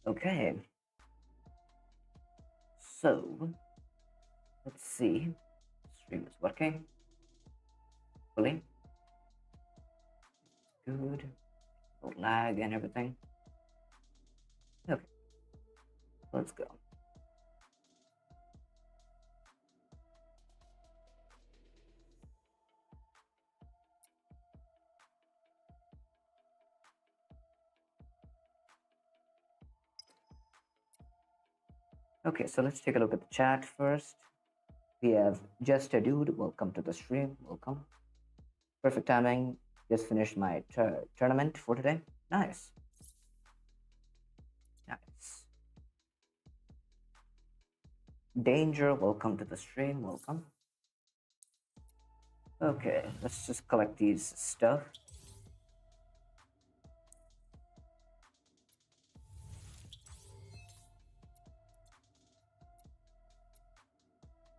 Okay, so let's see. Stream is working fully. Good. No lag and everything. Okay, let's go. Okay, so let's take a look at the chat first. We have Just a Dude. Welcome to the stream. Welcome. Perfect timing. Just finished my tournament for today. Nice. Nice. Danger. Welcome to the stream. Welcome. Okay, let's just collect these stuff.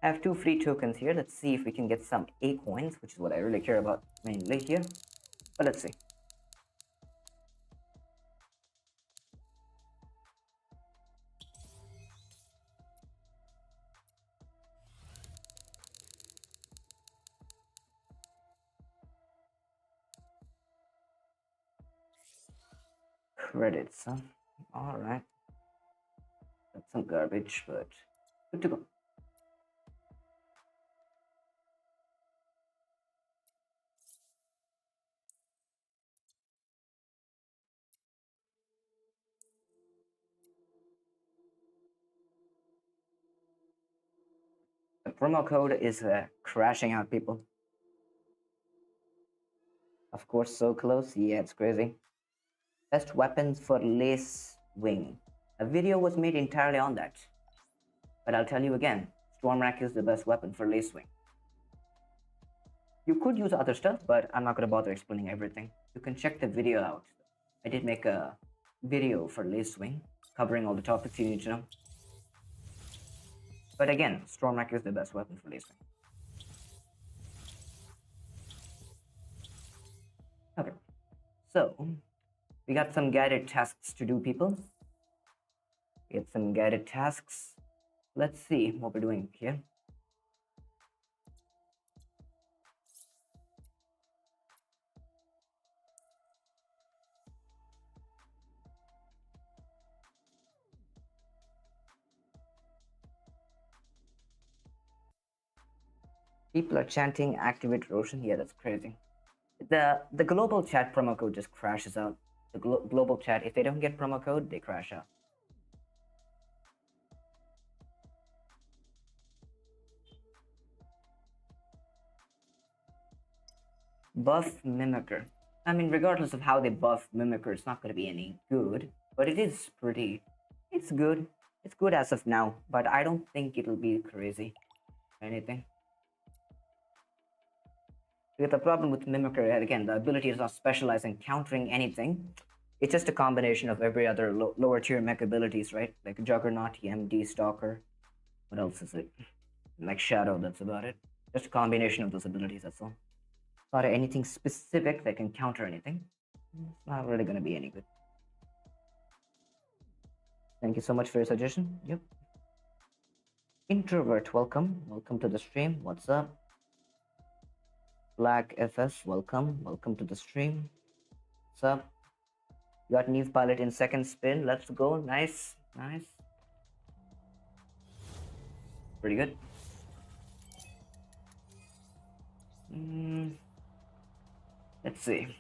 I have 2 free tokens here. Let's see if we can get some A coins, which is what I really care about mainly here. But let's see. Credits, huh? Alright. That's some garbage, but good to go. The promo code is crashing out, people. Of course, so close. Yeah, it's crazy. Best weapons for Lace Wing. A video was made entirely on that. But I'll tell you again, Storm Rack is the best weapon for Lace Wing. You could use other stuff, but I'm not going to bother explaining everything. You can check the video out. I did make a video for Lace Wing, covering all the topics you need to know. But again, Storm Rack is the best weapon for Lace Wing. Okay, so we got some guided tasks to do, people. We get some guided tasks. Let's see what we're doing here. People are chanting activate Roshan. Yeah, that's crazy. The global chat promo code just crashes out. The global chat, if they don't get promo code, they crash out. Buff Mimicker. I mean, regardless of how they buff Mimicker, it's not going to be any good. But it is pretty. It's good. It's good as of now. But I don't think it'll be crazy or anything. Because the problem with Mimicker, again, the ability is not specialized in countering anything. It's just a combination of every other lower tier mech abilities, right? Like Juggernaut, EMD, Stalker. What else is it? Like Shadow, that's about it. Just a combination of those abilities, that's all. Not anything specific that can counter anything. It's not really going to be any good. Thank you so much for your suggestion. Yep. Introvert, welcome. Welcome to the stream. What's up? Black FS, welcome. Welcome to the stream. What's up? Got Neve Pilot in second spin. Let's go. Nice. Nice. Pretty good. Let's see.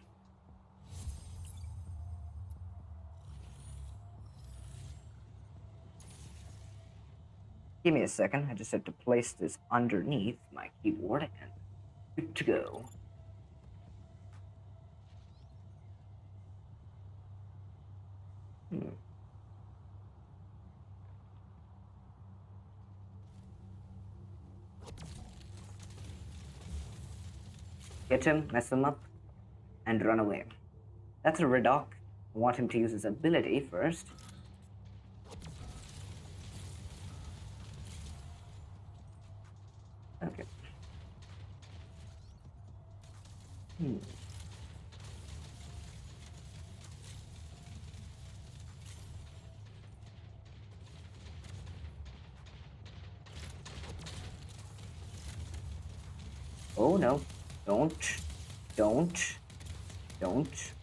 Give me a second. I just have to place this underneath my keyboard and good to go. Get him, mess him up, and run away. That's a Redoc. I want him to use his ability first. Okay. Oh no. Don't. Don't. Don't.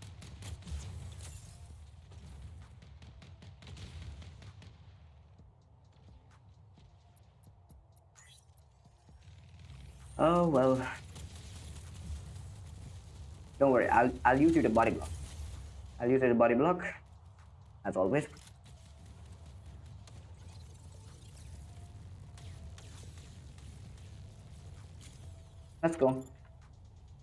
Oh well. Don't worry, I'll use you the body block. I'll use you the body block, as always. Let's go.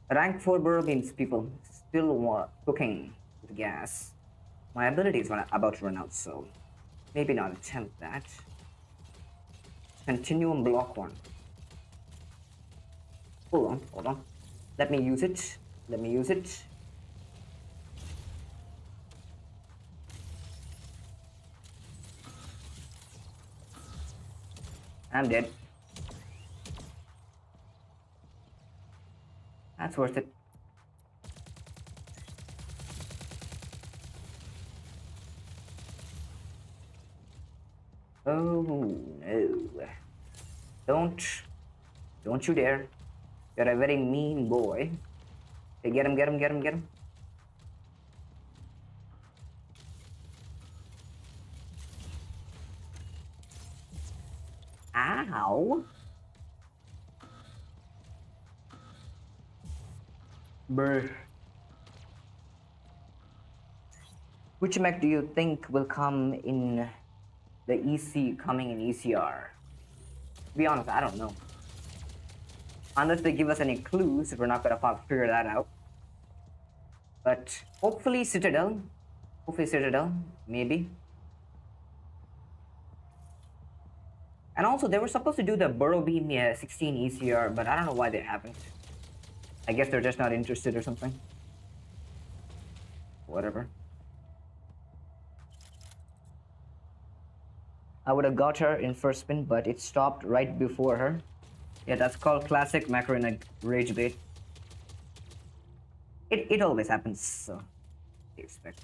Rank 4 burrow beans, people. Still cooking with gas. My ability is about to run out, so maybe not attempt that. Continuum block 1. Hold on, hold on. Let me use it. Let me use it. I'm dead. That's worth it. Oh no. Don't you dare. You're a very mean boy. Okay, get him, get him, get him, get him. Ow. Brr. Which mech do you think will come in the EC coming in ECR? To be honest, I don't know. Unless they give us any clues, we're not gonna figure that out. But hopefully Citadel. Hopefully Citadel, maybe. And also, they were supposed to do the Burrow Beam 16 ECR, but I don't know why they haven't. I guess they're just not interested or something. Whatever. I would have got her in first spin, but it stopped right before her. Yeah, that's called classic Macarena rage bait. It always happens, so you expect.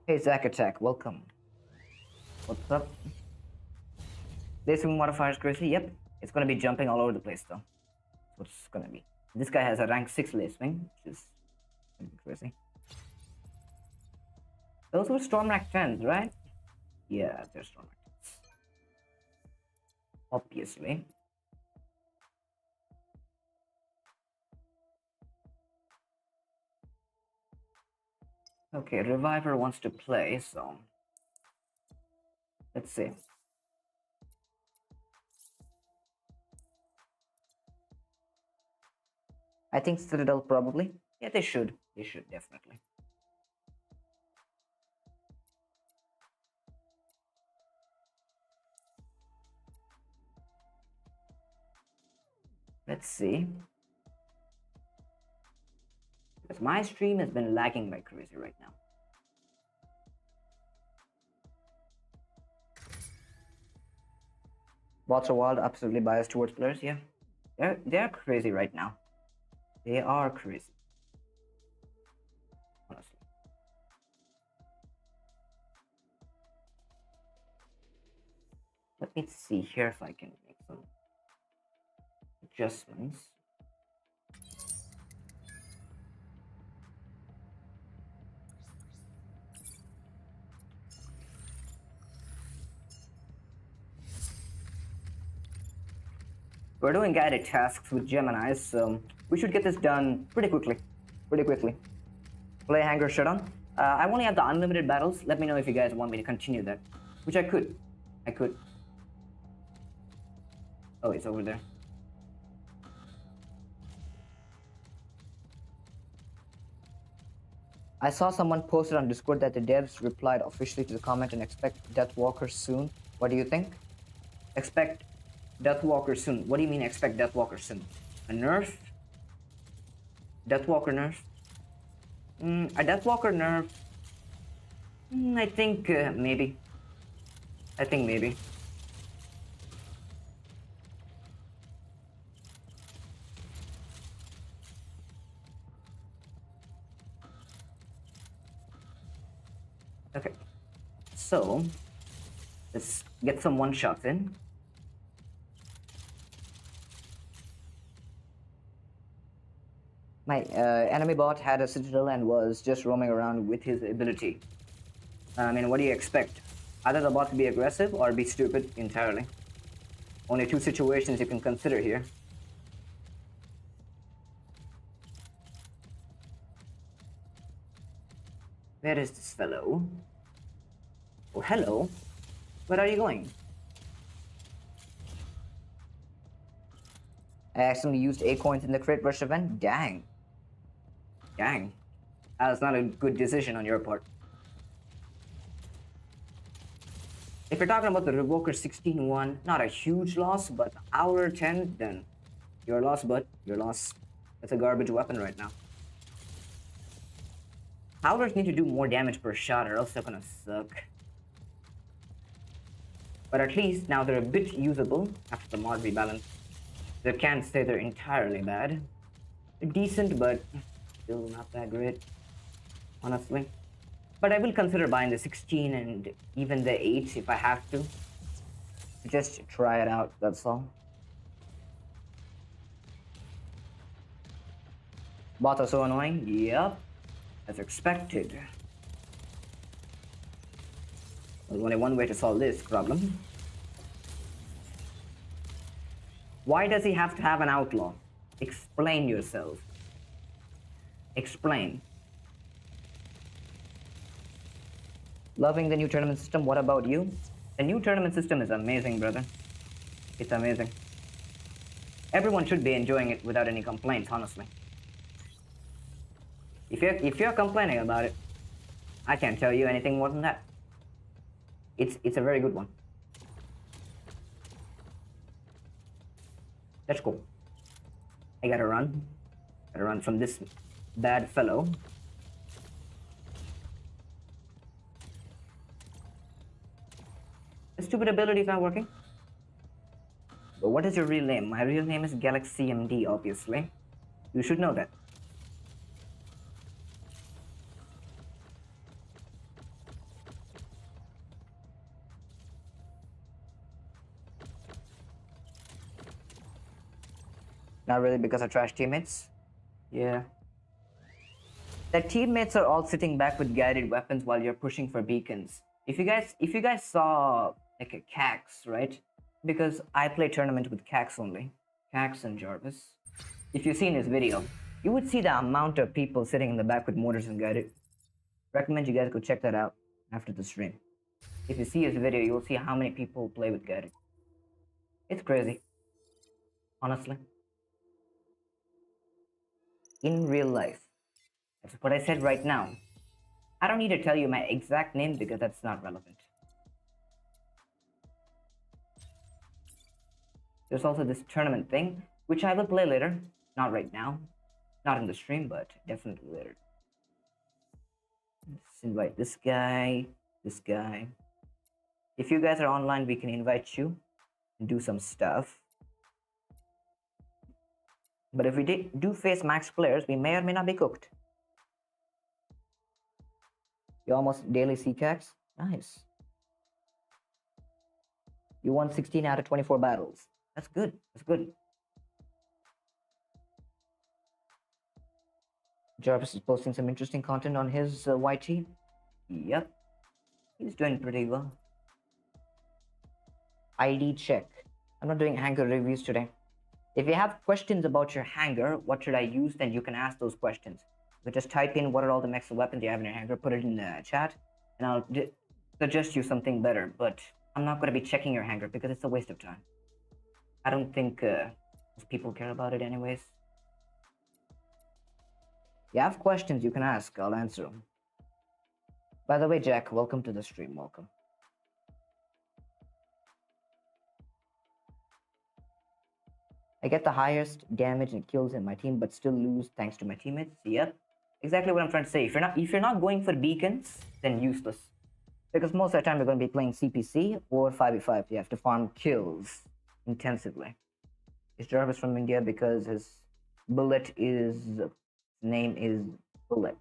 Hey Zack Attack, welcome. What's up? Lace wing modifiers crazy? Yep. It's gonna be jumping all over the place though. That's what it's gonna be. This guy has a rank 6 lace wing, which is crazy. Those were Stormrack 10s, right? Yeah, they're Stormrack 10s. Obviously. Okay, Reviver wants to play, so let's see. I think Citadel probably. Yeah, they should. They should definitely. Let's see. Because my stream has been lagging like crazy right now. Bots are wild, absolutely biased towards players, yeah. They're crazy right now. They are crazy. Honestly. Let me see here if I can make some adjustments. We're doing guided tasks with Geminis, so we should get this done pretty quickly. Play Hangar showdown. I only have the unlimited battles. Let me know if you guys want me to continue that, which I could. Oh, it's over there. I saw someone posted on Discord that the devs replied officially to the comment and expect Deathwalker soon. What do you think? Expect Deathwalker soon. What do you mean expect Deathwalker soon? A nerf? Deathwalker nerf? A Deathwalker nerf? I think maybe. I think maybe. Okay. So, let's get some one-shots in. My enemy bot had a citadel and was just roaming around with his ability. I mean, what do you expect? Either the bot to be aggressive or be stupid entirely. Only two situations you can consider here. Where is this fellow? Oh, hello. Where are you going? I accidentally used acorns in the crit rush event? Dang. Dang. That's not a good decision on your part. If you're talking about the Revoker 16-1, not a huge loss, but hour 10, then you're lost, bud. You're lost. That's a garbage weapon right now. Howlers need to do more damage per shot or else they're gonna suck. But at least now they're a bit usable after the mod rebalance. They can't say they're entirely bad. They're decent, but still not that great, honestly. But I will consider buying the 16 and even the 8 if I have to. Just try it out, that's all. Bots are so annoying? Yep. As expected. There's only one way to solve this problem. Why does he have to have an outlaw? Explain yourself. Explain. Loving the new tournament system. What about you? The new tournament system is amazing, brother. It's amazing. Everyone should be enjoying it without any complaints, honestly. If you're complaining about it, I can't tell you anything more than that. It's a very good one. Let's go. I gotta run. Gotta run from this bad fellow. The stupid ability is not working. But what is your real name? My real name is Galaxy MD, obviously. You should know that. Not really because of trash teammates. Yeah. The teammates are all sitting back with guided weapons while you're pushing for beacons. If you guys saw like a Cax, right? Because I play tournament with Cax only. Cax and Jarvis. If you've seen his video, you would see the amount of people sitting in the back with mortars and guided. Recommend you guys go check that out after the stream. If you see his video, you'll see how many people play with guided. It's crazy. Honestly. In real life. That's what I said right now. I don't need to tell you my exact name because that's not relevant. There's also this tournament thing, which I will play later. Not right now. Not in the stream, but definitely later. Let's invite this guy, this guy. If you guys are online, we can invite you and do some stuff. But if we do face max players, we may or may not be cooked. You almost daily CCAX? Nice. You won 16 out of 24 battles. That's good. That's good. Jarvis is posting some interesting content on his YT. Yep. He's doing pretty well. ID check. I'm not doing Hangar reviews today. If you have questions about your Hangar, what should I use, then you can ask those questions. You just type in what are all the mechs and weapons you have in your Hangar, put it in the chat, and I'll suggest you something better. But I'm not going to be checking your Hangar because it's a waste of time. I don't think most people care about it anyways. If you have questions, you can ask. I'll answer them. By the way, Jack, welcome to the stream. Welcome. I get the highest damage and kills in my team, but still lose thanks to my teammates. Yep, exactly what I'm trying to say. If you're not going for beacons, then useless. Because most of the time you're going to be playing CPC or 5v5. You have to farm kills intensively. Is Jarvis from India because his name is Bullet?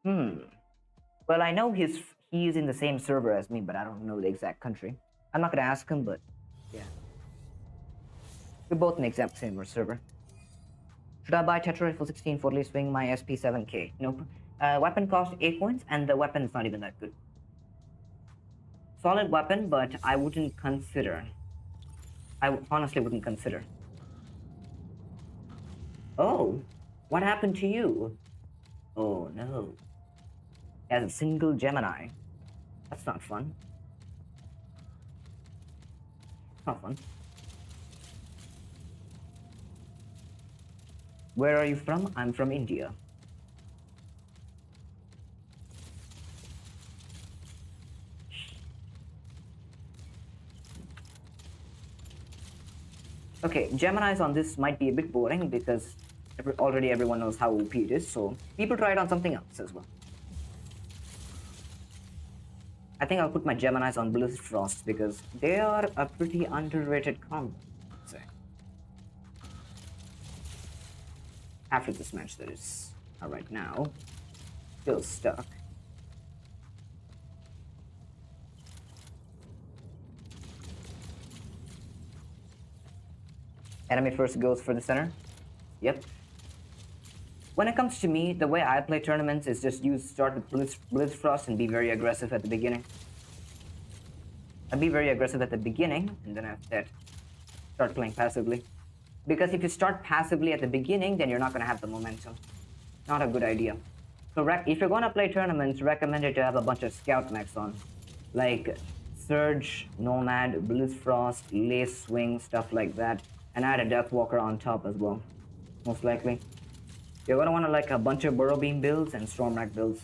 Well, I know he's in the same server as me, but I don't know the exact country. I'm not going to ask him, but yeah. We're both in the exact same server. Should I buy Tetra Rifle 16 for Lee Swing my SP7K? Nope. Weapon cost 8 points, and the weapon is not even that good. Solid weapon, but I wouldn't consider. I honestly wouldn't consider. Oh, what happened to you? Oh no. As a single Gemini. That's not fun. It's not fun. Where are you from? I'm from India. Okay, Geminis on this might be a bit boring because already everyone knows how OP it is, so people try it on something else as well. I think I'll put my Geminis on Blizzard Frost because they are a pretty underrated combo, I'd say. After this match, that is. Right now, still stuck. Enemy first goes for the center. Yep. When it comes to me, the way I play tournaments is just start with Blitz Frost and be very aggressive at the beginning. I'd be very aggressive at the beginning, and then after that, start playing passively. Because if you start passively at the beginning, then you're not going to have the momentum. Not a good idea. So if you're going to play tournaments, recommended to have a bunch of scout mechs on. Like Surge, Nomad, Blitz Frost, Lace Swing, stuff like that. And add a Deathwalker on top as well, most likely. You're going to want to like a bunch of Burrow Beam builds and Stormrack builds.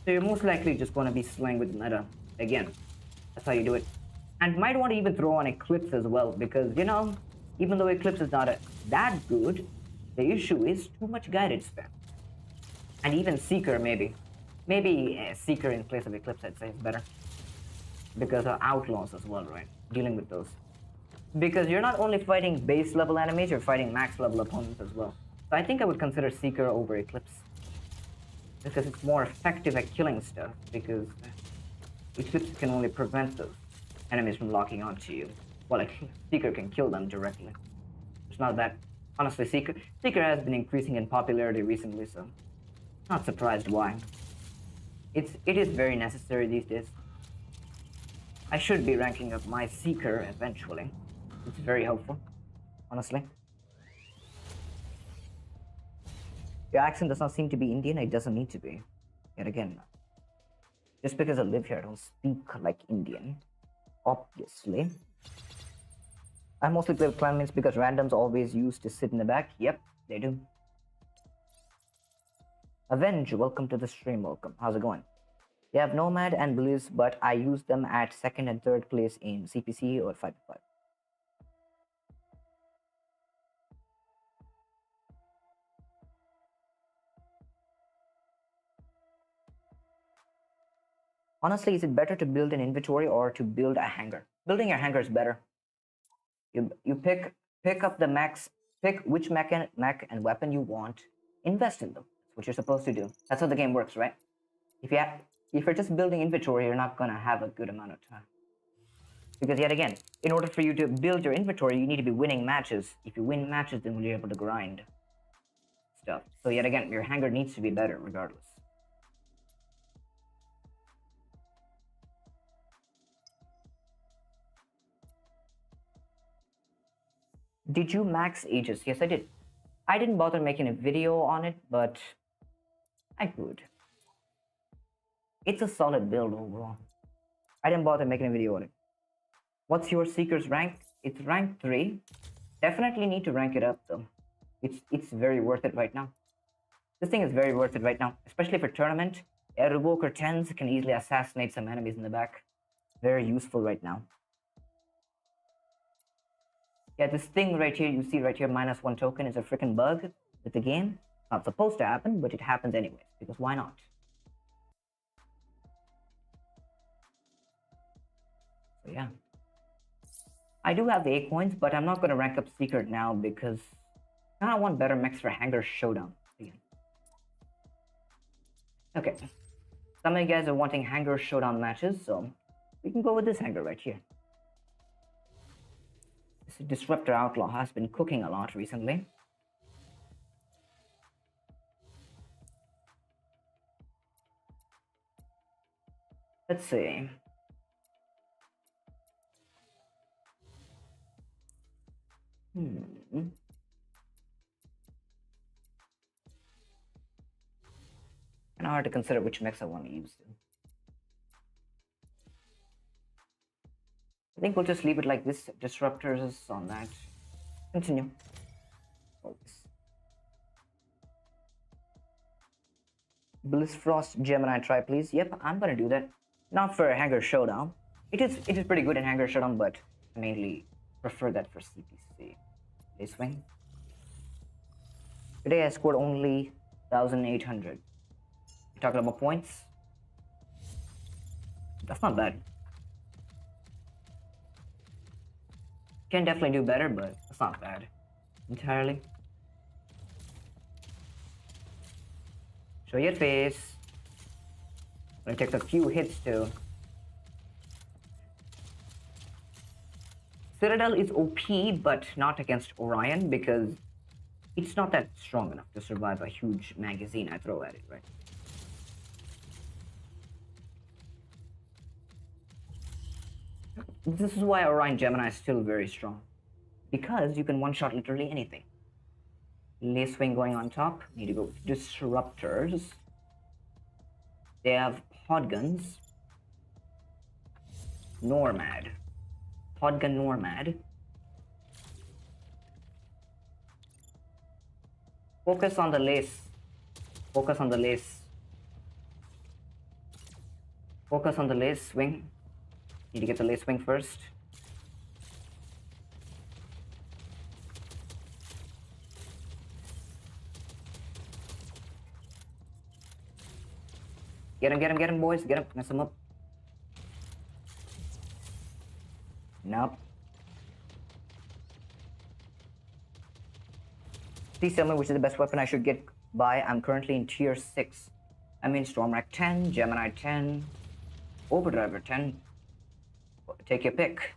So you're most likely just going to be slaying with meta. Again, that's how you do it. And might want to even throw on Eclipse as well, because, you know, even though Eclipse is not that good, the issue is too much guided spam. And even Seeker, maybe. Maybe Seeker in place of Eclipse, I'd say, is better. Because of Outlaws as well, right? Dealing with those. Because you're not only fighting base level enemies, you're fighting max level opponents as well. So I think I would consider Seeker over Eclipse. Because it's more effective at killing stuff, because Eclipse can only prevent those enemies from locking onto you. Well, Seeker can kill them directly. It's not that. Honestly, Seeker has been increasing in popularity recently, so not surprised why. It is very necessary these days. I should be ranking up my Seeker eventually. It's very helpful, honestly. Your accent does not seem to be Indian. It doesn't need to be. Yet again, just because I live here, I don't speak like Indian. Obviously. I mostly play with clan mates because randoms always used to sit in the back. Yep, they do. Avenge, welcome to the stream. Welcome. How's it going? They have Nomad and Blizz, but I use them at 2nd and 3rd place in CPC or 5v5. Honestly, is it better to build an inventory or to build a hangar? Building your hangar is better. You pick up the mechs, pick which mech and weapon you want, invest in them. That's what you're supposed to do. That's how the game works, right? If you're just building inventory, you're not gonna have a good amount of time. Because yet again, in order for you to build your inventory, you need to be winning matches. If you win matches, then you're able to grind stuff. So yet again, your hangar needs to be better regardless. Did you max Aegis? Yes, I did. I didn't bother making a video on it, but I could. It's a solid build overall. I didn't bother making a video on it. What's your Seeker's rank? It's rank 3. Definitely need to rank it up though. It's very worth it right now. This thing is very worth it right now, especially for tournament. A Revoker 10s can easily assassinate some enemies in the back. Very useful right now. Yeah, this thing right here, you see right here, -1 token is a freaking bug with the game. Not supposed to happen, but it happens anyways, because why not? So yeah. I do have the 8 coins, but I'm not going to rank up Seeker now because I kind of want better mechs for Hangar Showdown again. Okay. Some of you guys are wanting Hangar Showdown matches, so we can go with this Hangar right here. This Disruptor Outlaw has been cooking a lot recently. Let's see. Hmm. And hard to consider which mechs I want to use. I think we'll just leave it like this. Disruptors on that. Continue. Focus. Blissfrost Gemini try, please. Yep, I'm gonna do that. Not for Hangar Showdown. It is pretty good in Hangar Showdown, but I mainly prefer that for CPC. They swing. Today I scored only 1,800. You're talking about points? That's not bad. Can definitely do better, but that's not bad entirely. Show your face. It takes a few hits too. Citadel is OP, but not against Orion because it's not that strong enough to survive a huge magazine I throw at it, right? This is why Orion Gemini is still very strong. Because you can one-shot literally anything. Lace Swing going on top. Need to go with Disruptors. They have Podguns. Normad. Podgun Normad. Focus on the lace. Focus on the lace. Focus on the lace swing. Need to get the lace swing first. Get him, boys. Get him. Mess him up. Nope. Please tell me which is the best weapon I should get by. I'm currently in tier 6. I mean Stormrack 10, Gemini 10, Overdriver 10. Take your pick.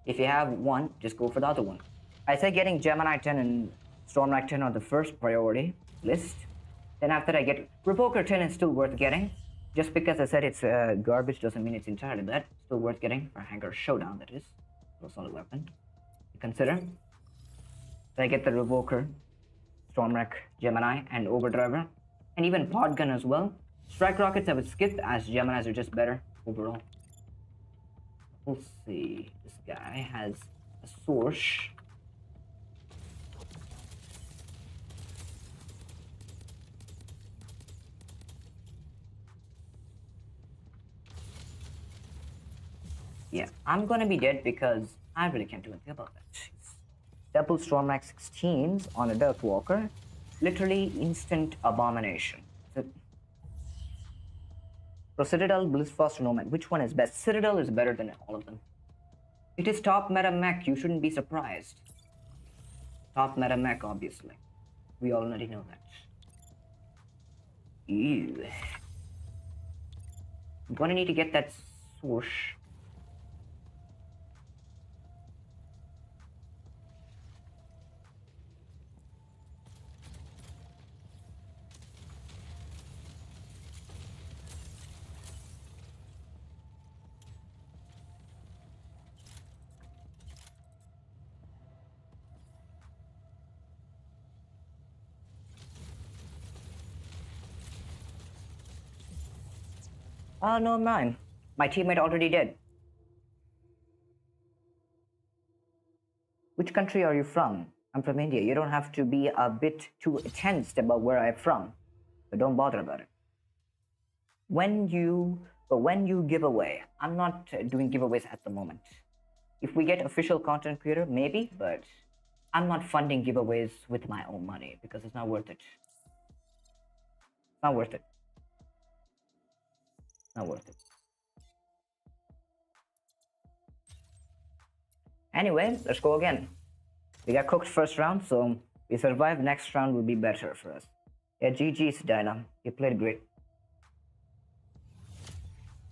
If you have one, just go for the other one. I say getting Gemini 10 and Stormrack 10 are the first priority list. Then after I get Revoker 10 is still worth getting. Just because I said it's garbage doesn't mean it's entirely bad. Still worth getting for Hangar Showdown, that is. Still a solid weapon to consider. Then I get the Revoker, Stormrack, Gemini, and Overdriver. And even Podgun as well. Strike Rockets I would skip as Geminis are just better overall. We'll see. This guy has a source. Yeah, I'm gonna be dead because I really can't do anything about that. Double Stormrack 16s on a Death Walker. Literally instant abomination. So Citadel, Blissfrost, Nomad. Which one is best? Citadel is better than all of them. It is top meta mech. You shouldn't be surprised. Top meta mech, obviously. We already know that. Ew. I'm gonna need to get that swoosh. Oh, no, mine. My teammate already did. Which country are you from? I'm from India. You don't have to be a bit too tensed about where I'm from. So don't bother about it. When you give away, I'm not doing giveaways at the moment. If we get official content creator, maybe, but I'm not funding giveaways with my own money because it's not worth it. Not worth it. Not worth it. Anyway, let's go again. We got cooked first round, so we survived. Next round will be better for us. Yeah, GG's Dyna. You played great.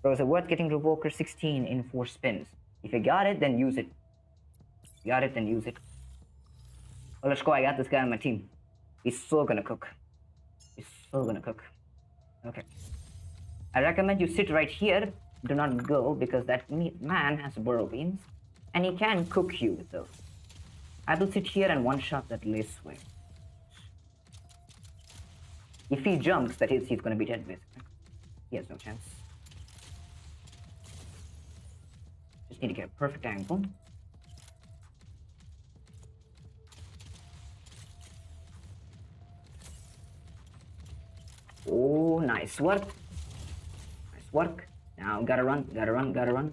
Bro, is it worth getting Revoker 16 in 4 spins? If you got it, then use it. Got it, then use it. Well, let's go. I got this guy on my team. He's so gonna cook. He's so gonna cook. Okay. I recommend you sit right here. Do not go because that man has burrow beams and he can cook you with those. I will sit here and one-shot that lace swing. If he jumps, that is, he's gonna be dead basically. He has no chance. Just need to get a perfect angle. Oh, nice work. Nice work. Now, gotta run, gotta run, gotta run.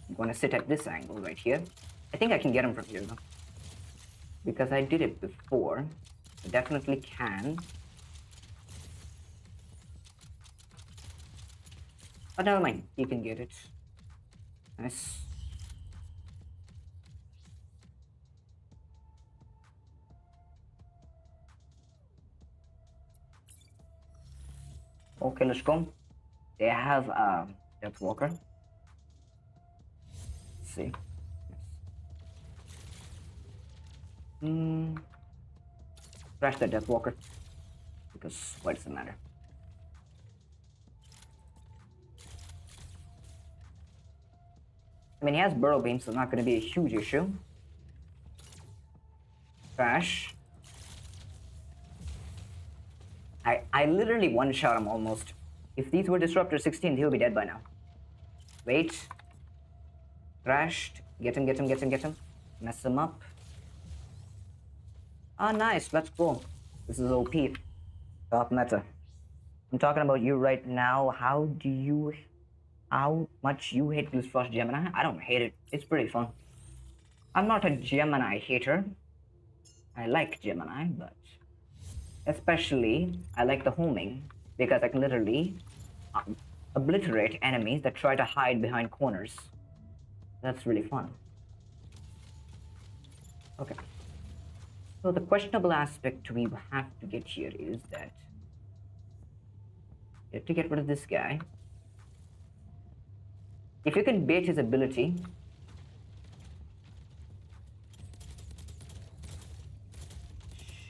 I'm gonna sit at this angle right here. I think I can get him from here though. Because I did it before. I definitely can. But never mind, he can get it. Nice. Okay, let's go. They have a Death Walker. Let's see. Crash the Death Walker. Because what does it matter? I mean, he has burrow beams, so it's not going to be a huge issue. Crash. I literally one-shot him almost. If these were Disruptor 16, he'll be dead by now. Wait. Crashed. Get him, get him, get him, get him. Mess him up. Ah, nice. Let's go. This is OP. Top meta. I'm talking about you right now. How much you hate Glyphros Gemini? I don't hate it. It's pretty fun. I'm not a Gemini hater. I like Gemini, but especially I like the homing because I can literally obliterate enemies that try to hide behind corners. That's really fun. Okay. So the questionable aspect we have to get here is that you have to get rid of this guy. If you can bait his ability,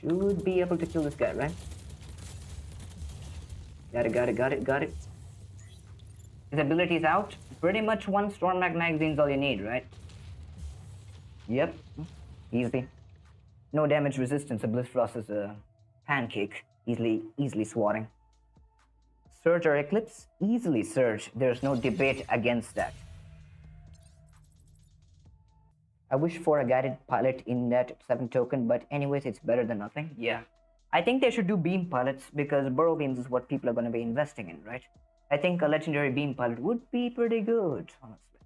should be able to kill this guy, right? Got it. His ability's out. Pretty much one Storm magazine's all you need, right? Yep. Easy. No damage resistance. A Blissfrost is a pancake. Easily swatting. Surge or Eclipse? Easily Surge. There's no debate against that. I wish for a guided pilot in that 7 token, but anyways, it's better than nothing. Yeah. I think they should do beam pilots because burrow beams is what people are going to be investing in, right? I think a legendary beam pilot would be pretty good, honestly.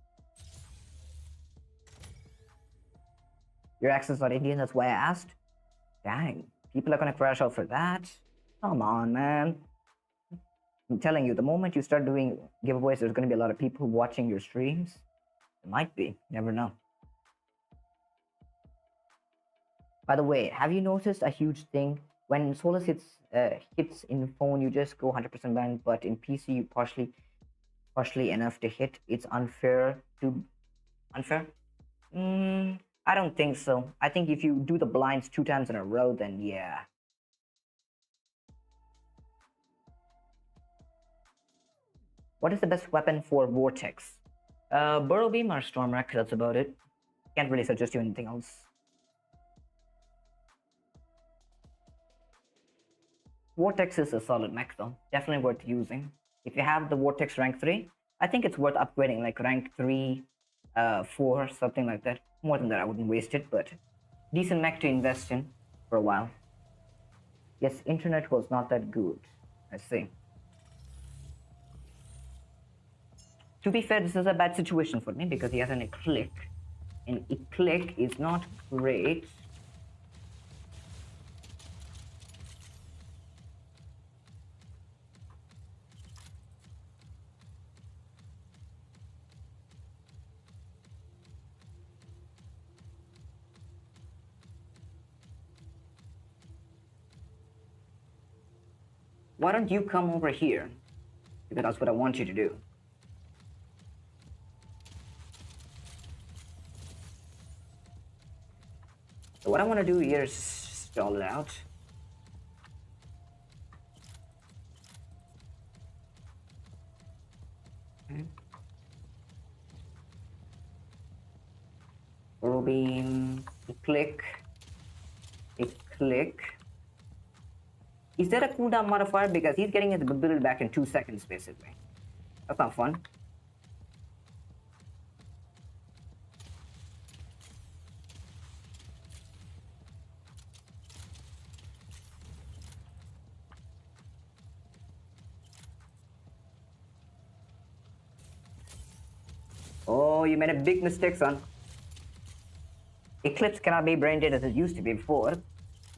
Your accent's not Indian, that's why I asked. Dang, people are going to crash out for that? Come on, man. I'm telling you, the moment you start doing giveaways, there's going to be a lot of people watching your streams. It might be, never know. By the way, have you noticed a huge thing? When Solace hits in phone, you just go 100% blind, but in PC, you partially enough to hit. It's unfair to... Unfair? I don't think so. I think if you do the blinds 2 times in a row, then yeah. What is the best weapon for Vortex? Burrow Beam or Storm Rack, that's about it. Can't really suggest you anything else. Vortex is a solid mech though, definitely worth using. If you have the Vortex rank 3, I think it's worth upgrading, like rank 3, 4, something like that. More than that, I wouldn't waste it, but decent mech to invest in for a while. Yes, internet was not that good, I see. To be fair, this is a bad situation for me because he has an Eclick, and Eclick is not great. Why don't you come over here? Because that's what I want you to do. So what I want to do here is stall it out. Okay. Throw beam, a click, a click. Is there a cooldown modifier? Because he's getting his build back in 2 seconds, basically. That's not fun. Oh, you made a big mistake, son. Eclipse cannot be brain dead as it used to be before,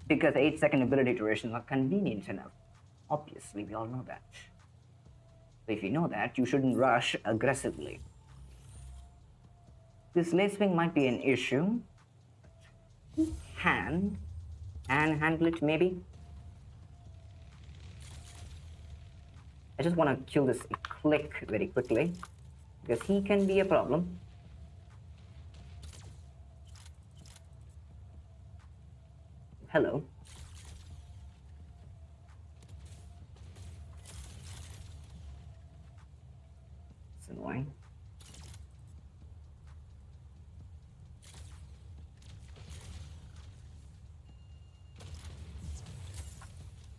because 8-second ability durations are convenient enough. Obviously, we all know that. So if you know that, you shouldn't rush aggressively. This lace wing might be an issue. Can handle it, maybe? I just want to kill this click very quickly, because he can be a problem. Hello. It's annoying.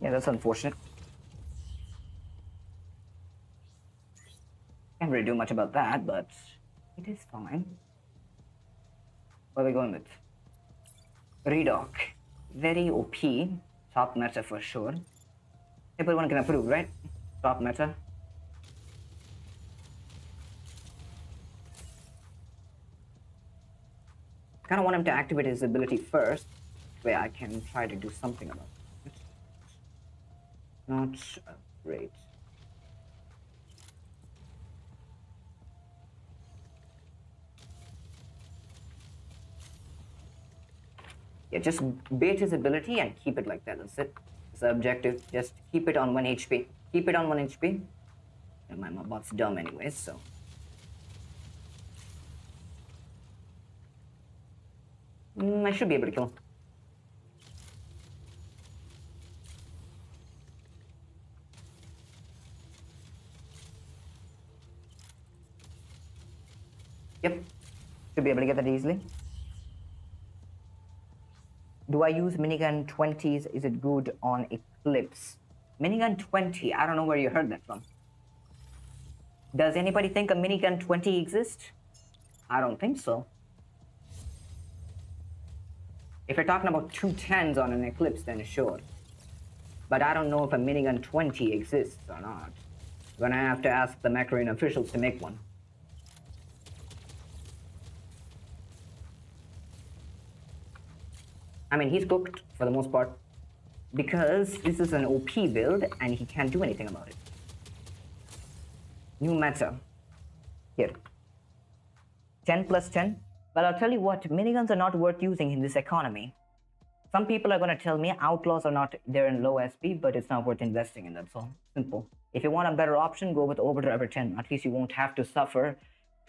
Yeah, that's unfortunate. Can't really do much about that, but it is fine. What are we going with? Redock. Very OP. Top meta for sure. Everyone can approve, right? Top meta. I kind of want him to activate his ability first, where I can try to do something about it. Not great. Yeah, just bait his ability and keep it like that. That's it. It's the objective. Just keep it on 1 HP. Keep it on 1 HP. And my bot's dumb anyways, so. I should be able to kill him. Yep. Should be able to get that easily. Do I use minigun 20s? Is it good on Eclipse? Minigun 20? I don't know where you heard that from. Does anybody think a minigun 20 exists? I don't think so. If you're talking about 210s on an Eclipse, then sure. But I don't know if a minigun 20 exists or not. We're gonna have to ask the Macaroon officials to make one. I mean, he's cooked for the most part, because this is an OP build and he can't do anything about it. New meta. Here. 10 plus 10. Well, I'll tell you what, miniguns are not worth using in this economy. Some people are going to tell me outlaws are not there in low SP, but it's not worth investing in. That's all. Simple. If you want a better option, go with Overdriver 10. At least you won't have to suffer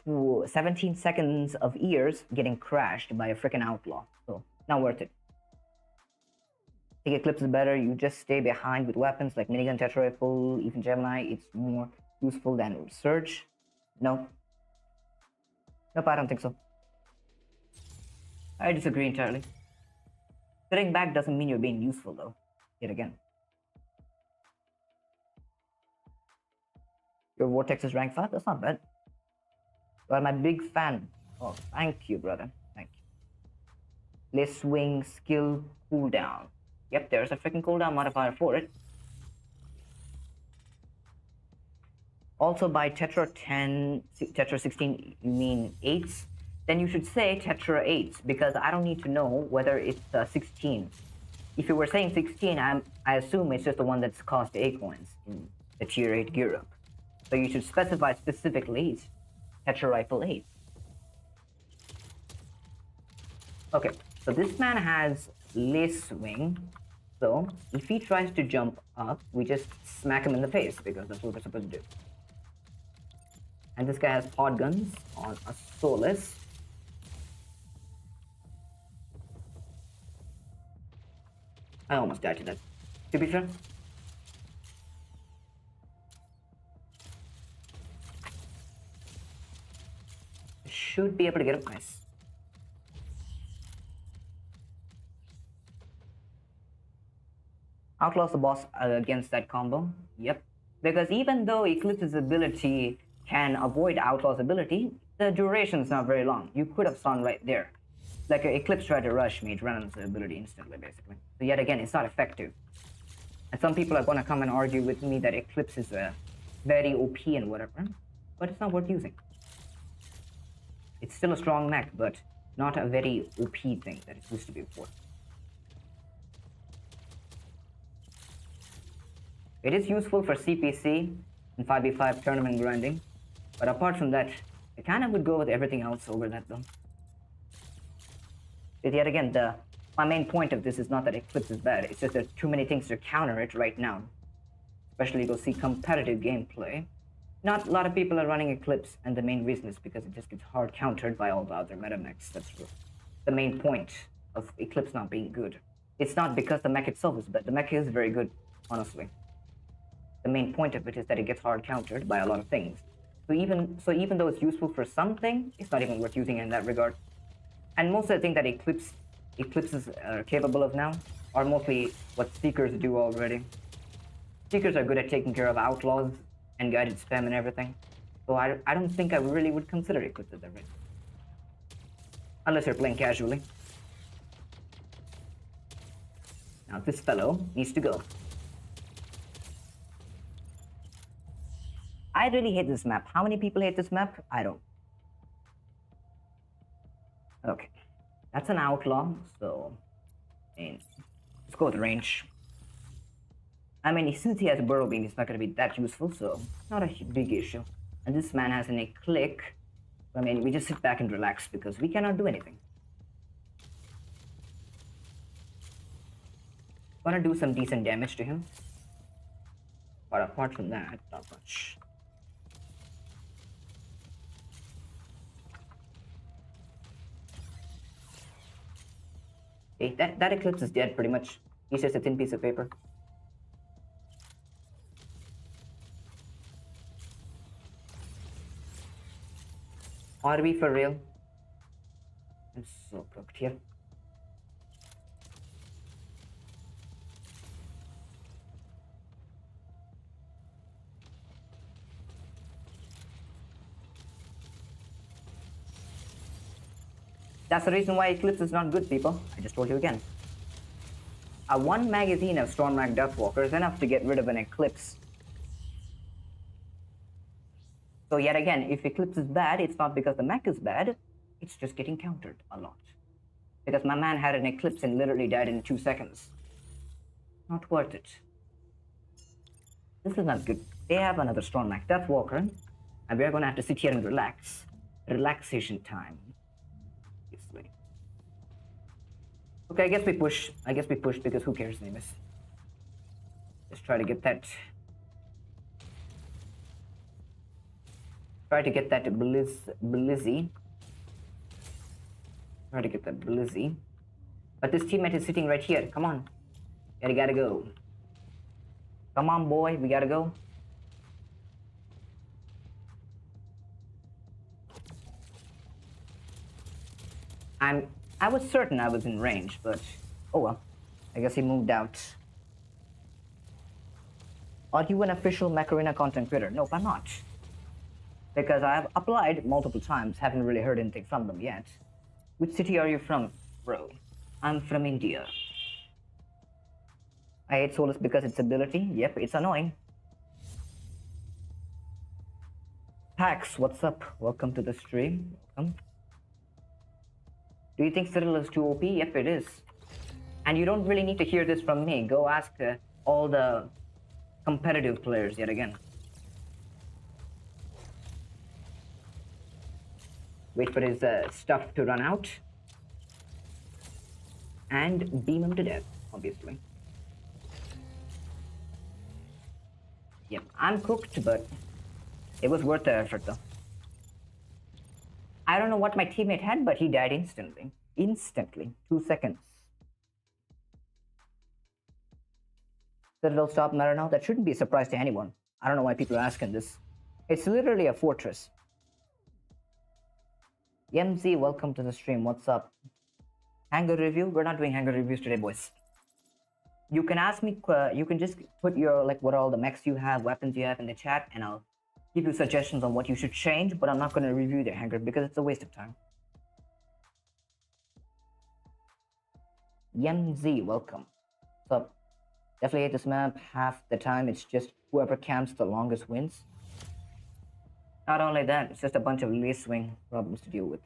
17 seconds of ears getting crashed by a freaking outlaw. So, not worth it. I think Eclipse is better. You just stay behind with weapons like minigun, tetra rifle, even Gemini. It's more useful than Surge. No. Nope, I don't think so. I disagree entirely. Sitting back doesn't mean you're being useful, though. Yet again. Your Vortex is rank 5? That's not bad. Well, I'm a big fan. Oh, thank you, brother. Thank you. Let's swing skill cooldown. Yep, there's a freaking cooldown modifier for it. Also, by Tetra 10, Tetra 16, you mean 8s? Then you should say Tetra 8s, because I don't need to know whether it's 16. If you were saying 16, I assume it's just the one that's cost 8 coins in the tier 8 gear up. So you should specify specifically it's Tetra Rifle 8. Okay, so this man has Lace Wing. So if he tries to jump up, we just smack him in the face, because that's what we're supposed to do. And this guy has pod guns on a Solace. I almost died to that. To be fair. Should be able to get up. Nice. Outlaws the boss against that combo. Yep. Because even though Eclipse's ability can avoid Outlaw's ability, the duration is not very long. You could have stunned right there. Like Eclipse tried to rush me, it ran out of the ability instantly, basically. So yet again, it's not effective. And some people are going to come and argue with me that Eclipse is very OP and whatever, but it's not worth using. It's still a strong mech, but not a very OP thing that it used to be before. It is useful for CPC and 5v5 tournament grinding, but apart from that, I kind of would go with everything else over that though. But yet again, my main point of this is not that Eclipse is bad, it's just there's too many things to counter it right now. Especially go see competitive gameplay. Not a lot of people are running Eclipse, and the main reason is because it just gets hard countered by all the other meta mechs. That's the main point of Eclipse not being good. It's not because the mech itself is bad, the mech is very good, honestly. The main point of it is that it gets hard countered by a lot of things. So even though it's useful for something, it's not even worth using in that regard. And most of the things that Eclipses are capable of now are mostly what Seekers do already. Seekers are good at taking care of Outlaws and guided spam and everything. So I don't think I really would consider Eclipses ever. Unless you're playing casually. Now this fellow needs to go. I really hate this map. How many people hate this map? I don't. Okay. That's an outlaw, so let's go with range. I mean, since he has a burrow beam, it's not going to be that useful, so not a big issue. And this man has an click. I mean, we just sit back and relax because we cannot do anything. Gonna do some decent damage to him. But apart from that, not much. Okay, that Eclipse is dead pretty much. He's just a thin piece of paper. Are we for real? I'm so cooked here. That's the reason why Eclipse is not good, people. I just told you again. One magazine of Stormwrack Deathwalker is enough to get rid of an Eclipse. So yet again, if Eclipse is bad, it's not because the mech is bad, it's just getting countered a lot. Because my man had an Eclipse and literally died in 2 seconds. Not worth it. This is not good. They have another Stormwrack Deathwalker, and we're gonna have to sit here and relax. Relaxation time. Obviously. Okay, I guess we push. Because who cares anyways. Let's try to get that. Try to get that Blizzy. Try to get that Blizzy. But this teammate is sitting right here. Come on. You gotta go. Come on, boy. We gotta go. I was certain I was in range, but oh well. I guess he moved out. Are you an official Macarena content creator? Nope, I'm not. Because I've applied multiple times, haven't really heard anything from them yet. Which city are you from, bro? I'm from India. I hate Solace because its ability. Yep, it's annoying. Pax, what's up? Welcome to the stream. Welcome. Do you think Cyril is too OP? Yep, it is. And you don't really need to hear this from me. Go ask all the competitive players yet again. Wait for his stuff to run out. And beam him to death, obviously. Yep, I'm cooked, but it was worth the effort though. I don't know what my teammate had, but he died instantly. Instantly. 2 seconds. Citadel stop matter now? That shouldn't be a surprise to anyone. I don't know why people are asking this. It's literally a fortress. MZ, welcome to the stream. What's up? Hangar review? We're not doing hangar reviews today, boys. You can ask me, you can just put your, like, what all the mechs you have, weapons you have in the chat, and I'll give you suggestions on what you should change, but I'm not going to review the hangar because it's a waste of time. MZ, welcome. What's up? Definitely hate this map. Half the time it's just whoever camps the longest wins. Not only that, it's just a bunch of lace swing problems to deal with.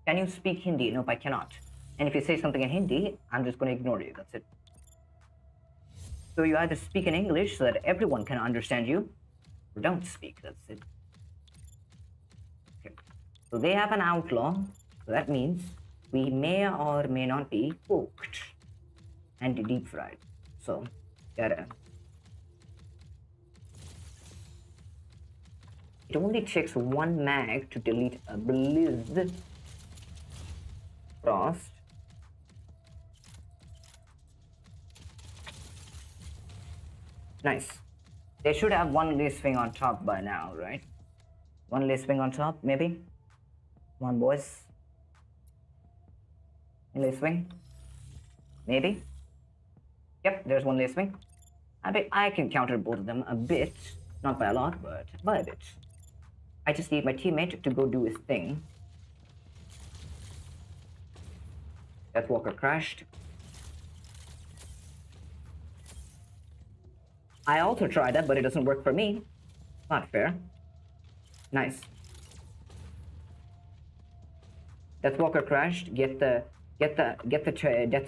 Can you speak Hindi? Nope, I cannot. And if you say something in Hindi, I'm just going to ignore you. That's it. So you either speak in English so that everyone can understand you, or don't speak. That's it. Okay. So they have an outlaw. So that means we may or may not be cooked and deep fried. So, gotta. It only takes one mag to delete a Blizz Frost. Nice. They should have one lace swing on top by now, right? One lace swing on top, maybe? Come on, boys. One lace swing? Maybe? Yep, there's one lace swing. I bet I can counter both of them a bit. Not by a lot, but by a bit. I just need my teammate to go do his thing. Death Walker crashed. I also tried that, but it doesn't work for me. Not fair. Nice. Death Walker crashed. Get the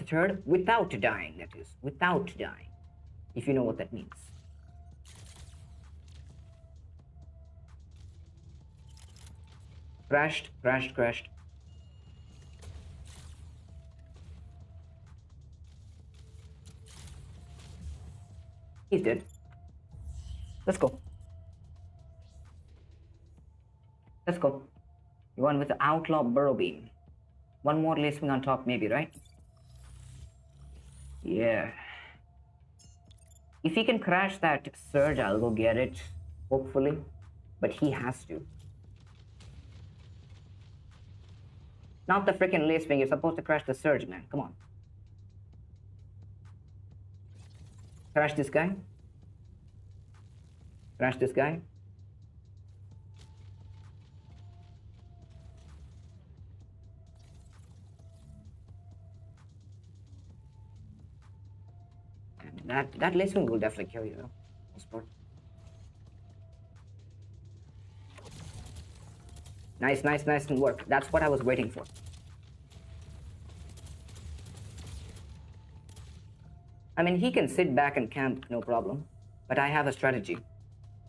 turd without dying. That is, without dying. If you know what that means. Crashed. He's dead. Let's go. Let's go. You won with the Outlaw Burrow Beam. One more lace swing on top, maybe, right? Yeah. If he can crash that surge, I'll go get it. Hopefully. But he has to. Not the freaking lace swing. You're supposed to crash the surge, man. Come on. Crash this guy. Crash this guy. And that lace swing will definitely kill you, though. Nice work. That's what I was waiting for. I mean, he can sit back and camp, no problem. But I have a strategy.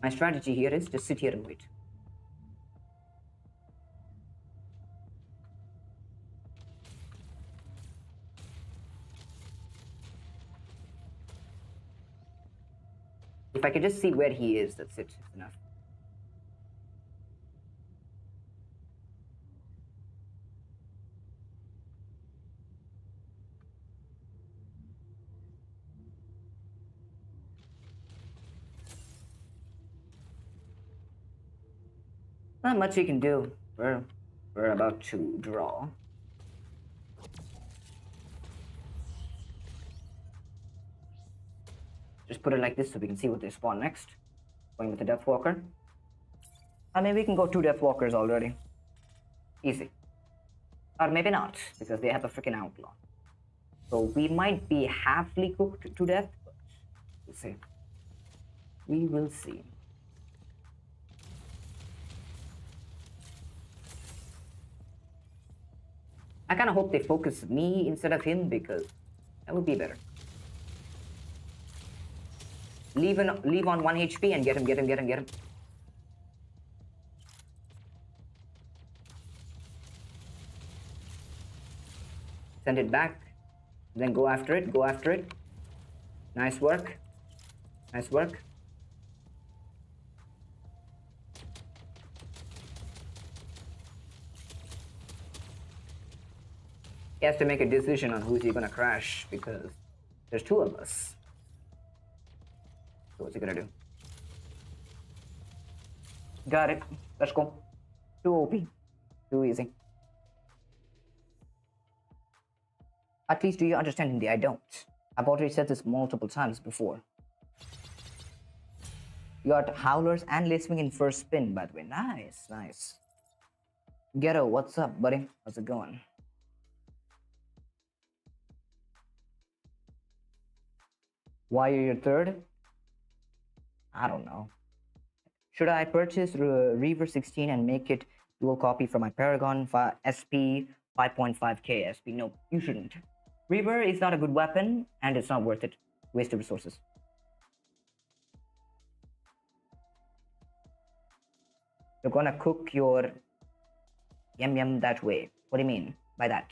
My strategy here is to sit here and wait. If I can just see where he is, that's it. It's enough. Not much we can do. We're about to draw. Just put it like this so we can see what they spawn next. Going with the Death Walker. I mean, we can go 2 Death Walkers already. Easy. Or maybe not, because they have a freaking outlaw. So we might be halfly cooked to death, but we'll see. We will see. I kind of hope they focus me instead of him, because that would be better. Leave on 1 HP and get him. Send it back. Then go after it. Nice work. He has to make a decision on who's he gonna crash, because There's two of us. So what's he gonna do? Got it. Let's go. Too OP. Too easy. At least do you understand Hindi? I don't. I've already said this multiple times before. You got Howlers and Lacewing in first spin, by the way. Nice, nice. Ghetto, what's up, buddy? How's it going? Why are you third? I don't know. Should I purchase Reaver 16 and make it dual copy for my Paragon SP 5.5k SP? No, you shouldn't. Reaver is not a good weapon, and it's not worth it. Waste of resources. You're gonna cook your yum yum that way. What do you mean by that?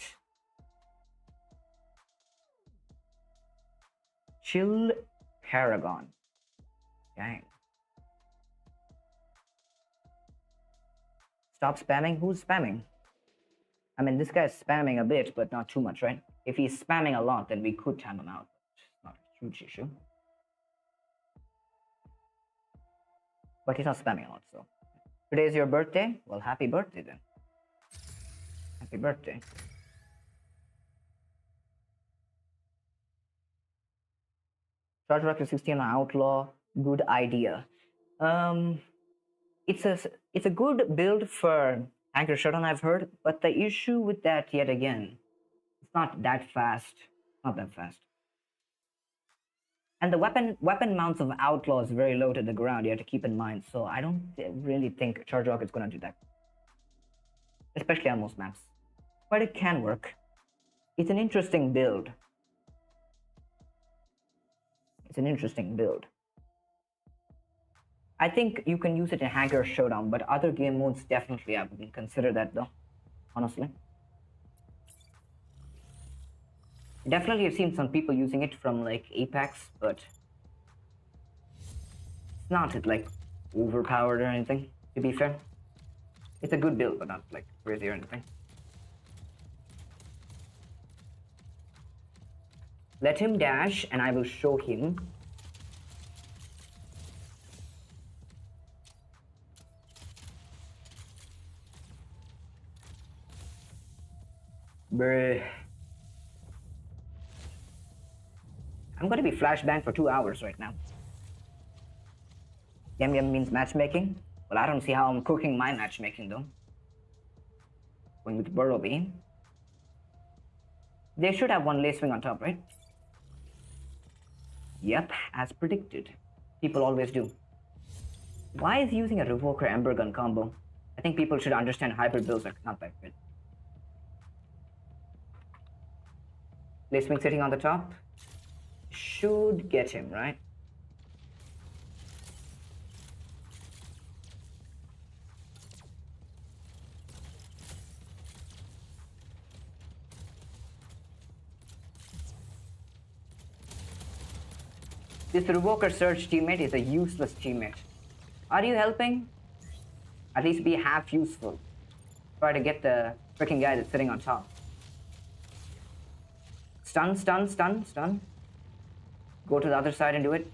Chill Paragon. Dang. Stop spamming? Who's spamming? I mean, this guy's spamming a bit, but not too much, right? If he's spamming a lot, then we could time him out. It's not a huge issue. But he's not spamming a lot, so. Today is your birthday? Well, happy birthday then. Happy birthday. Charge Rocket 16 on Outlaw, good idea. It's a good build for Hangar Showdown, I've heard, but the issue with that, yet again, it's not that fast. Not that fast. And the weapon mounts of Outlaw is very low to the ground, you have to keep in mind, so I don't really think Charge Rocket's gonna do that. Especially on most maps. But it can work. It's an interesting build. It's an interesting build. I think you can use it in Hangar Showdown, but other game modes definitely I wouldn't consider that though, honestly. Definitely I've seen some people using it from like Apex, but it's not like overpowered or anything, to be fair. It's a good build, but not like crazy or anything. Let him dash and I will show him. Bruh. I'm gonna be flashbang for 2 hours right now. Yum yum means matchmaking? Well, I don't see how I'm cooking my matchmaking though. Going with Burrowby. They should have one Lacewing on top, right? Yep, as predicted. People always do. Why is he using a Revoker Ember Gun combo? I think people should understand hybrid builds are not that good. Lacewing sitting on the top. Should get him, right? This Revoker Surge teammate is a useless teammate. Are you helping? At least be half useful. Try to get the freaking guy that's sitting on top. Stun, stun, stun, stun. Go to the other side and do it.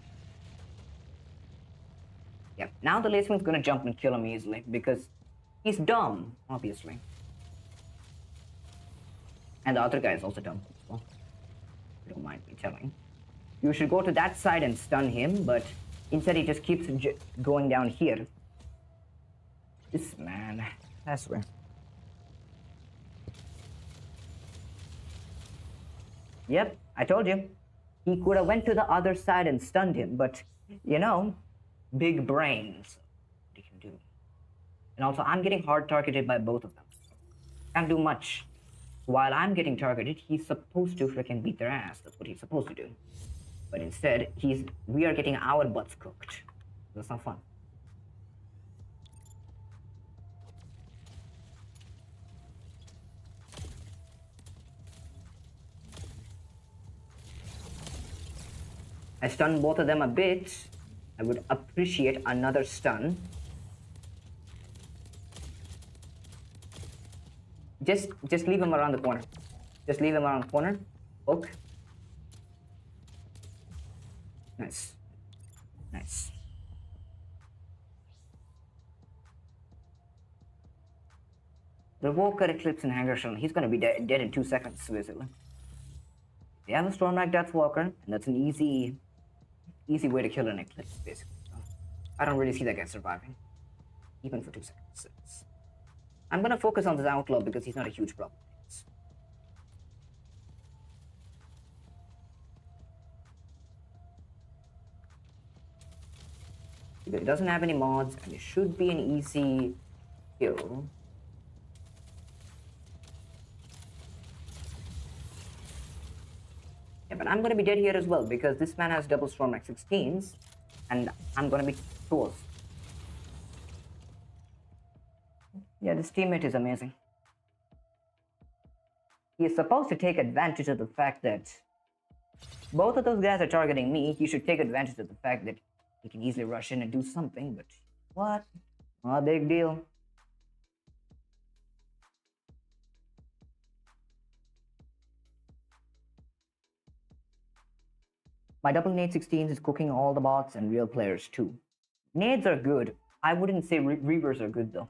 Yep, now the Lacewing's gonna jump and kill him easily because he's dumb, obviously. And the other guy is also dumb as well. You don't mind me telling. You should go to that side and stun him, but instead he just keeps going down here. This man, I swear. Yep, I told you. He could have went to the other side and stunned him, but, you know, big brains. What he can do. And also, I'm getting hard targeted by both of them. Can't do much. While I'm getting targeted, he's supposed to freaking beat their ass. That's what he's supposed to do. But instead, we are getting our butts cooked. That's not fun. I stunned both of them a bit. I would appreciate another stun. Just leave him around the corner. Just leave him around the corner. Hook. Nice. Nice. Revoker, Eclipse, and Hangar Shell. He's gonna be dead in 2 seconds, basically. They have a Stormlight Deathwalker, and that's an easy way to kill an Eclipse, basically. So I don't really see that guy surviving, even for 2 seconds. I'm gonna focus on this Outlaw because he's not a huge problem. It doesn't have any mods, and it should be an easy kill. Yeah, but I'm gonna be dead here as well because this man has double Storm Max 16s, and I'm gonna be close. Yeah, this teammate is amazing. He is supposed to take advantage of the fact that both of those guys are targeting me. He should take advantage of the fact that he can easily rush in and do something, but what? Not a big deal. My double nade 16s is cooking all the bots and real players too. Nades are good. I wouldn't say Reavers are good though.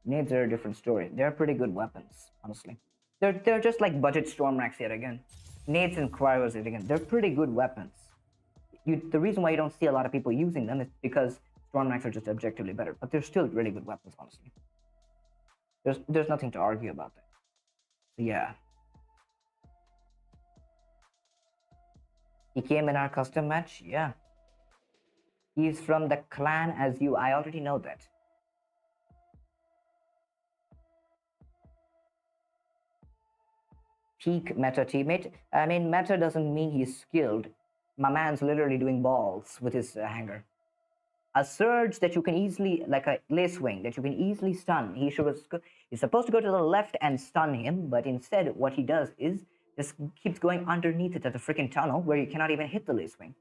Nades are a different story. They're pretty good weapons, honestly. They're just like budget Storm Racks yet again. Nades and Cryos yet again. They're pretty good weapons. The reason why you don't see a lot of people using them is because Storm Racks are just objectively better, but they're still really good weapons, honestly. There's nothing to argue about that. So yeah. He came in our custom match? Yeah. He's from the clan as you. I already know that. Peak meta teammate. I mean, meta doesn't mean he's skilled. My man's literally doing balls with his Hangar. A surge that you can easily, like a lace wing, that you can easily stun. He's supposed to go to the left and stun him, but instead what he does is just keeps going underneath it at the freaking tunnel where you cannot even hit the lace wing.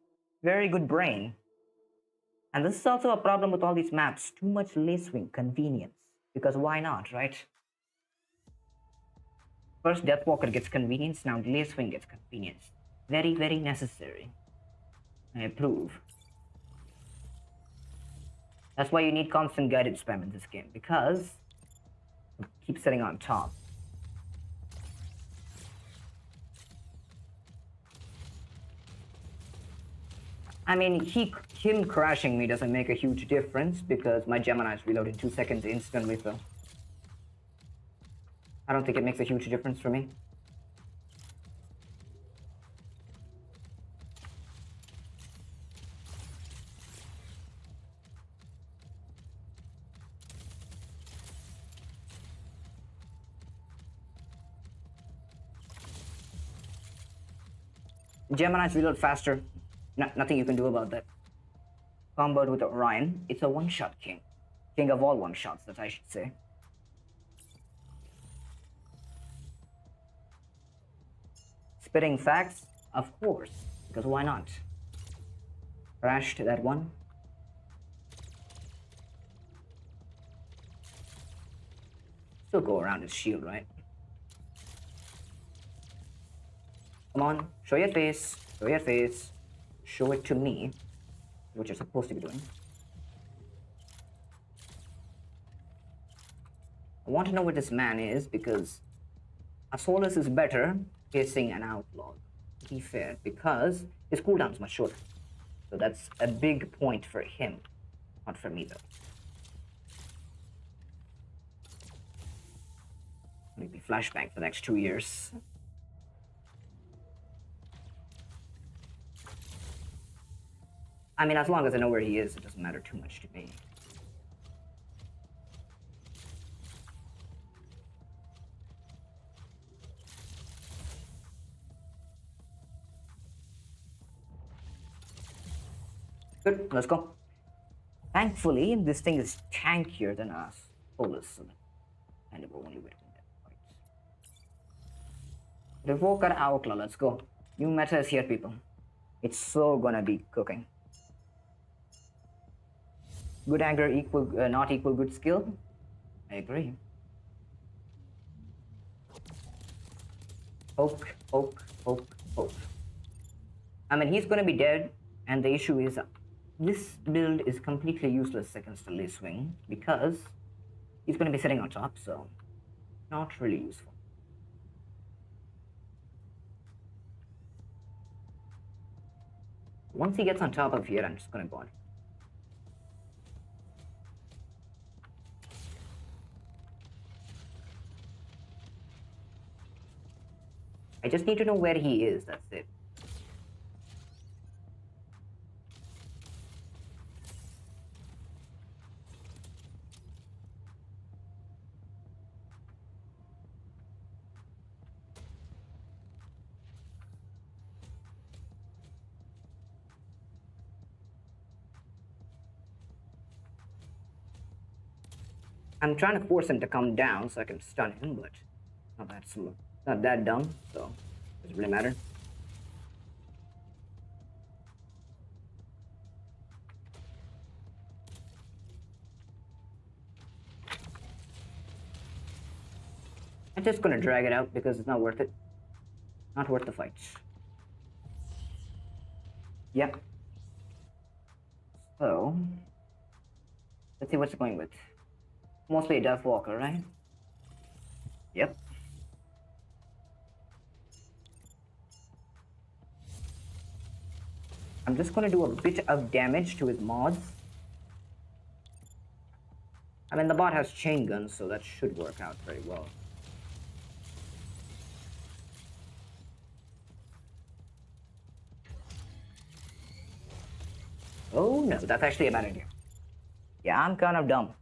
Very good brain. And this is also a problem with all these maps. Too much lace wing convenience. Because why not, right? First Deathwalker gets convenience, now lace wing gets convenience. Very, very necessary. I approve. That's why you need constant guided spam in this game, because keep sitting on top. I mean, him crashing me doesn't make a huge difference because my Gemini's reload in 2 seconds instantly, so I don't think it makes a huge difference for me. Gemini's reload faster. Nothing you can do about that. Comboed with Orion, it's a one-shot king. King of all one-shots, that I should say. Spitting facts? Of course, because why not? Crashed that one. Still go around his shield, right? Come on, show your face. Show your face. Show it to me. What you're supposed to be doing. I want to know what this man is because a Solace is better facing an Outlaw. To be fair, because his cooldown is much shorter. So that's a big point for him. Not for me though. Maybe flashbang for the next 2 years. I mean, as long as I know where he is, it doesn't matter too much to me. Good, let's go. Thankfully, this thing is tankier than us. Solace. And it will only win that fight. Revoker Outlaw, let's go. New meta is here, people. It's so gonna be cooking. Good anger equal, not equal good skill? I agree. Poke, poke, poke, poke. I mean, he's gonna be dead And the issue is this build is completely useless against a Lace Wing because he's going to be sitting on top, so not really useful. Once he gets on top of here, I'm just going to go on. I just need to know where he is, that's it. I'm trying to force him to come down so I can stun him, but not that dumb, so it doesn't really matter. I'm just gonna drag it out because it's not worth it. Not worth the fight. Yep. So, let's see what's it going with. Mostly a Death Walker, right? Yep. I'm just gonna do a bit of damage to his mods. I mean, the bot has chain guns, so that should work out very well. Oh no, that's actually a bad idea. Yeah, I'm kind of dumb.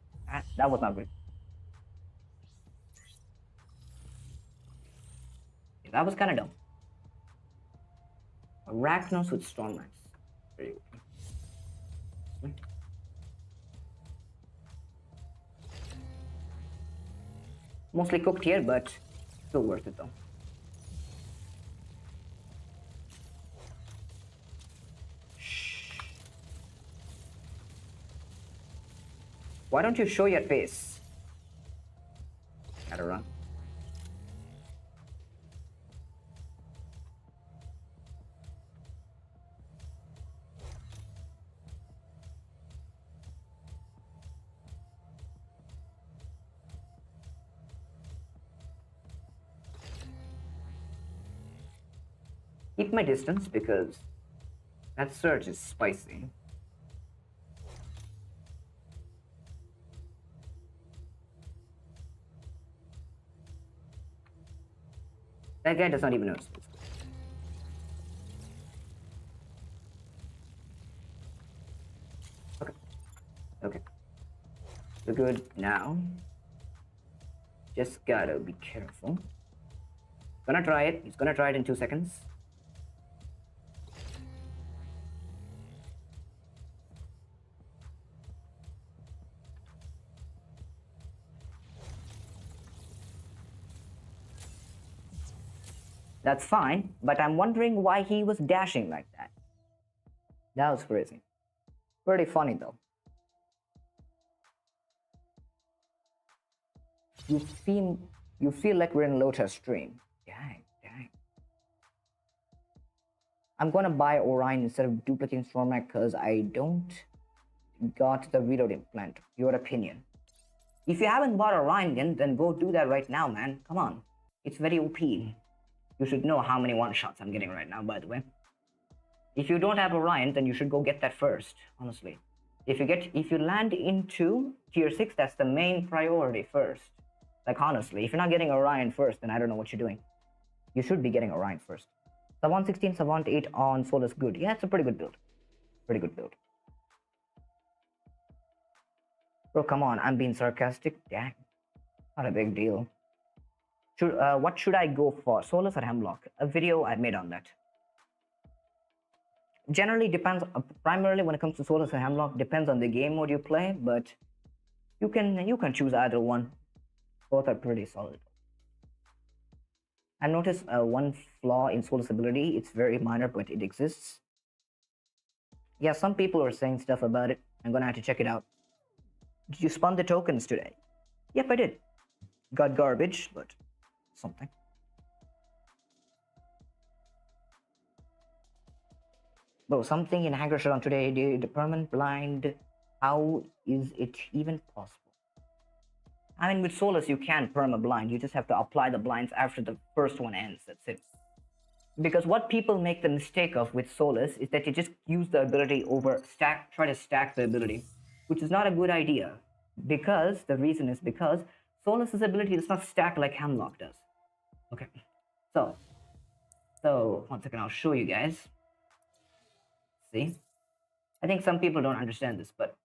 That was not good. Yeah, that was kind of dumb. Arachnos with Storm Knights. Very okay. Mostly cooked here, but still worth it though. Why don't you show your face? Gotta run. Keep my distance because that surge is spicy. That guy does not even notice. Okay. Okay. We're good now. Just gotta be careful. Gonna try it. He's gonna try it in 2 seconds. That's fine, but I'm wondering why he was dashing like that. That was crazy. Pretty funny though. You feel like we're in Lotus stream. Dang. I'm gonna buy Orion instead of duplicating Stormac because I don't got the reload implant. Your opinion. If you haven't bought Orion, then go do that right now, man. Come on. It's very OP. You should know how many one-shots I'm getting right now, by the way. If you don't have Orion, then you should go get that first, honestly. If you land into tier 6, that's the main priority first. Like, honestly, if you're not getting Orion first, then I don't know what you're doing. You should be getting Orion first. Savant 16, Savant 8 on Solace, good. Yeah, it's a pretty good build. Pretty good build. Bro, come on, I'm being sarcastic. Dang. Not a big deal. What should I go for? Solace or Hemlock? A video I made on that. Generally depends, primarily when it comes to Solace and Hemlock, depends on the game mode you play, but you can choose either one. Both are pretty solid. I noticed one flaw in Solace ability. It's very minor, but it exists. Yeah, some people are saying stuff about it. I'm gonna have to check it out. Did you spawn the tokens today? Yep, I did. Got garbage, but something. Bro, something in Hangar showdown today, the permanent blind. How is it even possible? I mean, with Solace, you can perma blind. You just have to apply the blinds after the first one ends. That's it. Because what people make the mistake of with Solace is that you just use the ability over stack, try to stack the ability, which is not a good idea. Because the reason is because Solace's ability does not stack like Hemlock does. Okay, so 1 second, I'll show you guys. See, I think some people don't understand this, but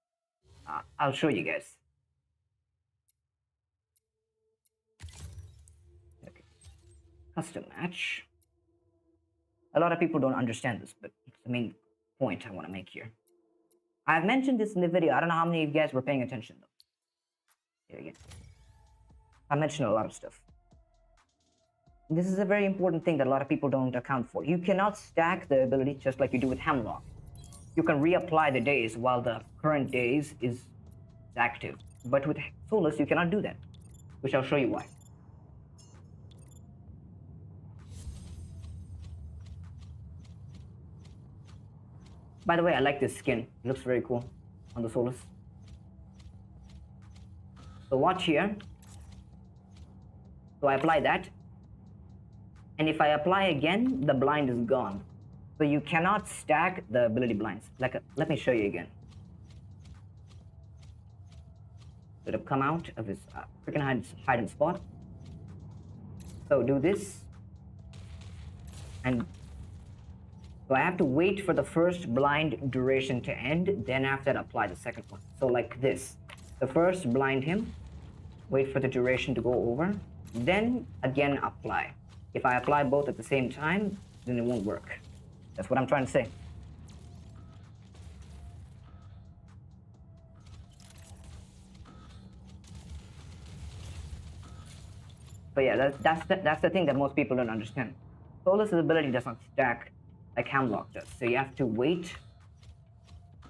I'll show you guys. Okay, custom match. A lot of people don't understand this, but it's the main point I want to make here. I've mentioned this in the video. I don't know how many of you guys were paying attention though. Here again. I mentioned a lot of stuff. This is a very important thing that a lot of people don't account for. You cannot stack the ability just like you do with Hemlock. You can reapply the days while the current days is active. But with Solace, you cannot do that, which I'll show you why. By the way, I like this skin. It looks very cool on the Solace. So watch here. So I apply that. And if I apply again, the blind is gone. So you cannot stack the ability blinds. Let me show you again. Sort of come out of his freaking hiding spot. So do this. And so I have to wait for the first blind duration to end, then after that apply the second one. So like this. The first blind him, wait for the duration to go over, then again apply. If I apply both at the same time, then it won't work. That's what I'm trying to say. But yeah, that's the thing that most people don't understand. Solace's ability does not stack like Hemlock does. So you have to wait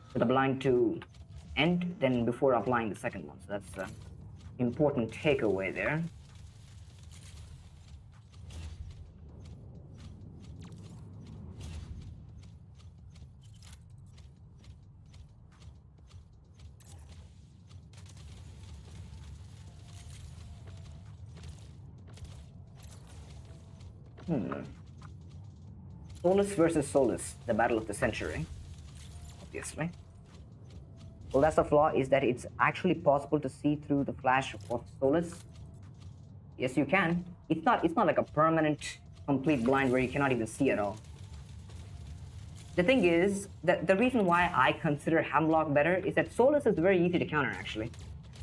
for the blind to end, then before applying the second one. So that's an important takeaway there. Solace versus Solace, the battle of the century, obviously. Well, that's the flaw, is that it's actually possible to see through the flash of Solace. Yes, you can. It's not like a permanent, complete blind where you cannot even see at all. The thing is, that the reason why I consider Hemlock better is that Solace is very easy to counter, actually.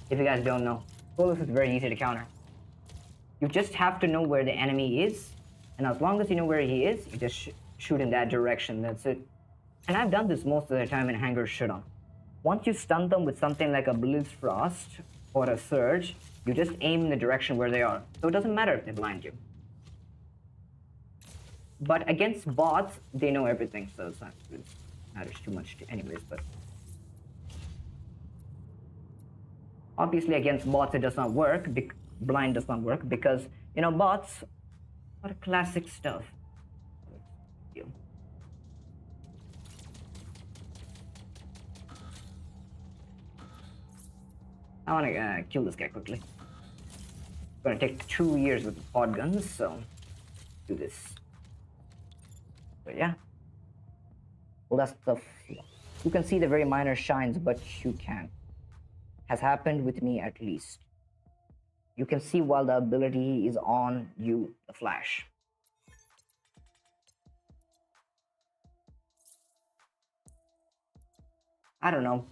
If you guys don't know, Solace is very easy to counter. You just have to know where the enemy is, and as long as you know where he is, you just shoot in that direction, that's it. And I've done this most of the time in Hangar showdown. Once you stun them with something like a Blitz Frost or a Surge, you just aim in the direction where they are. So it doesn't matter if they blind you. But against bots, they know everything, so it's not really matters too much anyways, but obviously against bots it does not work, blind does not work, because, you know, bots are classic stuff. I want to kill this guy quickly. It's going to take 2 years with the pod guns, so do this. So yeah. Well, that's the... You can see the very minor shines, but you can't. Has happened with me at least. You can see while the ability is on you, the flash. I don't know.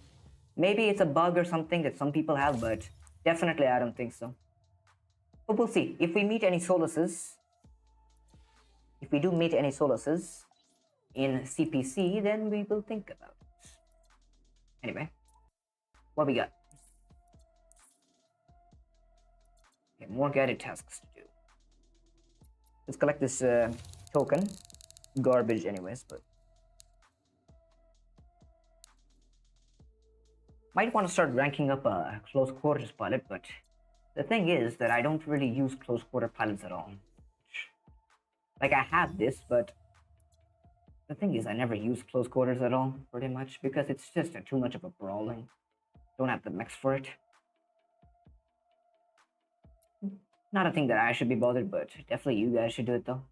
Maybe it's a bug or something that some people have, but definitely I don't think so. But we'll see. If we meet any Solaces, if we do meet any Solaces in CPC, then we will think about it. Anyway, what we got? Okay, more guided tasks to do. Let's collect this token. Garbage anyways, but might want to start ranking up a close quarters pilot, but the thing is that I don't really use close quarter pilots at all. Like, I have this, but The thing is, I never use close quarters at all, pretty much, because it's just too much of a brawling. Don't have the mechs for it. Not a thing that I should be bothered, but definitely you guys should do it though.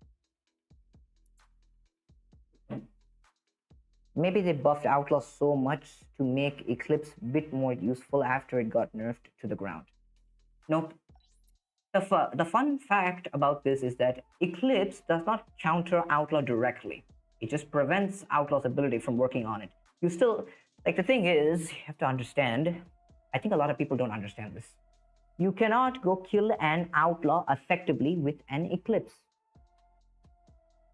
Maybe they buffed Outlaw so much to make Eclipse a bit more useful after it got nerfed to the ground. Nope. The fun fact about this is that Eclipse does not counter Outlaw directly. It just prevents Outlaw's ability from working on it. You still, like, the thing is, you have to understand, I think a lot of people don't understand this. You cannot go kill an Outlaw effectively with an Eclipse.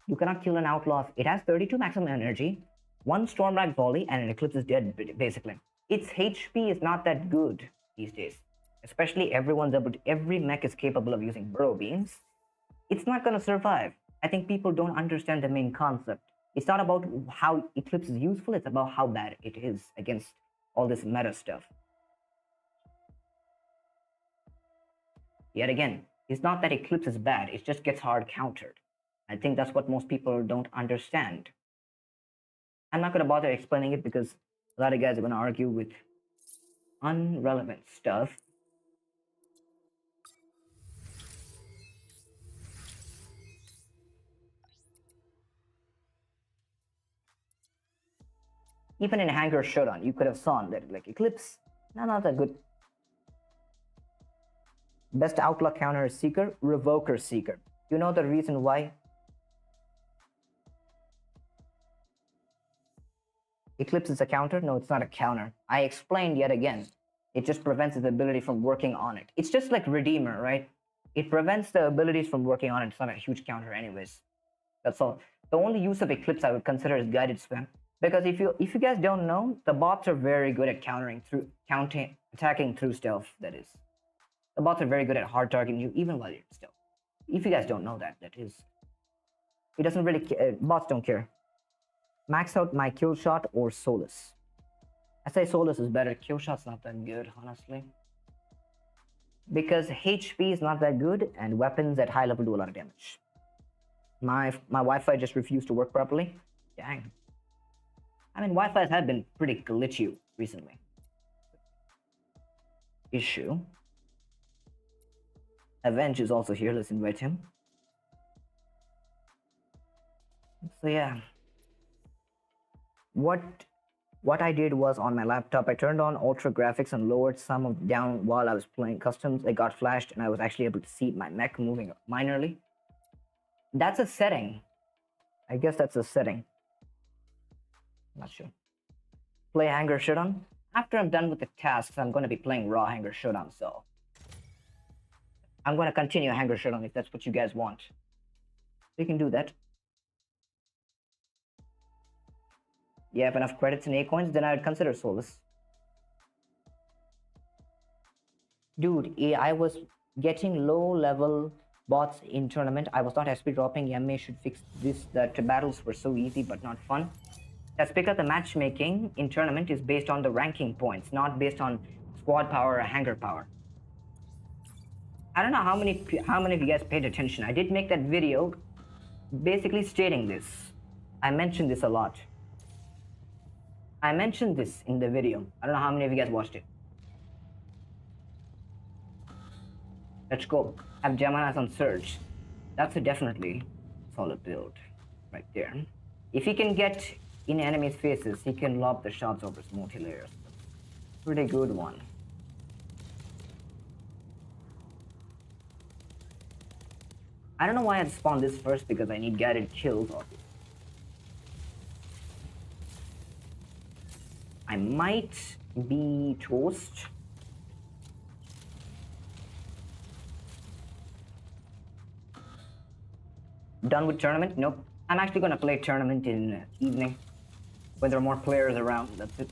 You cannot kill an Outlaw. It has 32 maximum energy, one Stormrack volley, and an Eclipse is dead, basically. Its HP is not that good these days. Especially every mech is capable of using burrow beams. It's not going to survive. I think people don't understand the main concept. It's not about how Eclipse is useful, it's about how bad it is against all this meta stuff. Yet again, it's not that Eclipse is bad, it just gets hard countered. I think that's what most people don't understand. I'm not going to bother explaining it because a lot of guys are going to argue with irrelevant stuff. Even in Hangar Showdown, you could have saw that like Eclipse, not that good. Best Outlaw counter is Seeker, Revoker Seeker. You know the reason why? Eclipse is a counter? No, it's not a counter. I explained yet again. It just prevents its ability from working on it. It's just like Redeemer, right? It prevents the abilities from working on it. It's not a huge counter anyways. That's all. The only use of Eclipse I would consider is guided spam. Because if you guys don't know, the bots are very good at attacking through stealth, that is. The bots are very good at hard targeting you even while you're stealth. If you guys don't know that, that is. It doesn't really care. Bots don't care. Max out my kill shot or Solace. I say Solace is better. Kill shot's not that good, honestly. Because HP is not that good and weapons at high level do a lot of damage. My Wi-Fi just refused to work properly. Dang. I mean, Wi-Fi's have been pretty glitchy recently. Issue. Avenge is also here. Let's invite him. So yeah. What I did was on my laptop, I turned on ultra graphics and lowered some of down while I was playing customs. It got flashed and I was actually able to see my mech moving minorly. That's a setting. I guess that's a setting. Not sure. Play Hangar Showdown. After I'm done with the tasks, I'm going to be playing raw Hangar Showdown, so I'm going to continue Hangar Showdown if that's what you guys want. We can do that. You have enough credits and A coins, then I would consider Solace. Dude, I was getting low level bots in tournament. I was not SP dropping. Yame should fix this. The battles were so easy but not fun. That's because the matchmaking in tournament is based on the ranking points, not based on squad power or Hangar power. I don't know how many of you guys paid attention. I did make that video basically stating this. I mentioned this a lot. I mentioned this in the video. I don't know how many of you guys watched it. Let's go. Have Gemini's on Surge. That's a definitely solid build right there. If he can get in enemies' faces, he can lob the shots over multi-layers. Pretty good one. I don't know why I'd spawn this first because I need guided kills, obviously. I might be toast. Done with tournament? Nope. I'm actually going to play tournament in evening when there are more players around. That's it.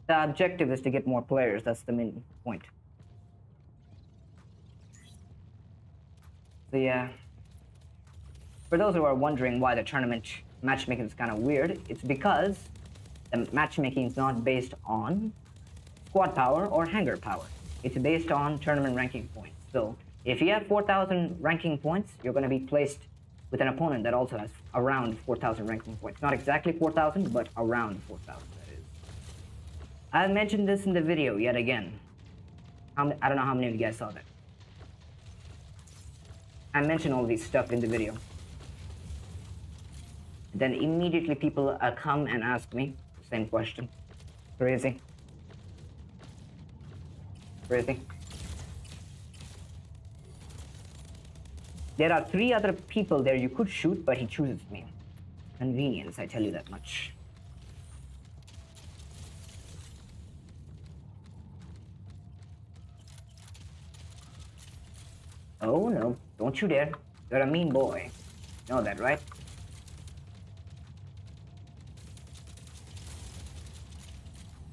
The objective is to get more players. That's the main point. So yeah. For those who are wondering why the tournament matchmaking is kind of weird, it's because the matchmaking is not based on squad power or Hangar power. It's based on tournament ranking points. So if you have 4,000 ranking points, you're going to be placed with an opponent that also has around 4,000 ranking points. Not exactly 4,000, but around 4,000, that is. I mentioned this in the video yet again. I don't know how many of you guys saw that. I mentioned all these stuff in the video. Then immediately people come and ask me the same question. Crazy. Crazy. There are 3 other people there you could shoot, but he chooses me. Convenience, I tell you that much. Oh no, don't you dare. You're a mean boy. You know that, right?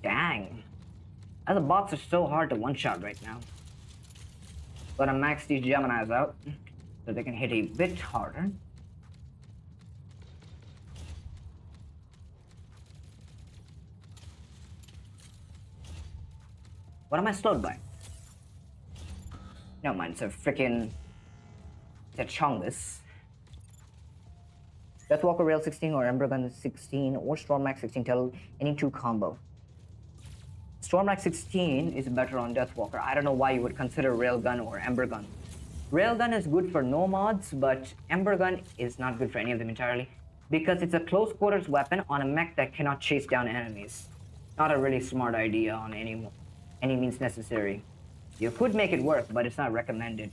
Dang. The bots are so hard to one-shot right now. Gotta max these Geminis out so they can hit a bit harder. What am I slowed by? No mind, it's a freaking Chongus. Deathwalker Rail 16 or Ember Gun 16 or Storm Max 16 tell any 2 combo. Storm Max 16 is better on Deathwalker. I don't know why you would consider Railgun or Ember Gun. Railgun is good for no mods, but Ember Gun is not good for any of them entirely because it's a close quarters weapon on a mech that cannot chase down enemies. Not a really smart idea on any means necessary. You could make it work, but it's not recommended.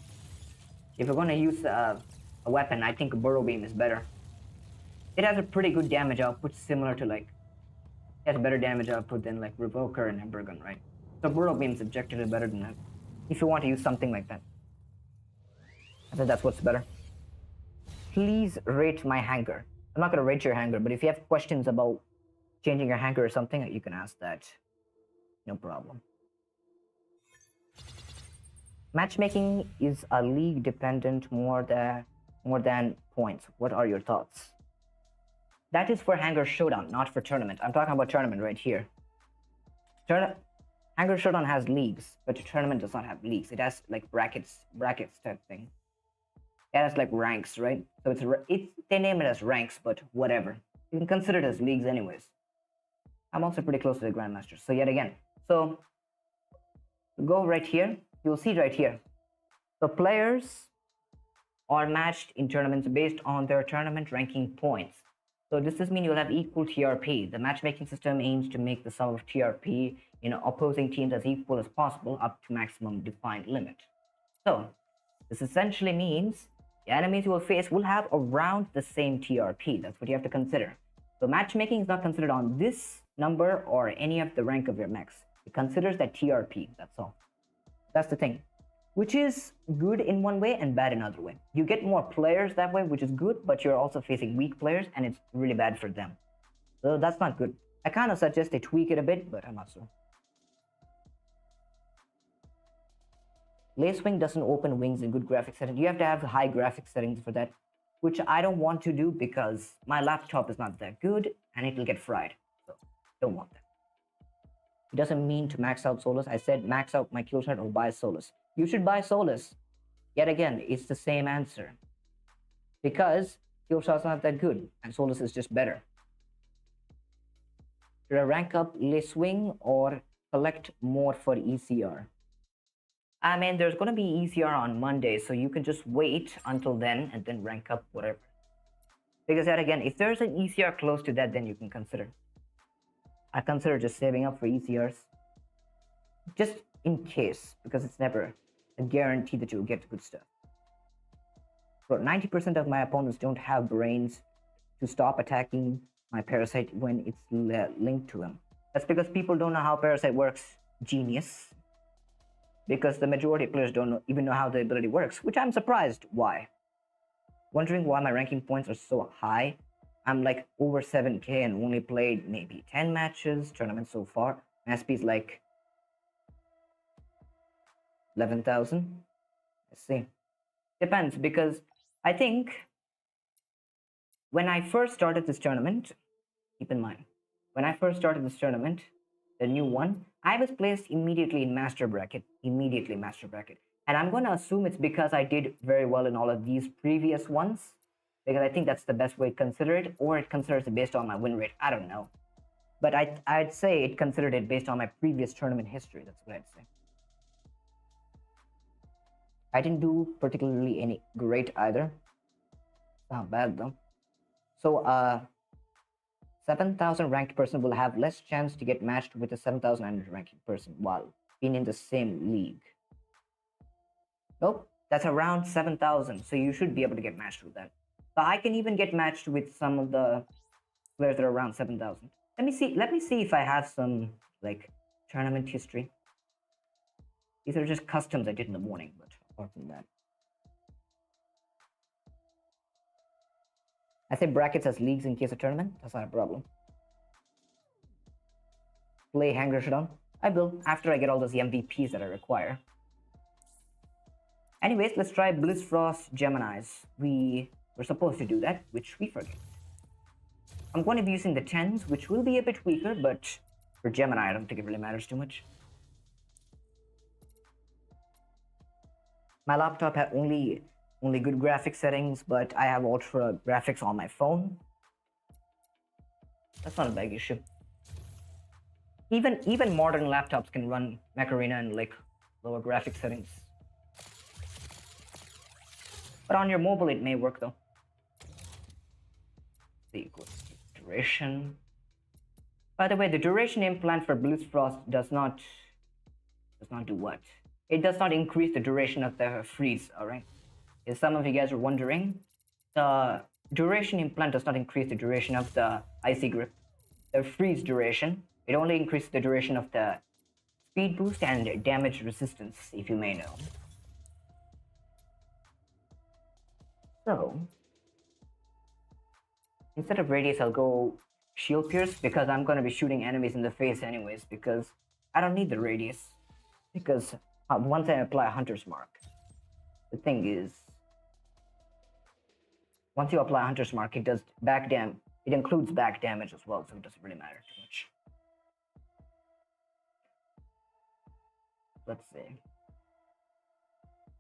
If you're going to use a weapon, I think Burrow Beam is better. It has a pretty good damage output, similar to like, it has better damage output than like Revoker and Ember Gun, right? So Burrow Beam is objectively better than that. If you want to use something like that, I think that's what's better. Please rate my Hangar. I'm not going to rate your Hangar, but if you have questions about changing your Hangar or something, you can ask that. No problem. Matchmaking is a league dependent more than points. What are your thoughts? That is for Hangar Showdown, not for tournament. I'm talking about tournament right here. Hangar Showdown has leagues, but the tournament does not have leagues. It has like brackets type thing. It has like ranks, right? So they name it as ranks, but whatever. You can consider it as leagues anyways. I'm also pretty close to the Grandmaster. So yet again, so go right here. You'll see right here. So players are matched in tournaments based on their tournament ranking points. So this does mean you'll have equal TRP. The matchmaking system aims to make the sum of TRP in opposing teams as equal as possible up to maximum defined limit. So this essentially means the enemies you will face will have around the same TRP. That's what you have to consider. So matchmaking is not considered on this number or any of the rank of your mechs. It considers that TRP, that's all. That's the thing, which is good in one way and bad in another way. You get more players that way, which is good, but you're also facing weak players and it's really bad for them. So that's not good. I kind of suggest they tweak it a bit, but I'm not sure. Lace Wing doesn't open wings in good graphics settings. You have to have high graphics settings for that, which I don't want to do because my laptop is not that good and it will get fried. So don't want that. It doesn't mean to max out Solace. I said max out my kill shot or buy Solace. You should buy Solace. Yet again, it's the same answer. Because kill shot's not that good and Solace is just better. Should I rank up Lace Wing or collect more for ECR? I mean, there's going to be ECR on Monday, so you can just wait until then and then rank up whatever. Because yet again, if there's an ECR close to that, then you can consider. I consider just saving up for ECRs. Just in case, because it's never a guarantee that you'll get good stuff. Bro, 90% of my opponents don't have brains to stop attacking my Parasite when it's linked to him. That's because people don't know how Parasite works. Genius. Because the majority of players don't even know how the ability works, which I'm surprised why. Wondering why my ranking points are so high. I'm like over 7k and only played maybe 10 matches, tournaments so far. My SP is like 11,000. Let's see. Depends, because I think when I first started this tournament, keep in mind, when I first started this tournament, the new one, I was placed immediately in Master Bracket. Immediately Master Bracket. And I'm going to assume it's because I did very well in all of these previous ones. because I think that's the best way to consider it, or it considers it based on my win rate. I don't know. But I'd say it considered it based on my previous tournament history. That's what I'd say. I didn't do particularly any great either. Not bad though. So 7,000 ranked person will have less chance to get matched with a 7,900 ranked person while being in the same league. Nope, that's around 7,000, so you should be able to get matched with that. So I can even get matched with some of the players that are around 7,000. Let me see if I have some like tournament history. These are just customs I did in the morning, but apart from that. I say brackets as leagues in case of tournament. That's not a problem. Play Hangar showdown. I will after I get all those MVPs that I require. Anyways, let's try Blizz Frost Geminis. We were supposed to do that, which we forget. I'm going to be using the 10s, which will be a bit weaker, but for Gemini, I don't think it really matters too much. My laptop had only good graphics settings, but I have ultra graphics on my phone. That's not a big issue. Even modern laptops can run Mech Arena in like lower graphics settings. But on your mobile, it may work though. The duration. By the way, the duration implant for Blizz Frost does not do what? It does not increase the duration of the freeze. All right. If some of you guys are wondering, the duration implant does not increase the duration of the icy grip. The freeze duration, it only increases the duration of the speed boost and damage resistance, if you may know. So, instead of radius, I'll go shield pierce because I'm going to be shooting enemies in the face anyways, because I don't need the radius. Because once I apply Hunter's Mark, the thing is, once you apply Hunter's Mark, it does back dam. It includes back damage as well, so it doesn't really matter too much. Let's see.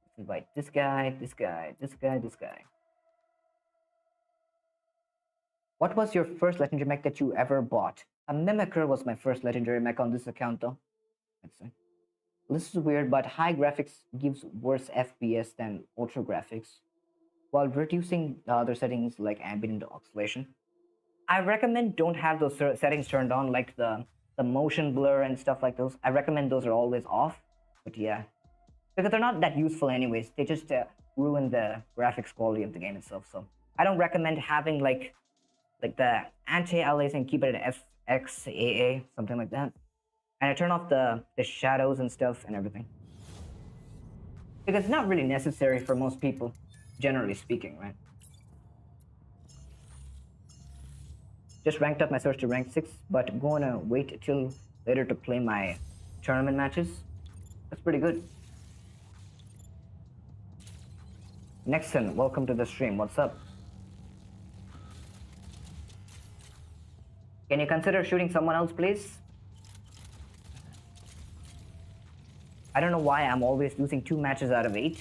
Let's invite this guy, this guy, this guy, this guy. What was your first legendary mech that you ever bought? A Mimicker was my first legendary mech on this account though. Let's see. This is weird, but high graphics gives worse FPS than ultra graphics, while reducing the other settings like ambient oscillation. I recommend don't have those settings turned on, like the motion blur and stuff like those. I recommend those are always off. But yeah, because they're not that useful anyways. They just ruin the graphics quality of the game itself. So I don't recommend having like the anti-aliasing, keep it at FXAA, something like that. And I turn off the shadows and stuff and everything. Because it's not really necessary for most people, generally speaking, right? Just ranked up my search to rank 6, but gonna wait till later to play my tournament matches. That's pretty good. Nexon, welcome to the stream. What's up? Can you consider shooting someone else, please? I don't know why I'm always losing 2 matches out of 8.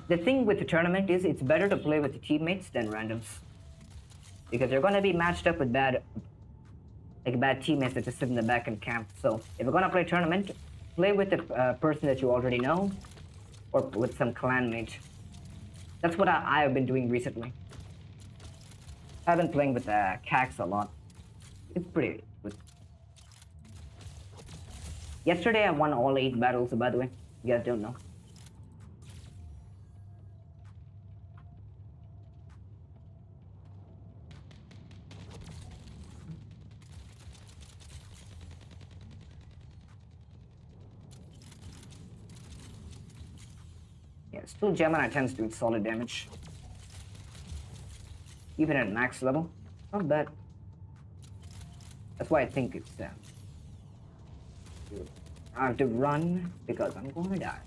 The thing with the tournament is it's better to play with the teammates than randoms. Because you're gonna be matched up with bad teammates that just sit in the back and camp. So if you're gonna play tournament, play with the person that you already know, or with some clanmate. That's what I have been doing recently. I've been playing with Cax a lot. It's pretty good. Yesterday I won all 8 battles, by the way. You guys don't know. Yeah, still Gemini tends to do solid damage. Even at max level. Not bad. That's why I think it's I have to run because I'm going to die.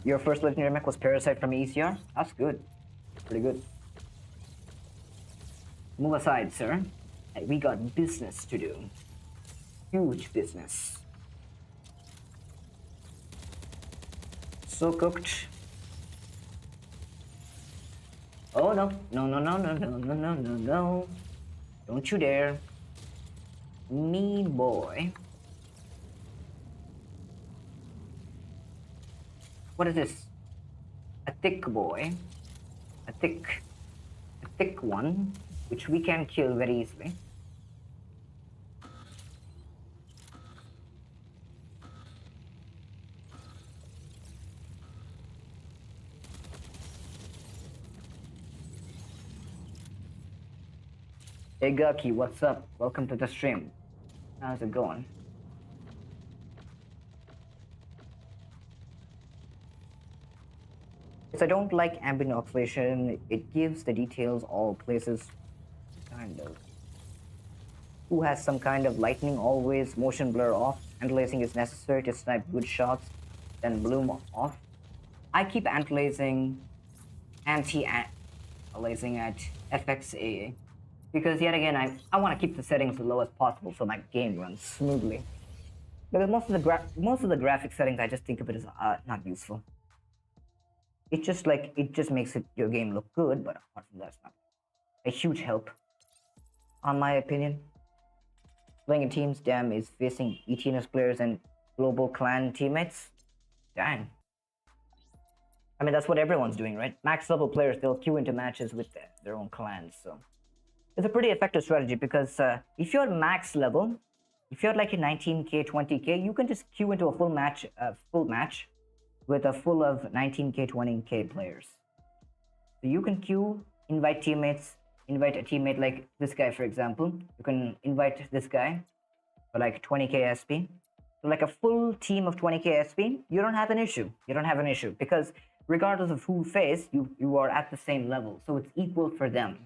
Your first legendary mech was Parasite from ECR? That's good. Pretty good. Move aside, sir. We got business to do. Huge business. So cooked. Oh no, no, no, no, no, no, no, no, no, no. Don't you dare. Mean boy. What is this? A thick boy. A thick one, which we can kill very easily. Hey Gurky, what's up? Welcome to the stream. How's it going? Yes, I don't like ambient oxidation. It gives the details all places. Kind of. Who has some kind of lightning always, motion blur off, anti-aliasing is necessary to snipe good shots, then bloom off. I keep anti-aliasing at FXAA because yet again I want to keep the settings as low as possible so my game runs smoothly. Because most of the graphic settings I just think of it as not useful. It just makes your game look good, but apart from that, it's not a huge help, on my opinion. Playing in teams, damn, is facing ETNS players and global clan teammates. Dang. I mean, that's what everyone's doing, right? Max level players, they'll queue into matches with their own clans, so it's a pretty effective strategy because if you're max level, if you're like in 19k, 20k, you can just queue into a full match with a full of 19k, 20k players. So you can queue, invite teammates, invite a teammate like this guy, for example. You can invite this guy for like 20k SP. So like a full team of 20k SP, you don't have an issue. You don't have an issue because regardless of who face, you are at the same level. So it's equal for them.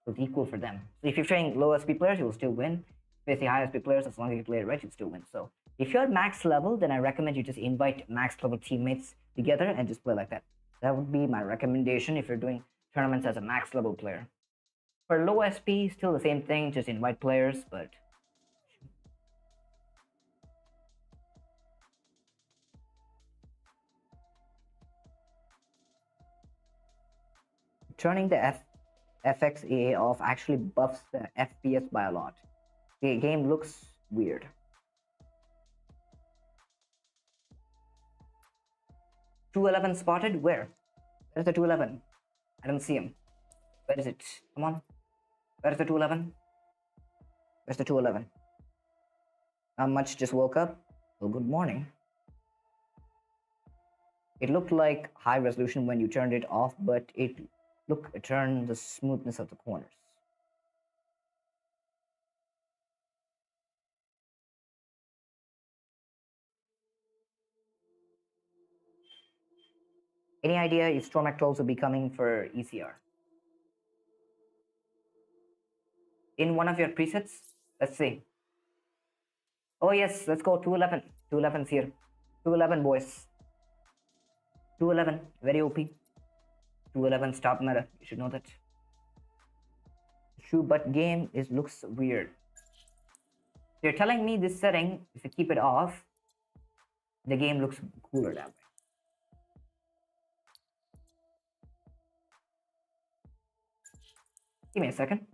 So it's equal for them. So if you're playing low SP players, you'll still win. Facing high SP players, as long as you play it right, you'll still win. So if you're max level, then I recommend you just invite max level teammates together and just play like that. That would be my recommendation if you're doing tournaments as a max level player. For low SP, still the same thing, just invite players, but turning the FXAA off actually buffs the FPS by a lot. The game looks weird. $211 spotted? Where? Where's the 211? I don't see him. Where is it? Come on. Where's the 211? Where's the 211? Not much, just woke up. Well, good morning. It looked like high resolution when you turned it off, but it turned the smoothness of the corners. Any idea if Stormac trolls will be coming for ECR? In one of your presets? Let's see. Oh yes, let's go 211. 211's here. 211 boys. 211, very OP. 211 stop meta. You should know that. Shoe butt game looks weird. They're telling me this setting, if I keep it off, the game looks cooler that way. Give me a second.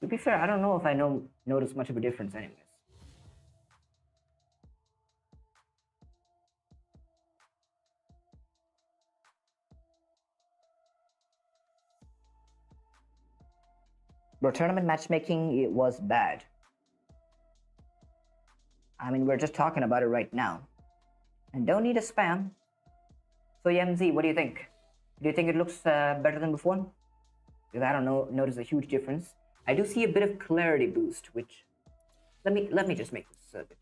To be fair, I don't know if I notice much of a difference anyways. But tournament matchmaking, it was bad. I mean, we're just talking about it right now. And don't need a spam. So MZ, what do you think? Do you think it looks better than before? Because I don't notice a huge difference. I do see a bit of clarity boost, which let me just make this circuit.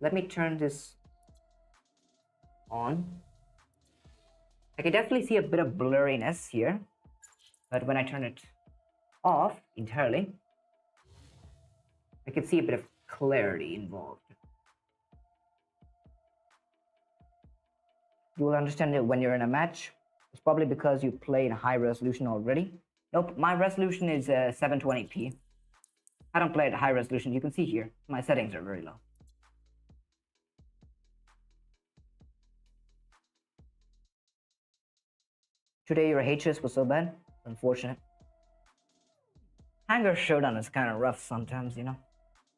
Let me turn this on. I can definitely see a bit of blurriness here, but when I turn it off entirely, I can see a bit of clarity involved. You will understand it when you're in a match. It's probably because you play in high resolution already. Nope, my resolution is 720p. I don't play at high resolution. You can see here, my settings are very low. Today your HS was so bad. Unfortunate. Hangar showdown is kind of rough sometimes, you know.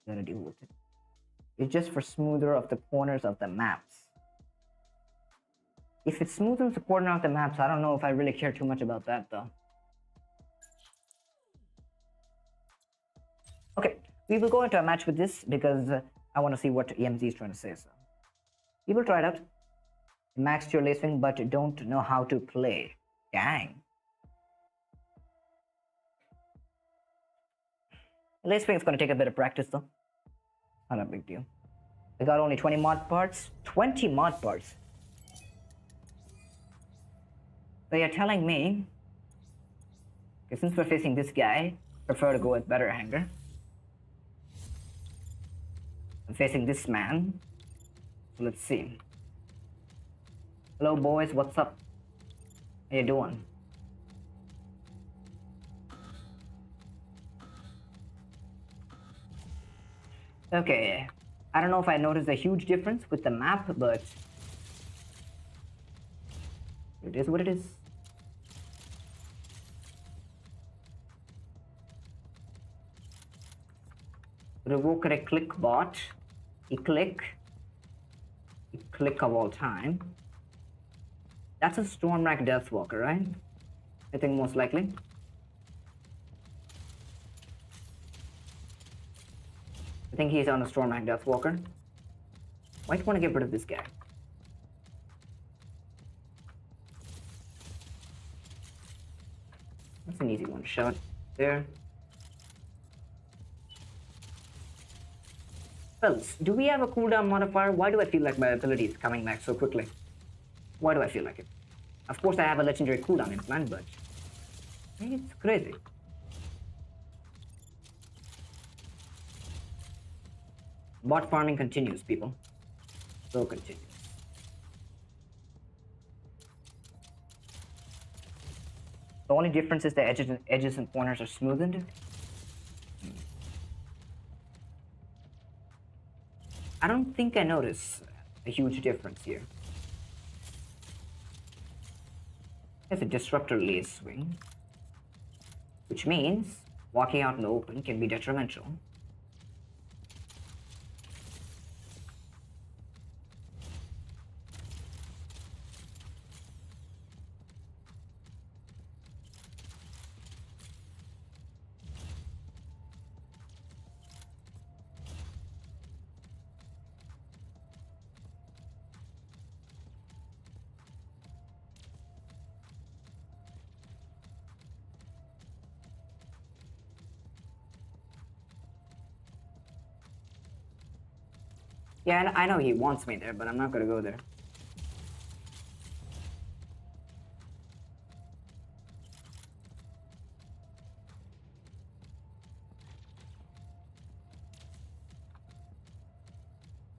You gotta deal with it. It's just for smoother of the corners of the maps. If it's smoother the corner of the maps, I don't know if I really care too much about that though. Okay, we will go into a match with this because I want to see what EMZ is trying to say. So we will try it out. Maxed your lacing, but don't know how to play. Dang. Lace wing is going to take a bit of practice though. Not a big deal. We got only 20 mod parts. 20 mod parts. So you're telling me, okay, since we're facing this guy, prefer to go with better Hangar. I'm facing this man. So let's see. Hello boys, what's up? How you doing? Okay, I don't know if I noticed a huge difference with the map, but it is what it is. Revoke a click bot. A click of all time. That's a Stormrack Deathwalker, right? I think most likely. I think he's on a Stormrack Deathwalker. Might want to get rid of this guy. That's an easy one shot there. Fellas, do we have a cooldown modifier? Why do I feel like my ability is coming back so quickly? Why do I feel like it? Of course I have a legendary cooldown implant, but it's crazy. Bot farming continues, people. So continues. The only difference is the edges and corners are smoothened. I don't think I notice a huge difference here. There's a disruptor lace swing, which means walking out in the open can be detrimental. Yeah, I know he wants me there, but I'm not gonna go there.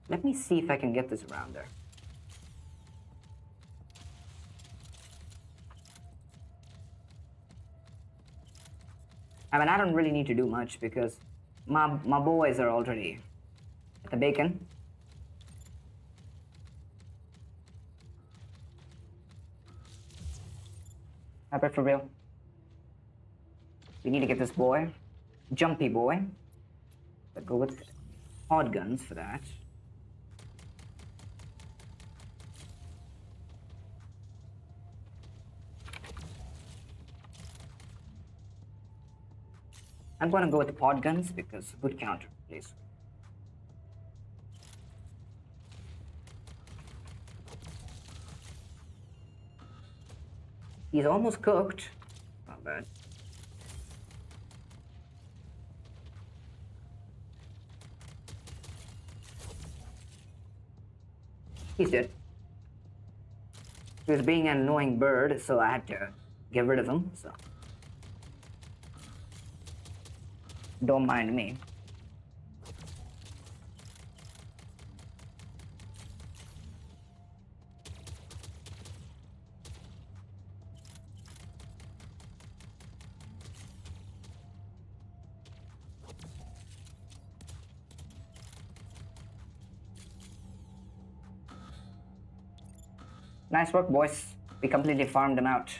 Let me see if I can get this around there. I mean, I don't really need to do much because my boys are already at the bacon. I bet for real. We need to get this boy. Jumpy boy. But go with hard guns for that. I'm gonna go with the pod guns because good counter, please. He's almost cooked. Not bad. He's dead. He was being an annoying bird, so I had to get rid of him, so. Don't mind me. Nice work, boys. We completely farmed them out.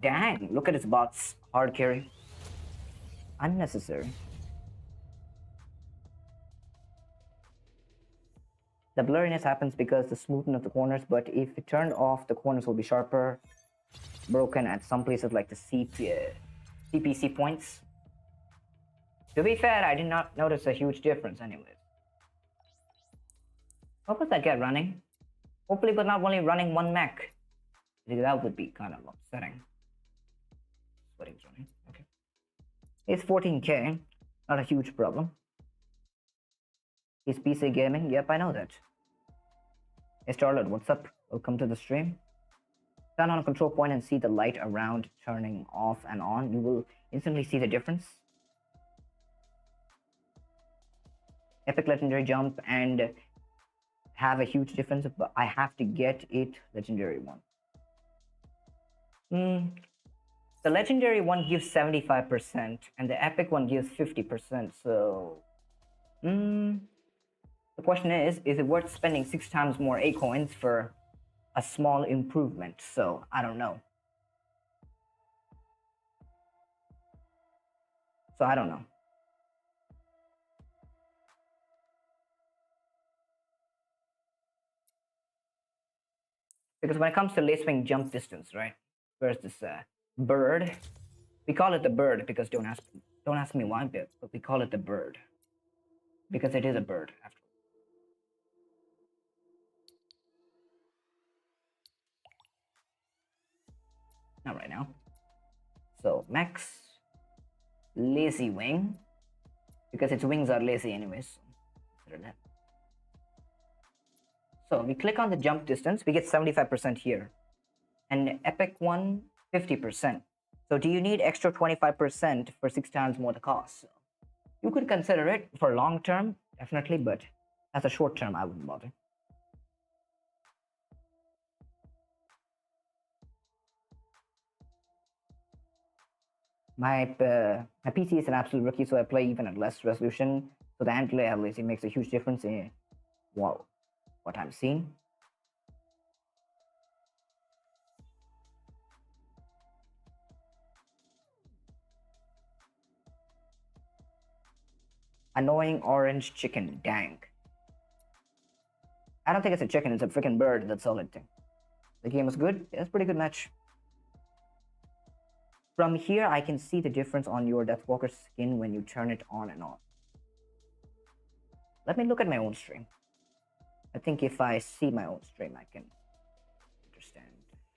Dang, look at his bots. Hard carry. Unnecessary. The blurriness happens because the smoothness of the corners, but if it turned off, the corners will be sharper, broken at some places like the CPC points. To be fair, I did not notice a huge difference anyways. What was that guy running? Hopefully, but not only running one mech. That would be kind of upsetting. What he's running. Okay. It's 14k. Not a huge problem. He's PC gaming. Yep, I know that. Hey Starlord, what's up? Welcome to the stream. Stand on a control point and see the light around turning off and on. You will instantly see the difference. Epic legendary jump and have a huge difference, but I have to get it legendary one. The legendary one gives 75% and the epic one gives 50%, so the question is it worth spending 6 times more A coins for a small improvement? So I don't know. Because when it comes to lacewing jump distance, right? Where's this bird? We call it the bird because don't ask me why, but we call it the bird because it is a bird after all. Not right now. So Mech's lazy wing because its wings are lazy anyways. So consider that. So we click on the jump distance, we get 75% here. And epic one, 50%. So do you need extra 25% for 6 times more the cost? So you could consider it for long term, definitely, but as a short term, I wouldn't bother. My PC is an absolute rookie, so I play even at less resolution. So the hand delay lazy makes a huge difference in what I'm seeing. Annoying orange chicken, dang. I don't think it's a chicken, it's a freaking bird, that's all it thing. The game was good, yeah, it's a pretty good match. From here, I can see the difference on your Deathwalker skin when you turn it on and off. Let me look at my own stream. I think if I see my own stream, I can understand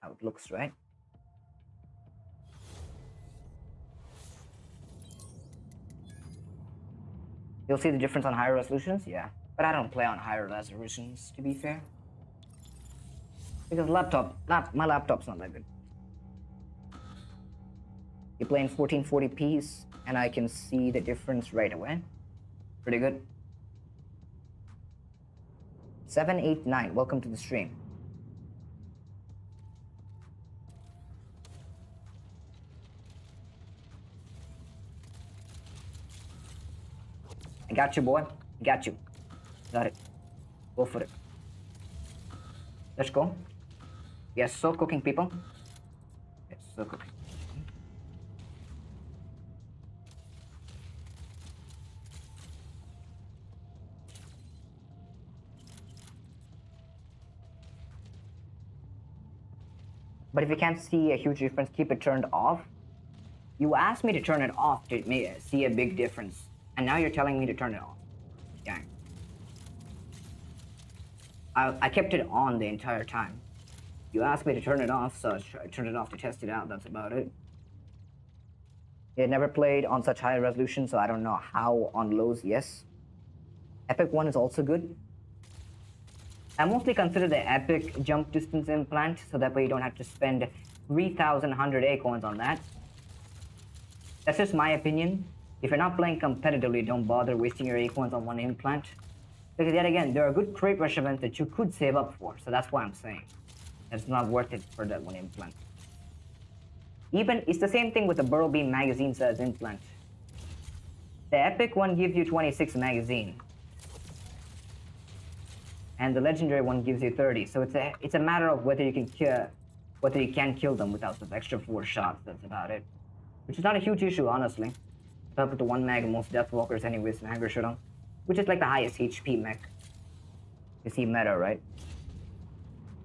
how it looks, right? You'll see the difference on higher resolutions, yeah. But I don't play on higher resolutions, to be fair. Because my laptop's not that good. You play in 1440p, and I can see the difference right away. Pretty good. 789, welcome to the stream. I got you, boy. I got you. Got it. Go for it. Let's go. Yes, so cooking, people. Yes, so cooking. But if you can't see a huge difference, keep it turned off. You asked me to turn it off to see a big difference. And now you're telling me to turn it off. Dang. I kept it on the entire time. You asked me to turn it off, so I turned it off to test it out. That's about it. It never played on such high resolution, so I don't know how on lows, yes. Epic 1 is also good. I mostly consider the epic jump distance implant, so that way you don't have to spend 3,100 A coins on that. That's just my opinion. If you're not playing competitively, don't bother wasting your A coins on one implant. Because yet again, there are good crate rush events that you could save up for, so that's why I'm saying. It's not worth it for that one implant. Even, it's the same thing with the Burrow Beam magazine size implant. The epic one gives you 26 magazine. and the legendary one gives you 30. So it's a matter of whether you can kill them without those extra 4 shots. That's about it. Which is not a huge issue, honestly. Up with the 1 mag most Deathwalkers anyways in Hangar showdown, which is like the highest HP mech. You see meta, right?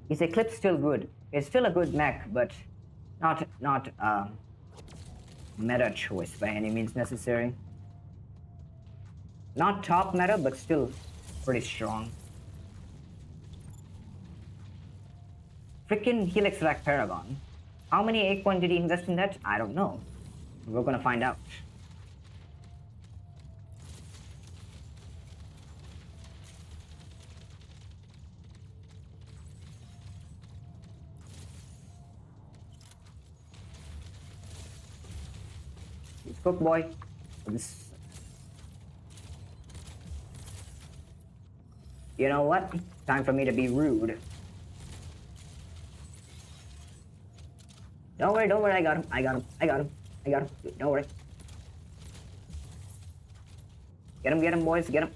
Is Eclipse still good? It's still a good mech, but not meta choice by any means necessary. Not top meta, but still pretty strong. Frickin' Helix Rack Paragon. How many Acorn did he invest in that? I don't know. We're gonna find out. It's cook boy. This. You know what? Time for me to be rude. Don't worry, I got him. Don't worry. Get him, boys, get him.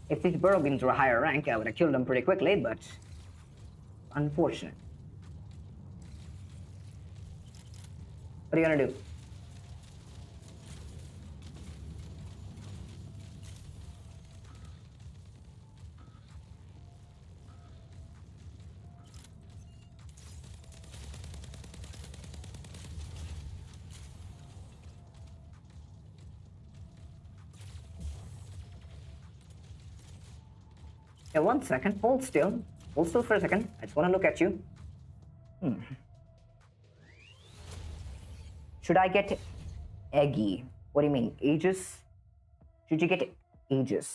If these burrow beams were a higher rank, I would have killed them pretty quickly, but unfortunate. What are you gonna do? Yeah, 1 second. Hold still. Hold still for a second. I just want to look at you. Should I get Eggy? What do you mean? Aegis? Should you get Aegis?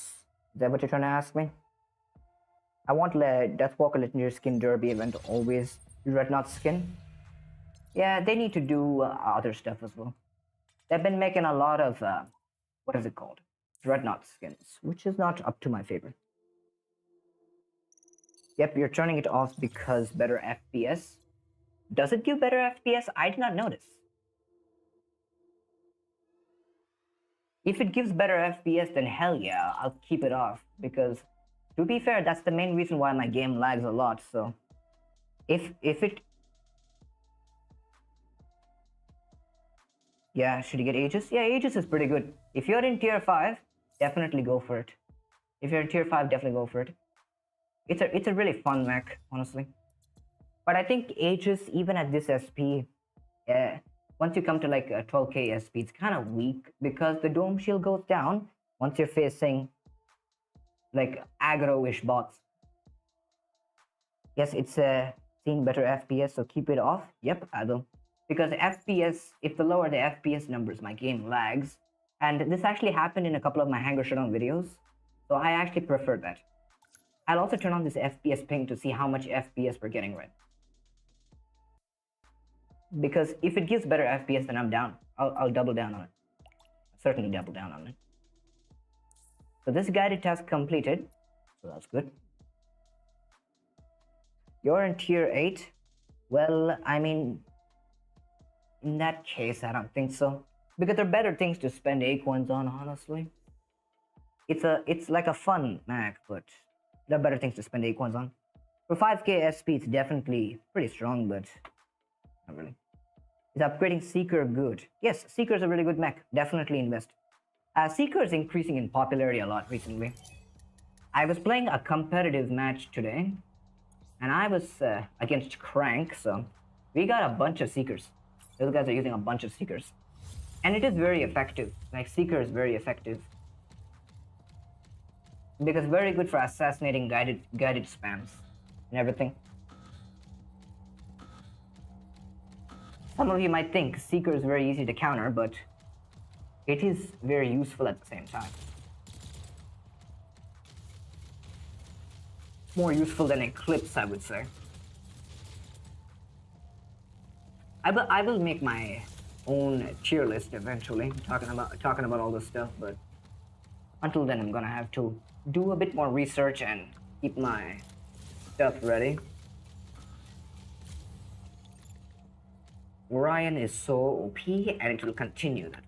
Is that what you're trying to ask me? I want Deathwalker Legendary Skin Derby event always. Dreadnought skin? Yeah, they need to do other stuff as well. They've been making a lot of, what is it called? Dreadnought skins, which is not up to my favorite. Yep, you're turning it off because better FPS. Does it give better FPS? I did not notice. If it gives better FPS, then hell yeah, I'll keep it off. Because, to be fair, that's the main reason why my game lags a lot, so... If it... Yeah, should you get Aegis? Yeah, Aegis is pretty good. If you're in tier 5, definitely go for it. If you're in tier 5, definitely go for it. It's a really fun mech, honestly. But I think Aegis, even at this SP, once you come to like 12k SP, it's kind of weak because the dome shield goes down once you're facing like aggro-ish bots. Yes, it's seeing better FPS, so keep it off. Yep, I will. Because FPS, if the lower the FPS numbers, my game lags. And this actually happened in a couple of my Hangar showdown videos, so I actually prefer that. I'll also turn on this FPS ping to see how much FPS we're getting right. Because if it gives better FPS, then I'm down. I'll double down on it. Certainly double down on it. So this guided task completed. So that's good. You're in tier 8. Well, I mean, in that case, I don't think so. Because there are better things to spend acorns on, honestly. It's like a fun mech, but there are better things to spend acorns on. For 5k SP, it's definitely pretty strong, but not really. Is upgrading Seeker good? Yes, Seeker is a really good mech. Definitely invest. Seeker is increasing in popularity a lot recently. I was playing a competitive match today, and I was against Crank, so we got a bunch of Seekers. Those guys are using a bunch of Seekers. And it is very effective. Like, Seeker is very effective. Because very good for assassinating guided spams and everything. Some of you might think Seeker is very easy to counter, but it is very useful at the same time. More useful than Eclipse, I would say. I will make my own tier list eventually, talking about all this stuff, but until then I'm gonna have to do a bit more research and keep my stuff ready. Orion is so OP and it will continue that.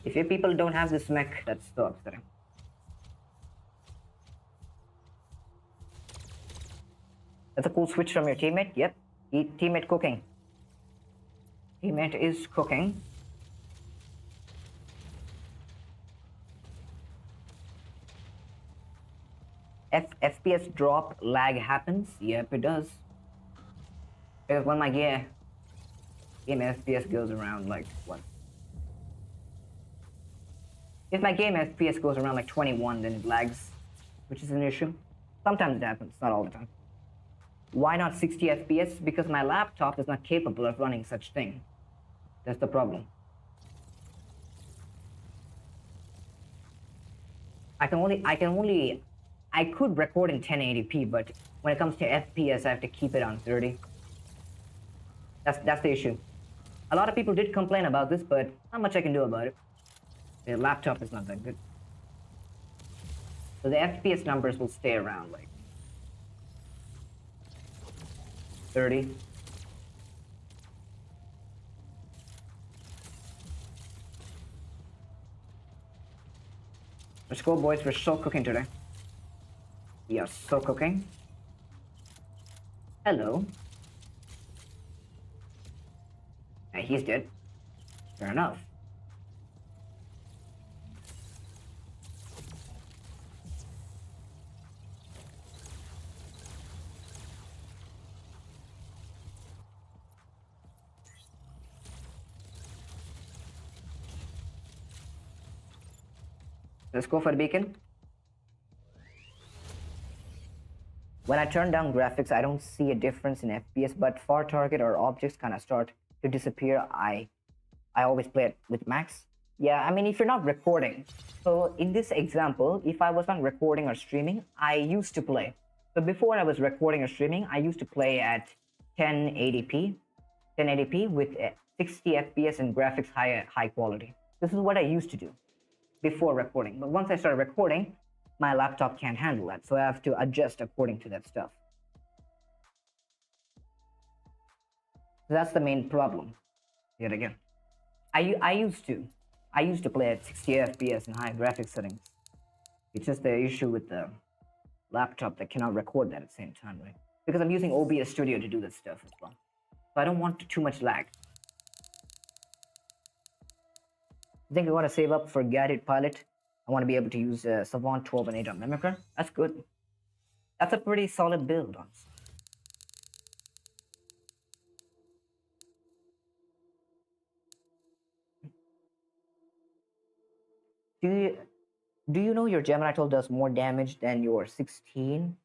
If you people don't have this mech, that's so upsetting. That's a cool switch from your teammate. Yep. Teammate cooking. Teammate is cooking. FPS drop lag happens. Yep, it does. Because when my game FPS goes around like what? If my game FPS goes around like 21, then it lags, which is an issue. Sometimes it happens, not all the time. Why not 60 FPS? Because my laptop is not capable of running such thing. That's the problem. I could record in 1080p, but when it comes to FPS, I have to keep it on 30. That's the issue. A lot of people did complain about this, but not much I can do about it. The laptop is not that good. So the FPS numbers will stay around like 30. Let's go, boys. We're so cooking today. We are so cooking. Hello. Yeah, he's dead. Fair enough. Let's go for the beacon. When I turn down graphics, I don't see a difference in FPS, but far target or objects kind of start to disappear. I always play it with max. Yeah, I mean, if you're not recording. So in this example, if I was not recording or streaming, I used to play. So before I was recording or streaming, I used to play at 1080p with 60 FPS and graphics high quality. This is what I used to do before recording. But once I started recording, my laptop can't handle that, so I have to adjust according to that stuff. So that's the main problem. Yet again, I used to play at 60 FPS and high graphics settings. It's just the issue with the laptop that cannot record that at the same time, right? Because I'm using OBS Studio to do this stuff as well. So I don't want too much lag. I think I want to save up for Guided Pilot. I want to be able to use Savant 12 and 8 on Mimicker. That's good. That's a pretty solid build, honestly. Do you know your Gemini 12 does more damage than your 16?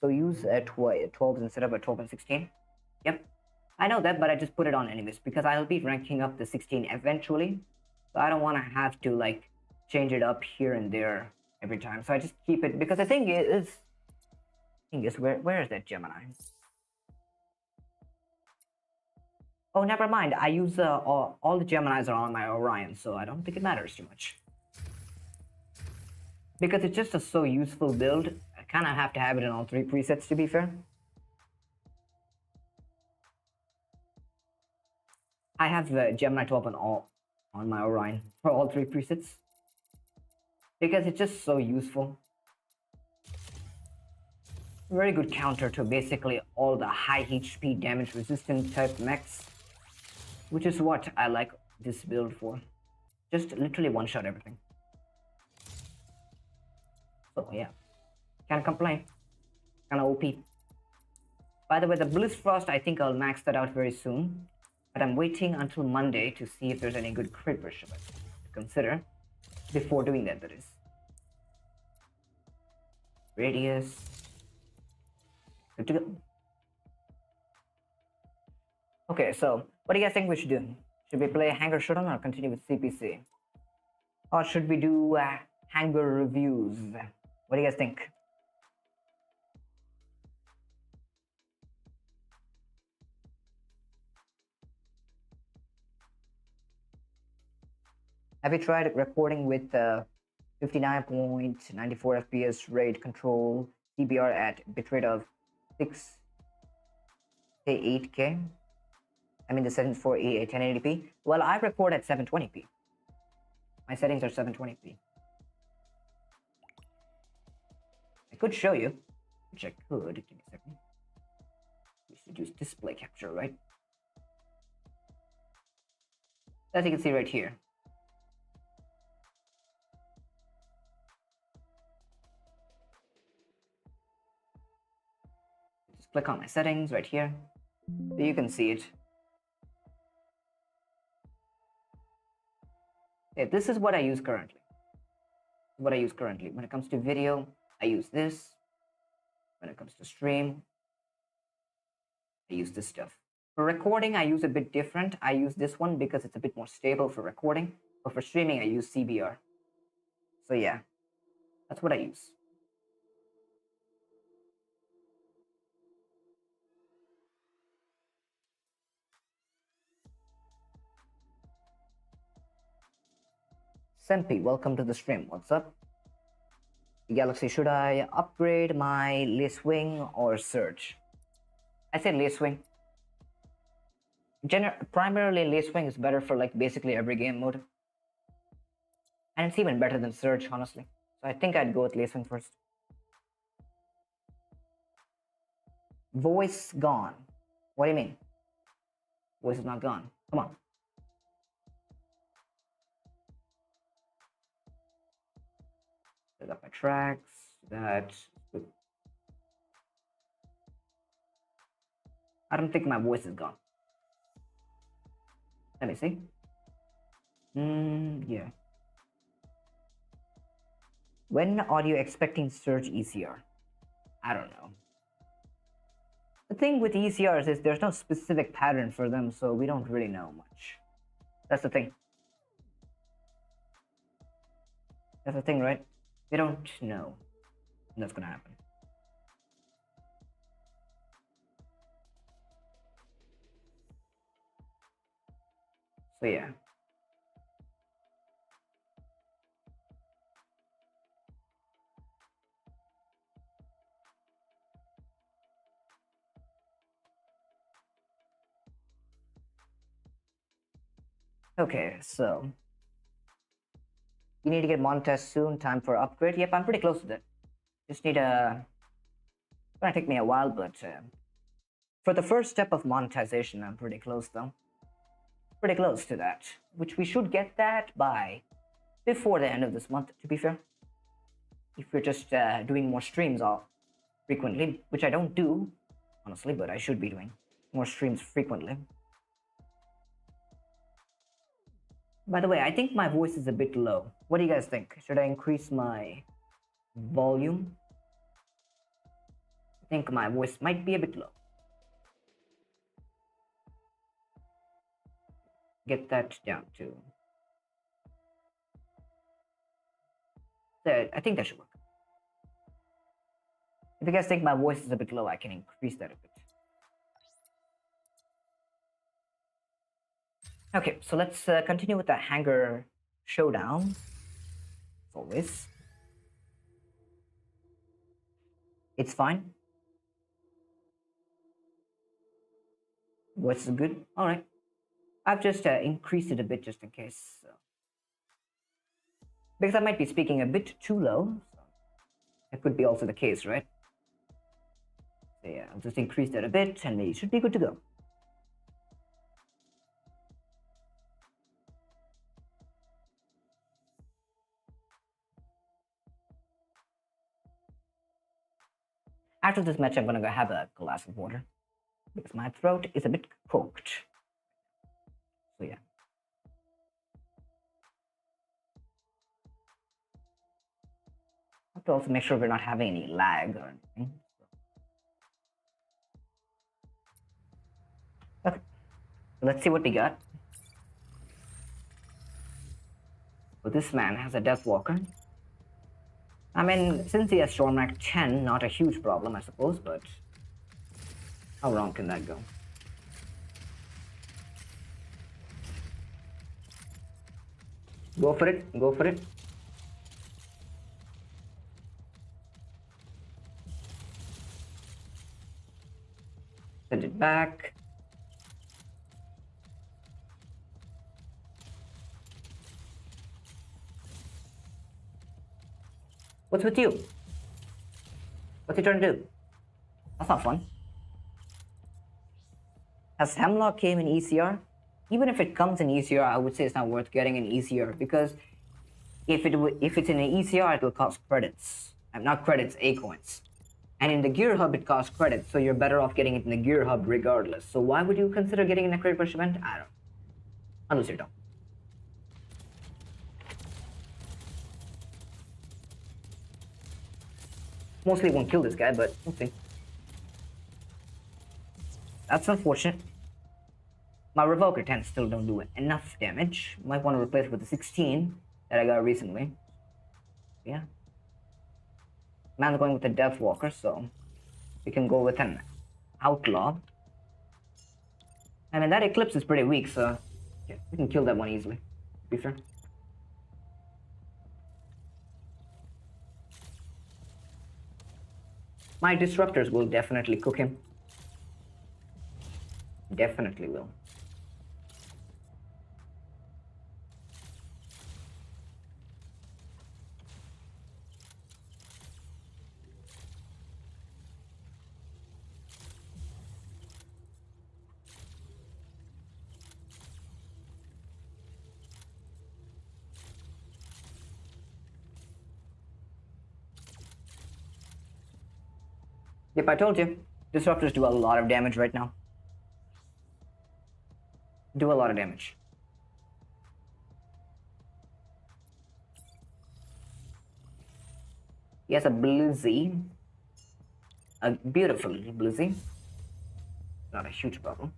So use a 12 instead of a 12 and 16. Yep. I know that, but I just put it on anyways because I'll be ranking up the 16 eventually. So I don't want to have to like change it up here and there every time. So I just keep it because the thing is where is that Gemini? Oh, never mind. I use all the Geminis are on my Orion, so I don't think it matters too much. Because it's just a so useful build, I kind of have to have it in all three presets to be fair. I have the Gemini 12 on my Orion for all three presets. Because it's just so useful. Very good counter to basically all the high HP damage resistant type mechs. Which is what I like this build for. Just literally one-shot everything. So yeah, can't complain. Kinda OP. By the way, the Bliss Frost, I think I'll max that out very soon. But I'm waiting until Monday to see if there's any good crit version to consider. Before doing that, that is. Radius. Good to go. Okay, so what do you guys think we should do? Should we play Hangar Showdown or continue with CPC? Or should we do Hangar reviews? What do you guys think? Have you tried recording with 59.94 FPS RAID control DBR at bitrate of 6K 8K? I mean the settings for 1080p. Well, I record at 720p. My settings are 720p. I could show you, which I could. Give me a second. We should use display capture, right? As you can see right here. Just click on my settings right here, so you can see it. Okay, this is what I use currently. When it comes to video, I use this. When it comes to stream, I use this stuff. For recording, I use a bit different. I use this one because it's a bit more stable for recording. But for streaming, I use CBR. So yeah, that's what I use. Sempi, welcome to the stream. What's up? Galaxy, should I upgrade my Lace Wing or Surge? I said Lace Wing. Primarily Lace Wing is better for like basically every game mode. And it's even better than Surge, honestly. So I think I'd go with Lace Wing first. Voice gone. What do you mean? Voice is not gone. Come on. Set up my tracks. I don't think my voice is gone. Let me see. Yeah. When are you expecting Surge ECR? I don't know. The thing with ECRs is there's no specific pattern for them, so we don't really know much. That's the thing. That's the thing, right? We don't know when that's gonna happen. So yeah. Okay, so you need to get monetized soon. Time for upgrade. Yep, I'm pretty close to that. Just need a. It's gonna take me a while, but for the first step of monetization, I'm pretty close though. Pretty close to that, which we should get that by before the end of this month. To be fair, if we're just doing more streams off frequently, which I don't do honestly, but I should be doing more streams frequently. By the way, I think my voice is a bit low. What do you guys think? Should I increase my volume? I think my voice might be a bit low. Get that down to. I think that should work. If you guys think my voice is a bit low, I can increase that a bit. Okay, so let's continue with the Hangar showdown. As always. It's fine. Voice is good. All right. I've just increased it a bit just in case. So. Because I might be speaking a bit too low. So that could be also the case, right? So yeah, I'll just increase that a bit and we should be good to go. After this match, I'm gonna go have a glass of water because my throat is a bit cooked. So yeah. I have to also make sure we're not having any lag or anything. Okay, so let's see what we got. So this man has a Death Walker. I mean, since he has Storm Rank 10, not a huge problem, I suppose, but how wrong can that go? Go for it, go for it. Send it back. What's with you? What's he trying to do? That's not fun. Has Hemlock came in ECR? Even if it comes in ECR, I would say it's not worth getting in ECR because if it's in an ECR, it will cost credits. Not credits, A-coins. And in the Gear Hub, it costs credits, so you're better off getting it in the Gear Hub regardless. So why would you consider getting in a credit push event? I don't know. Unless you're dumb. Mostly won't kill this guy, but we'll see. That's unfortunate. My Revoker 10 still don't do enough damage. Might want to replace it with the 16 that I got recently. Yeah. Man's going with the Death Walker, so we can go with an Outlaw. I mean, that Eclipse is pretty weak, so yeah, we can kill that one easily, to be fair. My Disruptors will definitely cook him. Definitely will. Yep, I told you. Disruptors do a lot of damage right now. Do a lot of damage. He has a Blizzy. A beautiful Blizzy. Not a huge problem.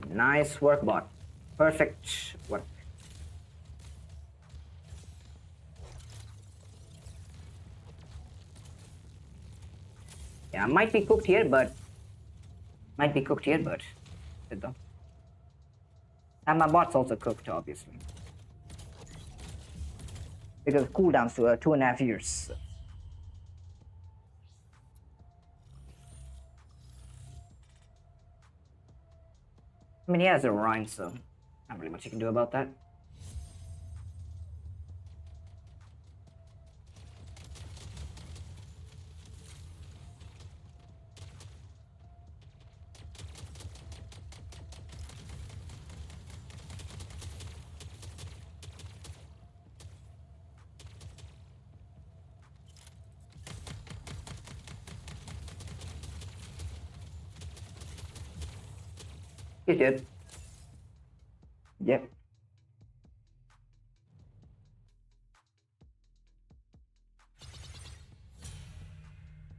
Nice work, bot. Perfect work. Yeah, might be cooked here, but though. And my bot's also cooked, obviously, because cooldowns to 2.5 years. I mean, he has a Rhine, so not really much you can do about that. He did. Yep.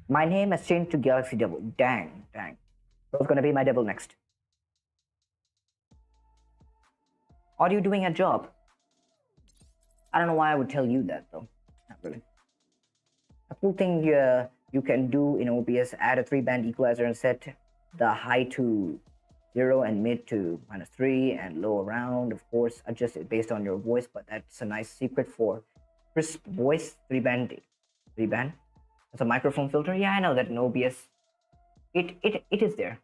My name has changed to Galaxy Devil. Dang. Who's gonna be my devil next? Are you doing a job? I don't know why I would tell you that though. Not really. A cool thing you can do in OBS, add a 3-band equalizer and set the high to 0 and mid to -3 and low around. Of course, adjust it based on your voice, but that's a nice secret for crisp voice. 3-band. It's a microphone filter. Yeah, I know that in OBS. It is there.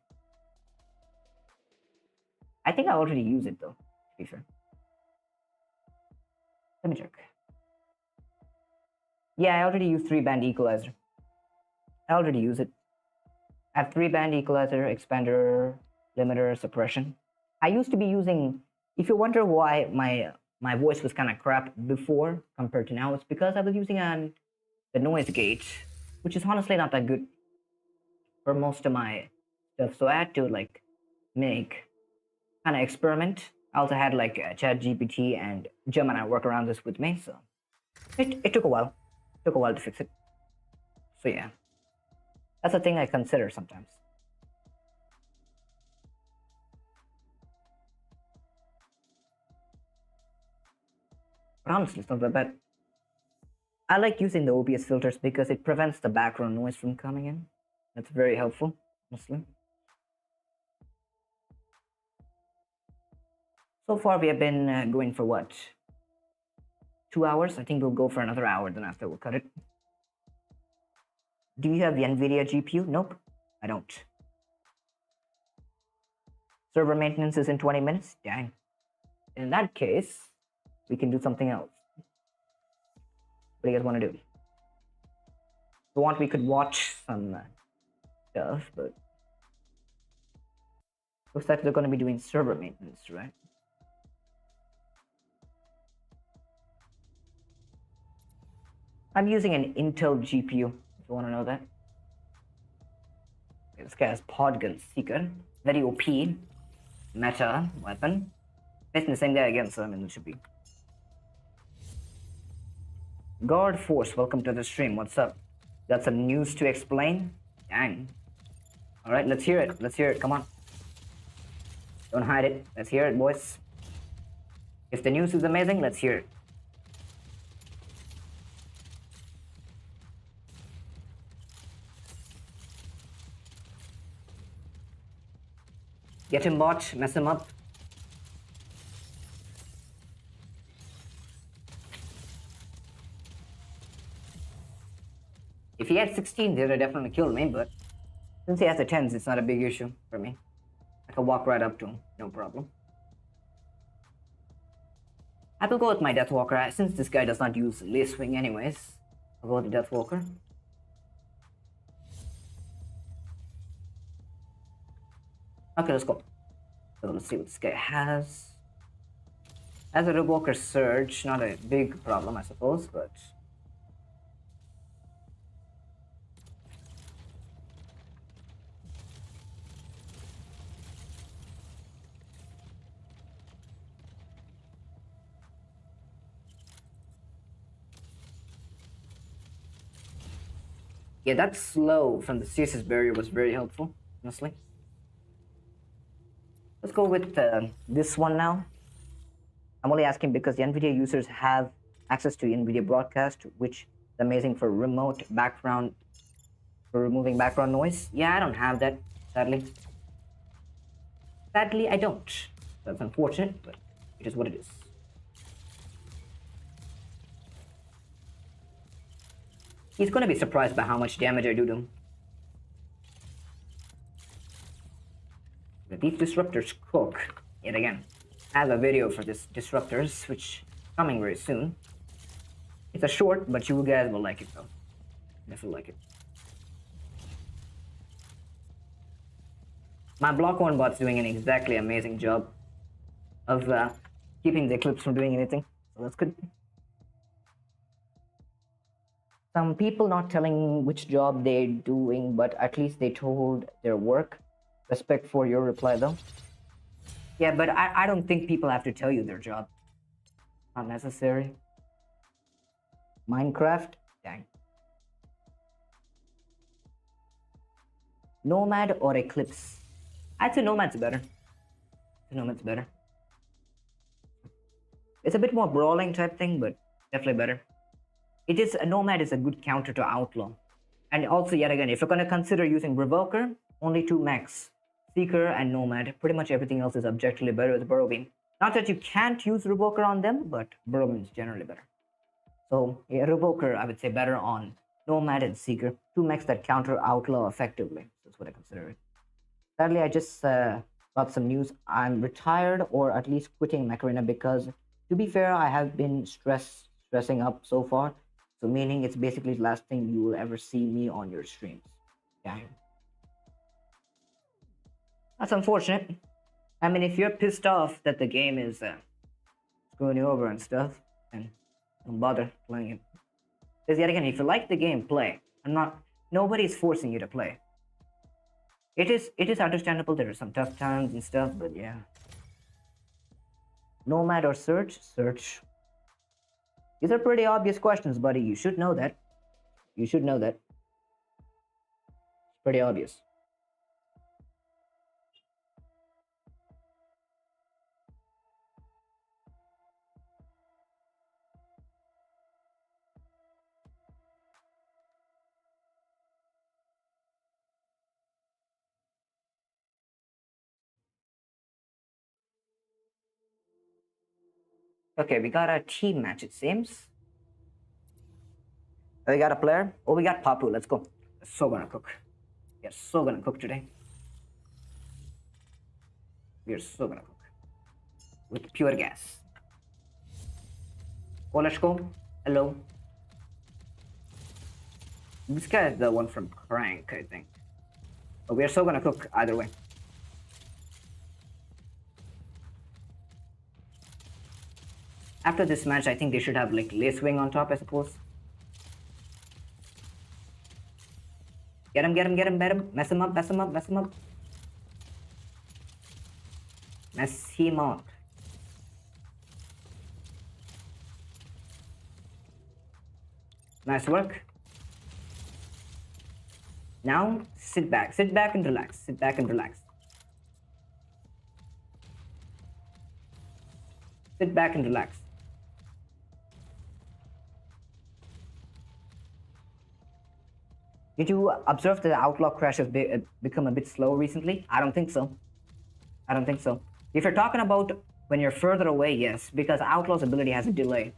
I think I already use it though, to be fair. Let me check. Yeah, I already use 3-band equalizer. I already use it. I have 3-band equalizer, expander, limiter, suppression. I used to be using, if you wonder why my voice was kind of crap before compared to now, it's because I was using the noise gate, which is honestly not that good for most of my stuff. So I had to like make kind of experiment. I also had like ChatGPT and Gemini work around this with me, so it took a while. It took a while to fix it. So yeah, that's a thing I consider sometimes. But honestly, it's not that bad. I like using the OBS filters because it prevents the background noise from coming in. That's very helpful, honestly. So far, we have been going for what? 2 hours? I think we'll go for another hour, then after we'll cut it. Do you have the NVIDIA GPU? Nope, I don't. Server maintenance is in 20 minutes? Dang. In that case, we can do something else. What do you guys want to do? If you want, we could watch some stuff, but looks like they're going to be doing server maintenance, right? I'm using an Intel GPU, if you want to know that. Okay, this guy has Podgun Seeker, very OP, meta weapon. Facing the same guy again, so I mean, it should be. Guard Force, welcome to the stream. What's up? Got some news to explain? Dang. Alright, let's hear it. Let's hear it. Come on. Don't hide it. Let's hear it, boys. If the news is amazing, let's hear it. Get him, bot. Mess him up. If he had 16, they would have definitely killed me, but since he has the 10s, it's not a big issue for me. I can walk right up to him, no problem. I will go with my Deathwalker, since this guy does not use Lace Wing anyways. I'll go with the Deathwalker. Okay, let's go. So let's see what this guy has. As a Revoker Surge, not a big problem, I suppose, but... yeah, that slow from the CSS barrier was very helpful, honestly. Let's go with this one now. I'm only asking because the NVIDIA users have access to NVIDIA Broadcast, which is amazing for remote background, for removing background noise. Yeah, I don't have that, sadly. Sadly, I don't. That's unfortunate, but it is what it is. He's gonna be surprised by how much damage I do to him. But these disruptors cook. Yet again, I have a video for this disruptors, which is coming very soon. It's a short, but you guys will like it though. Definitely like it. My Block 1 bot's doing an exactly amazing job of keeping the Eclipse from doing anything. So that's good. Some people not telling which job they're doing, but at least they told their work. Respect for your reply though. Yeah, but I don't think people have to tell you their job. Not necessary. Minecraft? Dang. Nomad or Eclipse? I'd say Nomad's better. Nomad's better. It's a bit more brawling type thing, but definitely better. It is a Nomad is a good counter to Outlaw. And also, yet again, if you're gonna consider using Revoker, only two mechs, Seeker and Nomad. Pretty much everything else is objectively better with Burrow Beam. Not that you can't use Revoker on them, but Burrow Beam is generally better. So yeah, Revoker, I would say better on Nomad and Seeker. Two mechs that counter Outlaw effectively. That's what I consider it. Sadly, I just got some news. I'm retired or at least quitting Mech Arena because, to be fair, I have been stressing up so far. So meaning it's basically the last thing you will ever see me on your streams. Yeah. That's unfortunate. I mean, if you're pissed off that the game is screwing you over and stuff, then don't bother playing it. Because yet again, if you like the game, play. Nobody's forcing you to play. It is understandable there are some tough times and stuff, but yeah. Nomad or Search? Search. These are pretty obvious questions, buddy. You should know that. You should know that. It's pretty obvious. Okay, we got a team match, it seems. We got a player. Oh, we got Papu. Let's go. So gonna cook. Yes, so gonna cook today. We are so gonna cook with pure gas. Oh, let's go. Hello. This guy is the one from Crank, I think. But we are so gonna cook either way. After this match, I think they should have like lace wing on top, I suppose. Get him, get him, get him, get him. Mess him up, mess him up, mess him up. Mess him up. Nice work. Now, sit back and relax, sit back and relax. Sit back and relax. Did you observe that the Outlaw Crash has become a bit slow recently? I don't think so. I don't think so. If you're talking about when you're further away, yes, because Outlaw's ability has a delay.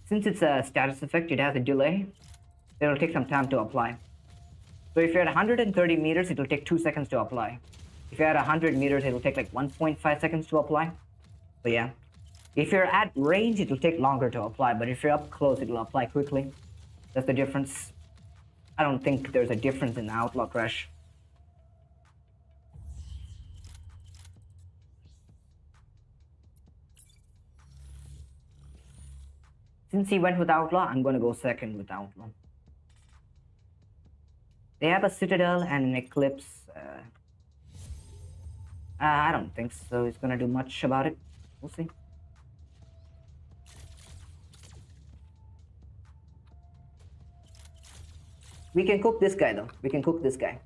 Since it's a status effect, it has a delay. It'll take some time to apply. So if you're at 130 meters, it'll take 2 seconds to apply. If you're at 100 meters, it'll take like 1.5 seconds to apply. So yeah. If you're at range, it'll take longer to apply, but if you're up close, it'll apply quickly. That's the difference. I don't think there's a difference in the Outlaw Crash. Since he went with Outlaw, I'm gonna go second with Outlaw. They have a Citadel and an Eclipse. I don't think so. He's gonna do much about it. We'll see. We can cook this guy though. We can cook this guy.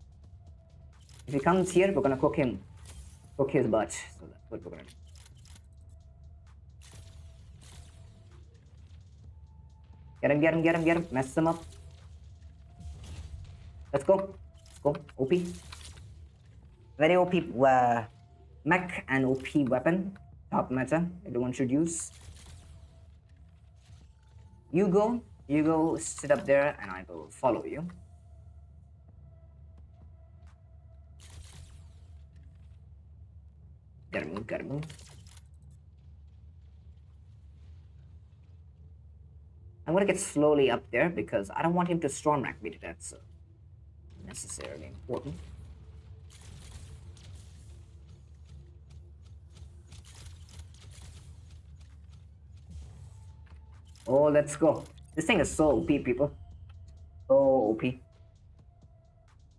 If he comes here, we're gonna cook him. Cook his butt. So that's what we're gonna do. Get him, get him, get him, get him. Mess him up. Let's go. Let's go. OP. Very OP mech and OP weapon. Top meta. Everyone should use. You go sit up there and I will follow you. Gotta move, gotta move. I'm gonna get slowly up there because I don't want him to storm rack me to death, so necessarily important. Oh, let's go. This thing is so OP, people. So OP.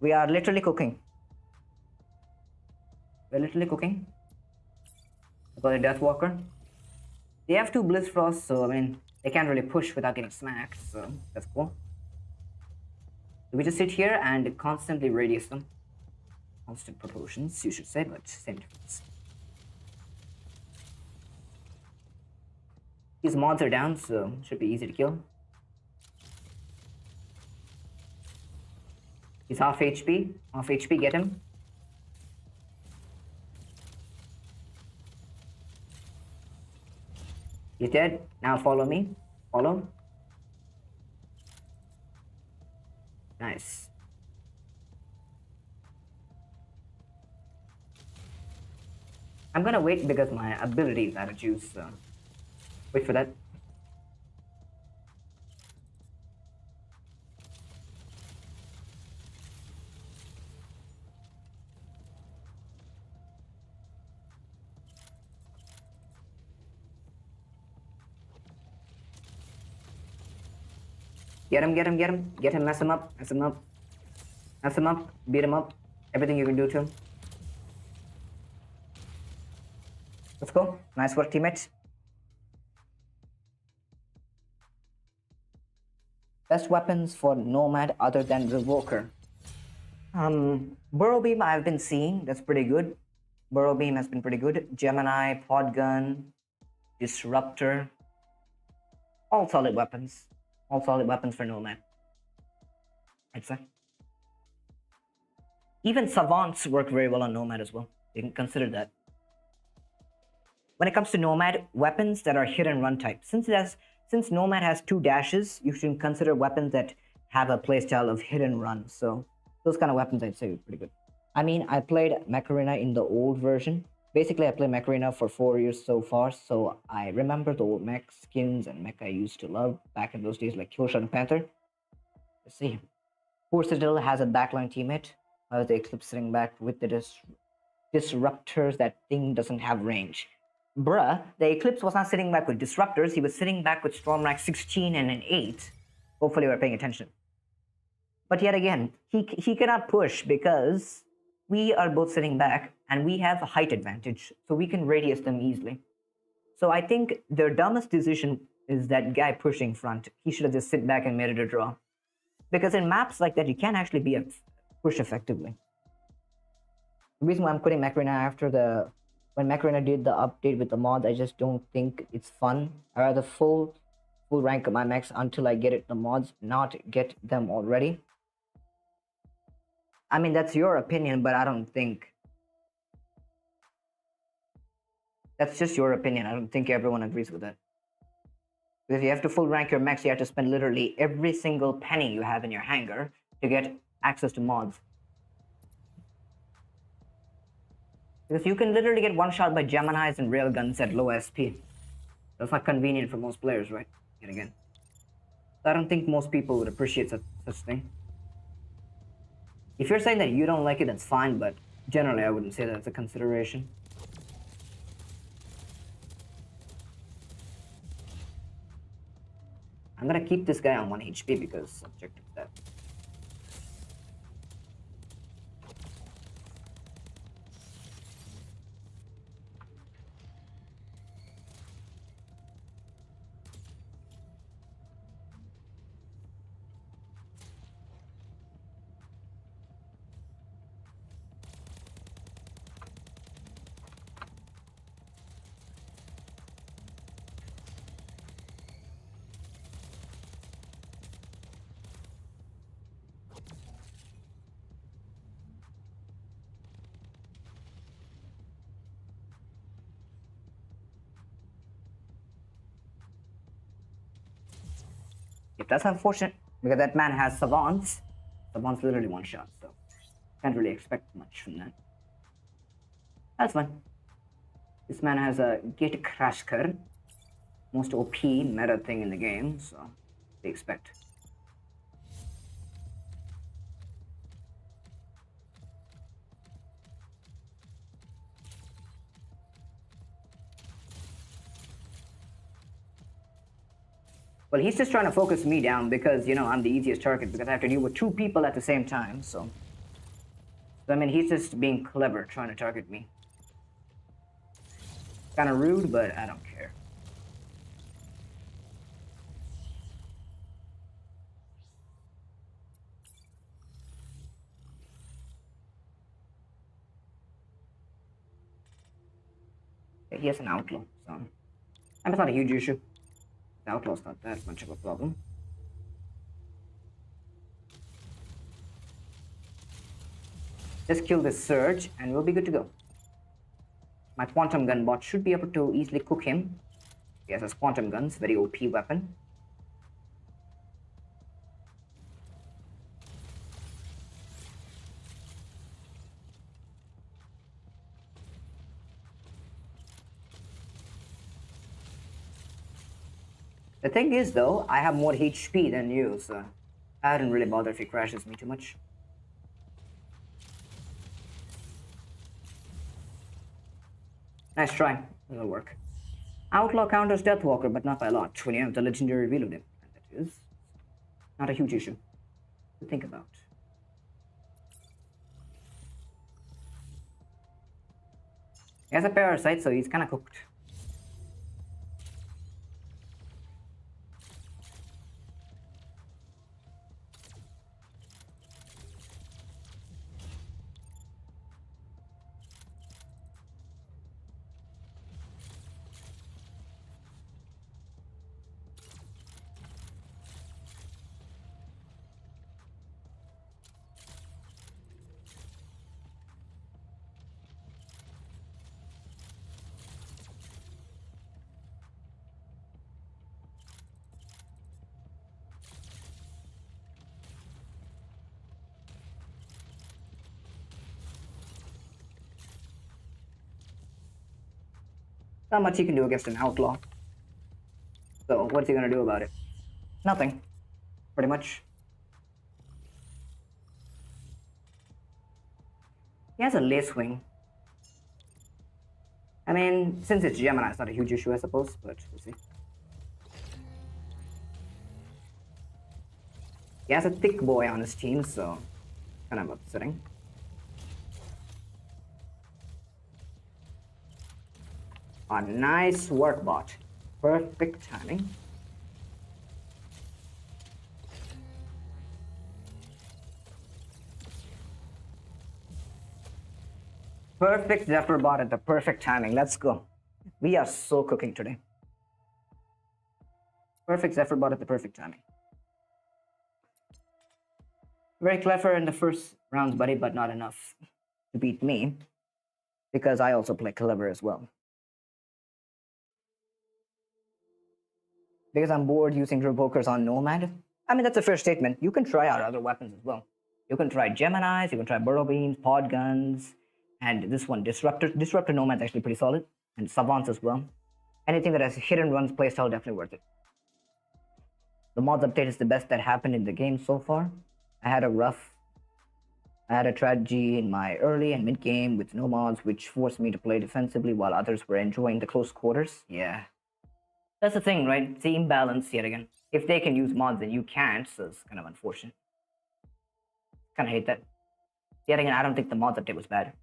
We are literally cooking. We're literally cooking. I got a Deathwalker. They have 2 Blizz Frost, so I mean, they can't really push without getting smacked, so that's cool. So we just sit here and constantly radius them. Constant proportions, you should say, but same difference. His mods are down, so should be easy to kill. He's half HP. Half HP, get him. He's dead. Now follow me. Follow. Nice. I'm gonna wait because my ability is out of juice, so wait for that. Get him, get him, get him. Get him, mess him up, mess him up. Mess him up, beat him up. Everything you can do to him. Let's go. Nice work, teammates. Best weapons for Nomad other than Revoker. Burrow Beam I've been seeing. That's pretty good. Burrow Beam has been pretty good. Gemini, Podgun, Disruptor. All solid weapons. All solid weapons for Nomad, I'd say. Even Savants work very well on Nomad as well. You can consider that. When it comes to Nomad, weapons that are hit and run type. Since Nomad has 2 dashes, you should consider weapons that have a playstyle of hit and run. So those kind of weapons I'd say are pretty good. I mean, I played Macarena in the old version. Basically, I played Macarena for 4 years so far, so I remember the old mech skins and mech I used to love back in those days, like Killshot and Panther. Let's see. Poor Citadel has a backline teammate. The Eclipse sitting back with the disruptors. That thing doesn't have range. Bruh, the Eclipse was not sitting back with disruptors, he was sitting back with Stormrack 16 and an 8. Hopefully, we're paying attention. But yet again, he cannot push because we are both sitting back and we have a height advantage, so we can radius them easily. So I think their dumbest decision is that guy pushing front. He should have just sit back and made it a draw. Because in maps like that, you can't actually be a push effectively. The reason why I'm quitting Macarena after when Macarena did the update with the mod, I just don't think it's fun. I rather full rank my mechs until I get the mods, not get them already. I mean, that's your opinion, but I don't think... That's just your opinion. I don't think everyone agrees with that. Because if you have to full rank your mechs, you have to spend literally every single penny you have in your hangar to get access to mods. Because you can literally get one shot by Geminis and railguns at low SP. That's not convenient for most players, right? Yet again. So I don't think most people would appreciate such thing. If you're saying that you don't like it, that's fine, but generally I wouldn't say that's a consideration. I'm gonna keep this guy on 1 HP because objective that. If that's unfortunate, because that man has savants. Savants literally one shot, so can't really expect much from that. That's fine. This man has a Gate Crashker, most OP meta thing in the game, so they expect. Well, he's just trying to focus me down because, you know, I'm the easiest target because I have to deal with 2 people at the same time, so I mean, he's just being clever, trying to target me. Kind of rude, but I don't care. He has an outlaw, so... And it's not a huge issue. The outlaw's not that much of a problem. Just kill this surge, and we'll be good to go. My quantum gun bot should be able to easily cook him. He has his quantum guns, very OP weapon. The thing is, though, I have more HP than you, so I didn't really bother if he crashes me too much. Nice try. It'll work. Outlaw counters Deathwalker, but not by a lot when you have the legendary reveal of him. And that is not a huge issue to think about. He has a parasite, so he's kind of cooked. Not much he can do against an outlaw. So what's he gonna do about it? Nothing. Pretty much. He has a lace wing. I mean, since it's Gemini, it's not a huge issue, I suppose, but we'll see. He has a thick boy on his team, so kind of upsetting. A nice work, bot. Perfect timing. Perfect Zephyr bot at the perfect timing. Let's go. We are so cooking today. Perfect Zephyr bot at the perfect timing. Very clever in the first rounds, buddy, but not enough to beat me because I also play clever as well. Because I'm bored using Revokers on Nomad. I mean, that's a fair statement. You can try out other weapons as well. You can try Geminis, you can try Burrow Beams, Pod Guns, and this one, Disruptor. Disruptor Nomad's actually pretty solid, and Savants as well. Anything that has hit and runs playstyle, definitely worth it. The mods update is the best that happened in the game so far. I had a tragedy in my early and mid game with no mods, which forced me to play defensively while others were enjoying the close quarters. Yeah. That's the thing, right? It's the imbalance yet again. If they can use mods and you can't, so it's kind of unfortunate. Kind of hate that. Yet again, I don't think the mods update was bad.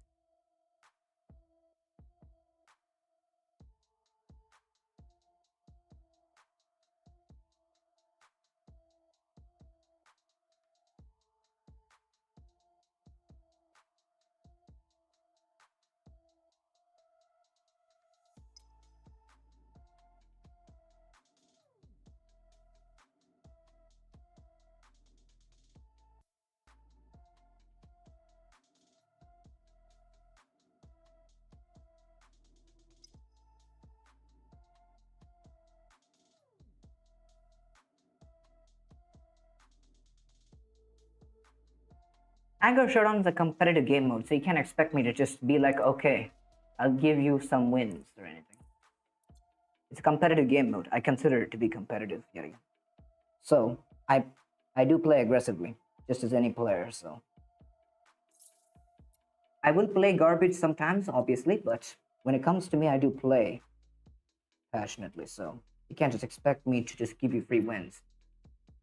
Hangar Showdown is a competitive game mode, so you can't expect me to just be like, okay, I'll give you some wins or anything. It's a competitive game mode. I consider it to be competitive yet again. So I do play aggressively, just as any player, so I will play garbage sometimes, obviously, but when it comes to me, I do play passionately, so you can't just expect me to just give you free wins.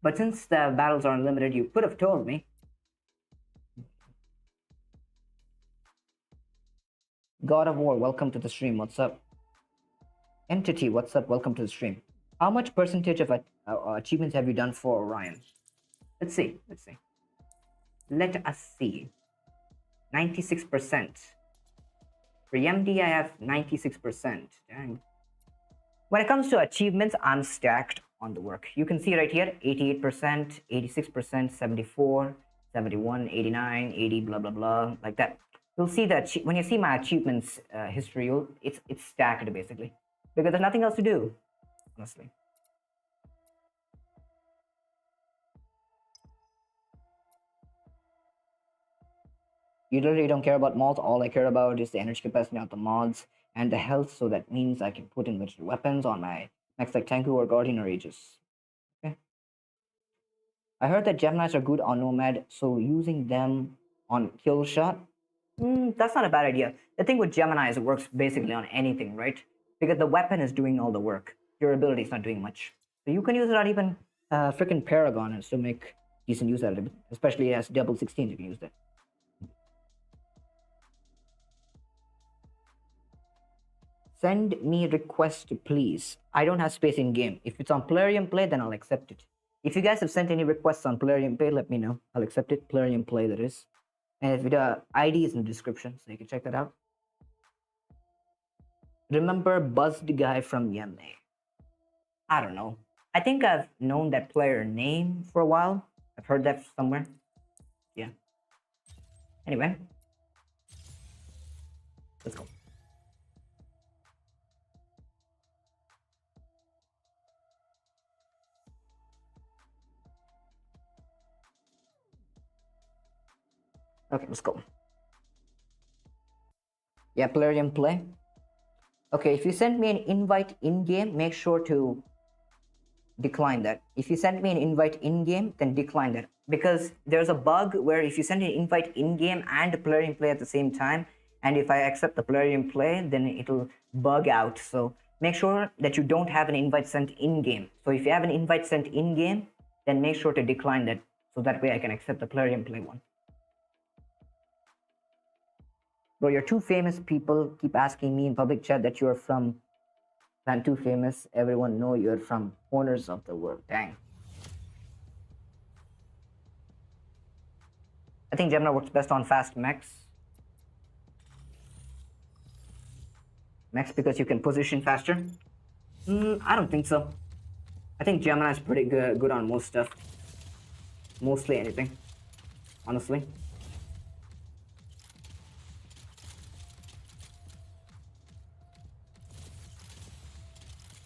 But since the battles are unlimited, you could have told me. God of War, welcome to the stream. What's up? Entity, what's up? Welcome to the stream. How much percentage of achievements have you done for Orion? Let's see. Let us see. 96%. For MD, I have 96%. Dang. When it comes to achievements, I'm stacked on the work. You can see right here, 88%, 86%, 74, 71, 89, 80, blah, blah, blah, like that. You'll see that when you see my achievements history, it's stacked basically. Because there's nothing else to do, honestly. You literally don't care about mods. All I care about is the energy capacity of the mods and the health, so that means I can put in limited weapons on my mechs like Tenku or Guardian or Aegis. Okay. I heard that Geminis are good on Nomad, so using them on kill shot, that's not a bad idea. The thing with Gemini is it works basically on anything, right? Because the weapon is doing all the work. Your ability is not doing much. So you can use it on even freaking Paragon and still make decent use out of it. Especially as double 16s, you can use that. Send me request, please. I don't have space in game. If it's on Plarium Play, then I'll accept it. If you guys have sent any requests on Plarium Play, let me know. I'll accept it. Plarium Play, that is. And if the ID is in the description, so you can check that out. Remember Buzzed Guy from Yemen? I don't know. I think I've known that player name for a while. I've heard that somewhere. Yeah. Anyway. Let's go. Okay, let's go. Yeah, Plarium Play. Okay, if you send me an invite in-game, make sure to decline that. If you send me an invite in-game, then decline that. Because there's a bug where if you send an invite in-game and a Plarium Play at the same time, and if I accept the Plarium Play, then it'll bug out. So make sure that you don't have an invite sent in-game. So if you have an invite sent in-game, then make sure to decline that, so that way I can accept the Plarium Play one. Bro, you're too famous. People keep asking me in public chat that you're from. I'm too famous. Everyone know you're from corners of the world. Dang. I think Gemini works best on fast mechs. Mechs because you can position faster. I don't think so. I think Gemini is pretty good on most stuff. Mostly anything, honestly.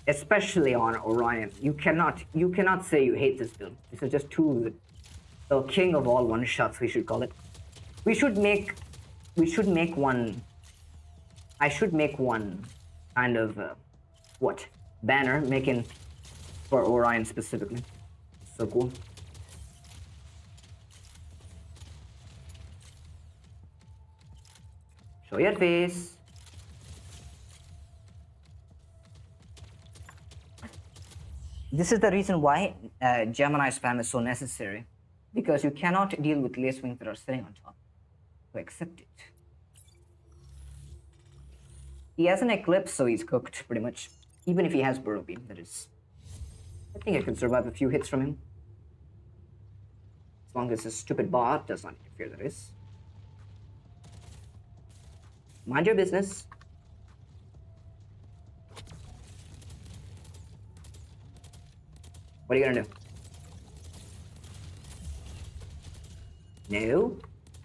Especially on Orion. You cannot say you hate this build. This is just too good. The king of all one-shots, we should call it. We should make one. I should make one kind of banner making for Orion specifically. So cool. Show your face. This is the reason why Gemini spam is so necessary, because you cannot deal with lace wings that are sitting on top. So accept it. He has an eclipse, so he's cooked pretty much. Even if he has burrow beam, that is. I think I can survive a few hits from him. As long as this stupid bot does not interfere, that is. Mind your business. What are you gonna do? No.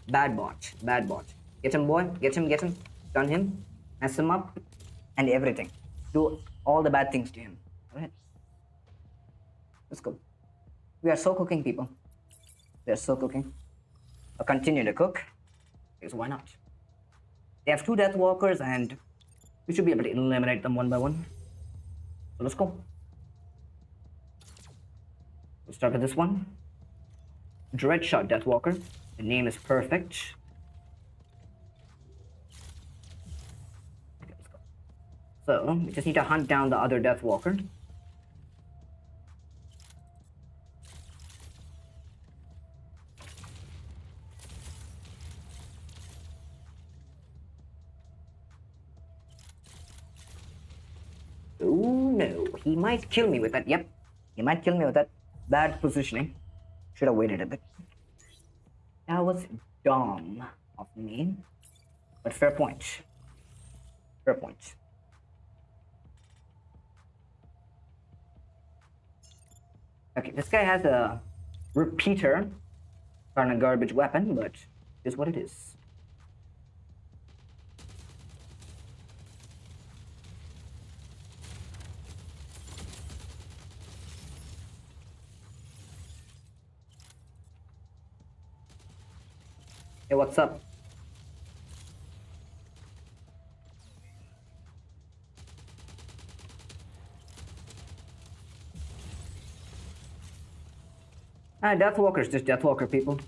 Bad bot. Bad bot. Get him, boy. Get him, get him. Stun him. Mess him up. And everything. Do all the bad things to him. Alright. Let's go. We are so cooking, people. We are so cooking. I'll continue to cook. Because why not? They have 2 Deathwalkers and we should be able to eliminate them one by one. So let's go. We'll start with this one. Dreadshot Deathwalker. The name is perfect. Okay, let's go. So, we just need to hunt down the other Deathwalker. Oh no, he might kill me with that. Yep, he might kill me with that. Bad positioning. Should have waited a bit. That was dumb of me. But fair point. Fair point. Okay, this guy has a repeater. Kind of garbage weapon, but it is what it is. Hey, what's up? Deathwalker is just Deathwalker, people.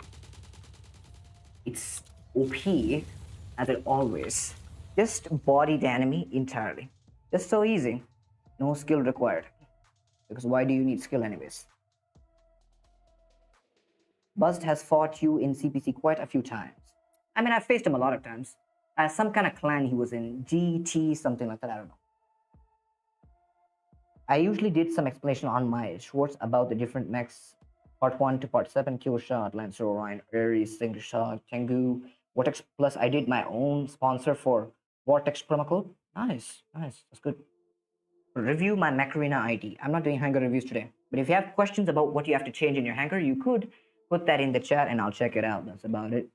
It's OP, as it always. Just body the enemy entirely. Just so easy. No skill required. Because why do you need skill anyways? Buzz has fought you in CPC quite a few times. I mean, I've faced him a lot of times. Some kind of clan he was in, GT, something like that, I don't know. I usually did some explanation on my shorts about the different mechs. Part 1 to Part 7, Kill Shot, Lancer Orion, Ares, Single Shot, Tengu, Vortex Plus. I did my own sponsor for Vortex promo code. Nice, nice, that's good. Review my Mech Arena ID. I'm not doing Hangar reviews today. But if you have questions about what you have to change in your Hangar, you could put that in the chat and I'll check it out. That's about it.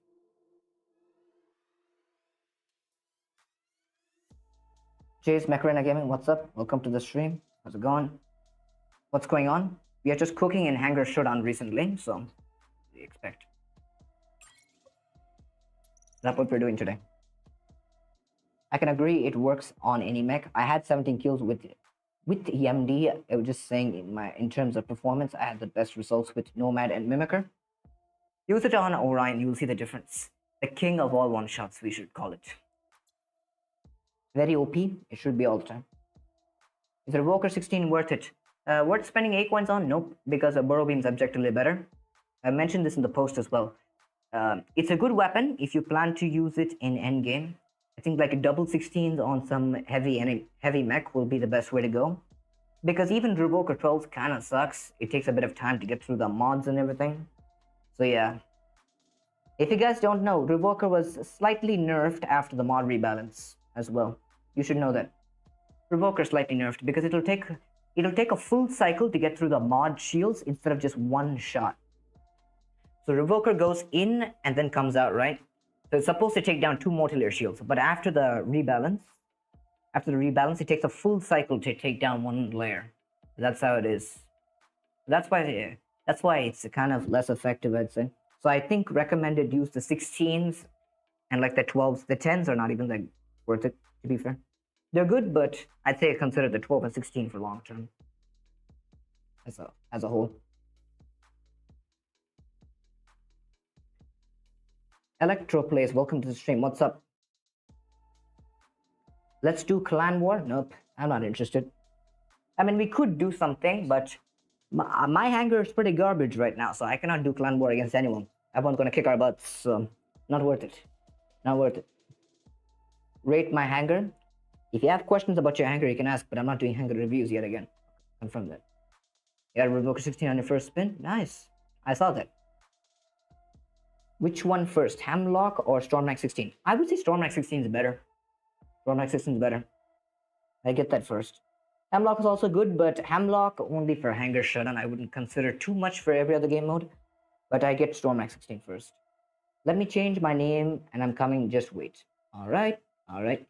Chase, Mech Arena Gaming, what's up? Welcome to the stream. How's it going? What's going on? We are just cooking in Hangar Showdown recently, so we expect. That's what we're doing today. I can agree it works on any mech. I had 17 kills with EMD. I was just saying in terms of performance, I had the best results with Nomad and Mimicker. Use it on Orion, you'll see the difference. The king of all one shots, we should call it. Very OP. It should be all the time. Is Revoker 16 worth it? Worth spending 8 coins on? Nope, because a Burrow Beam's objectively better. I mentioned this in the post as well. It's a good weapon if you plan to use it in endgame. I think like a double 16s on some heavy mech will be the best way to go. Because even Revoker 12 kind of sucks. It takes a bit of time to get through the mods and everything. So yeah. If you guys don't know, Revoker was slightly nerfed after the mod rebalance as well. You should know that. Revoker slightly nerfed because it'll take a full cycle to get through the mod shields instead of just one shot. So Revoker goes in and then comes out, right? So it's supposed to take down 2 multi-layer shields, but after the rebalance, it takes a full cycle to take down 1 layer. That's how it is. That's why it's kind of less effective, I'd say. So I think recommended use the 16s and like the 12s. The 10s are not even like worth it, to be fair. They're good, but I'd say consider the 12 and 16 for long term as a whole. Electro plays, welcome to the stream. What's up? Let's do clan war? Nope, I'm not interested. I mean, we could do something, but my Hangar is pretty garbage right now, so I cannot do clan war against anyone. Everyone's gonna kick our butts, so not worth it. Not worth it. Rate my Hangar. If you have questions about your Hangar, you can ask, but I'm not doing Hangar reviews yet again. Confirm that. You got a Revoker 16 on your first spin? Nice. I saw that. Which one first, Hemlock or Stormknight 16? I would say Stormknight 16 is better. Stormknight 16 is better. I get that first. Hemlock is also good, but Hemlock only for Hangar shutdown. I wouldn't consider too much for every other game mode. But I get Stormknight 16 first. Let me change my name and I'm coming, just wait. Alright, alright.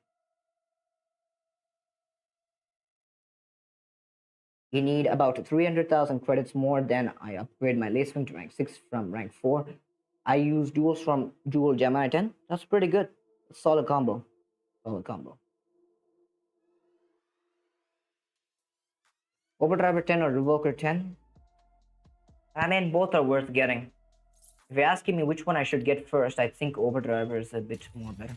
You need about 300,000 credits more than I upgrade my Lacewing to rank 6 from rank 4. I use duels from Dual Gemini 10. That's pretty good. Solid combo. Solid combo. Overdriver 10 or Revoker 10? I mean, both are worth getting. If you're asking me which one I should get first, I think Overdriver is a bit more better.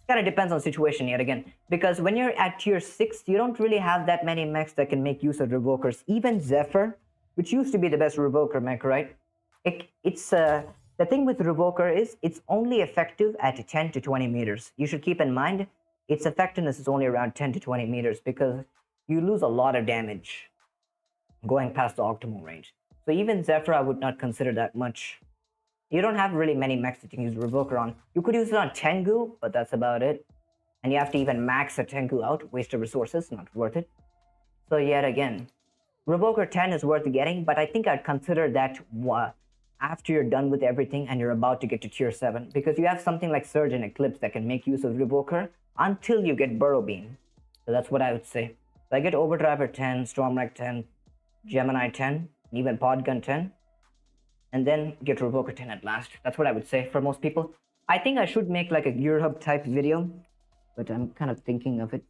Kind of depends on the situation yet again. Because when you're at tier 6, you don't really have that many mechs that can make use of Revokers. Even Zephyr, which used to be the best Revoker mech, right? The thing with Revoker is it's only effective at 10 to 20 meters. You should keep in mind its effectiveness is only around 10 to 20 meters because you lose a lot of damage going past the optimal range. So even Zephyr I would not consider that much. You don't have really many mechs that you can use Revoker on. You could use it on Tengu, but that's about it. And you have to even max a Tengu out, waste of resources, not worth it. So yet again, Revoker 10 is worth getting, but I think I'd consider that after you're done with everything and you're about to get to tier 7, because you have something like Surge and Eclipse that can make use of Revoker until you get Burrow Beam. So that's what I would say. So I get Overdriver 10, Stormwreck 10, Gemini 10, and even Podgun 10. And then get Revoker 10 at last. That's what I would say for most people. I think I should make like a Gear Hub type video, but I'm kind of thinking of it.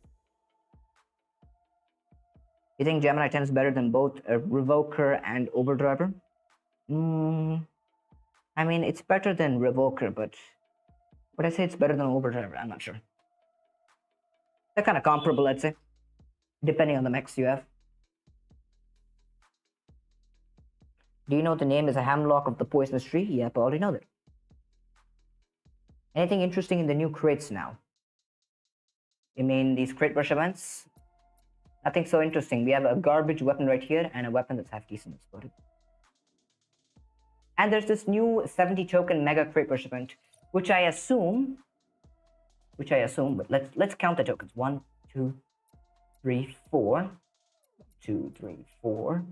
You think Gemini 10 is better than both Revoker and Overdriver? I mean, it's better than Revoker, but would I say it's better than Overdriver? I'm not sure. They're kind of comparable, I'd say, depending on the mechs you have. Do you know the name is a Hemlock of the Poisonous Tree? Yep, I already know that. Anything interesting in the new crates now? You mean these crate rush events? Nothing so interesting. We have a garbage weapon right here and a weapon that's half decent. That's about it. And there's this new 70 token mega crate rush event, which I assume, but let's count the tokens. 1, 2, 3, 4. 2, 3, 4,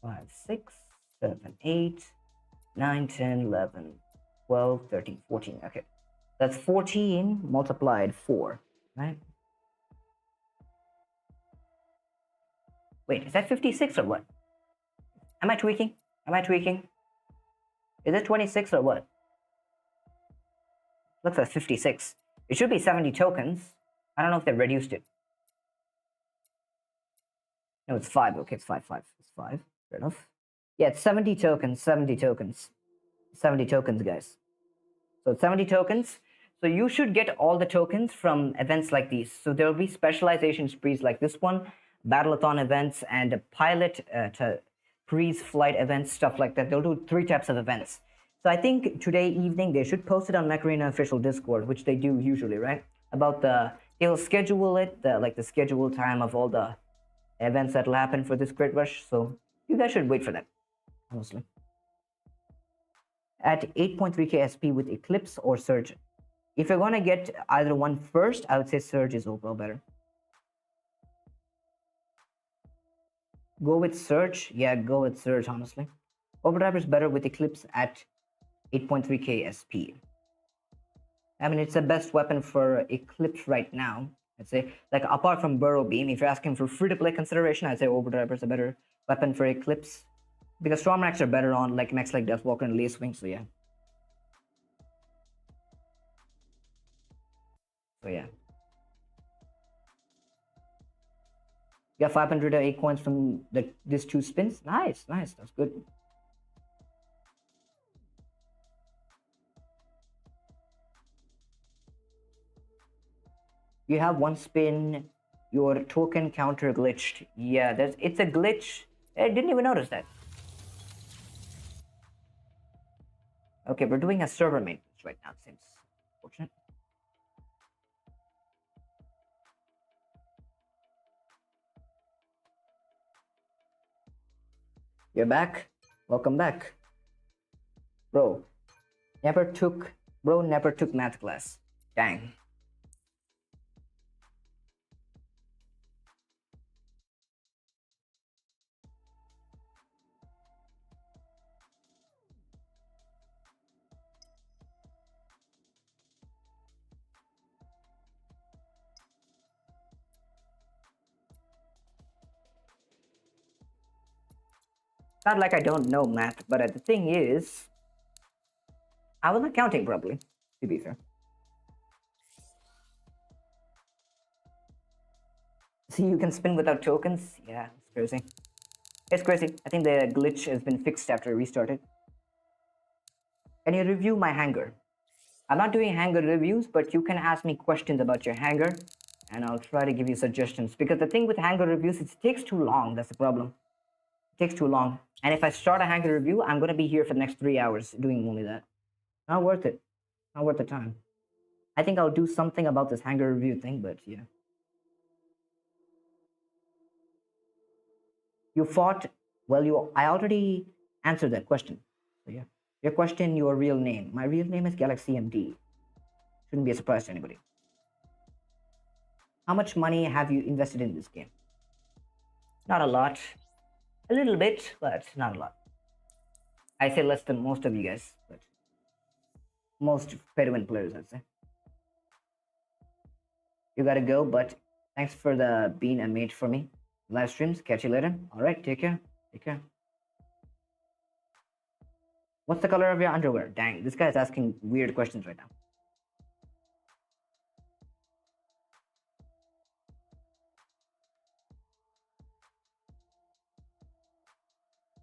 5, 6, 7, 8, 9, 10, 11, 12, 13, 14. Okay. That's 14 multiplied 4, right? Wait, is that 56 or what? Am I tweaking? Is it 26 or what? Looks like 56. It should be 70 tokens. I don't know if they reduced it. No, it's 5. Okay, it's 5, 5. It's 5. Fair enough. Yeah, it's 70 tokens, 70 tokens. 70 tokens, guys. So 70 tokens. So you should get all the tokens from events like these. So there will be specialization sprees like this one, battleathon events, and pilot to pre-flight events, stuff like that. They'll do 3 types of events. So I think today evening they should post it on Mech Arena official Discord, which they do usually, right? About they'll schedule it, the schedule time of all the events that will happen for this Great Rush. So you guys should wait for that, honestly. At 8.3k SP with Eclipse or Surge. If you're gonna get either one first, I would say Surge is overall better. Go with Surge? Yeah, go with Surge, honestly. Overdrive is better with Eclipse at 8.3k SP. I mean, it's the best weapon for Eclipse right now. I'd say, like, apart from Burrow Beam, if you're asking for free-to-play consideration, I'd say Overdrive is a better weapon for Eclipse. Because Storm Racks are better on, like, mechs like Deathwalker and Lacewing, so yeah. So yeah. You got 508 coins from these 2 spins. Nice, nice. That's good. You have 1 spin. Your token counter glitched. Yeah, it's a glitch. I didn't even notice that. Okay, we're doing a server maintenance right now. It seems fortunate. You're back. Welcome back. Bro never took math class. Dang. Not like I don't know math, but the thing is, I was not counting properly, to be fair. See, you can spin without tokens? Yeah, it's crazy. It's crazy. I think the glitch has been fixed after I restarted. Can you review my Hangar? I'm not doing Hangar reviews, but you can ask me questions about your Hangar, and I'll try to give you suggestions. Because the thing with Hangar reviews, it takes too long. That's the problem. It takes too long. And if I start a Hangar review, I'm going to be here for the next 3 hours doing only that. Not worth it. Not worth the time. I think I'll do something about this Hangar review thing, but yeah. You fought, well, I already answered that question. So yeah. Your question, your real name. My real name is Galaxy MD. Shouldn't be a surprise to anybody. How much money have you invested in this game? Not a lot. A little bit, but not a lot. I say less than most of you guys, but most pay-to-win players, I'd say. You gotta go, but thanks for being a mate for me. Live streams, catch you later. Alright, take care. Take care. What's the color of your underwear? Dang, this guy's asking weird questions right now.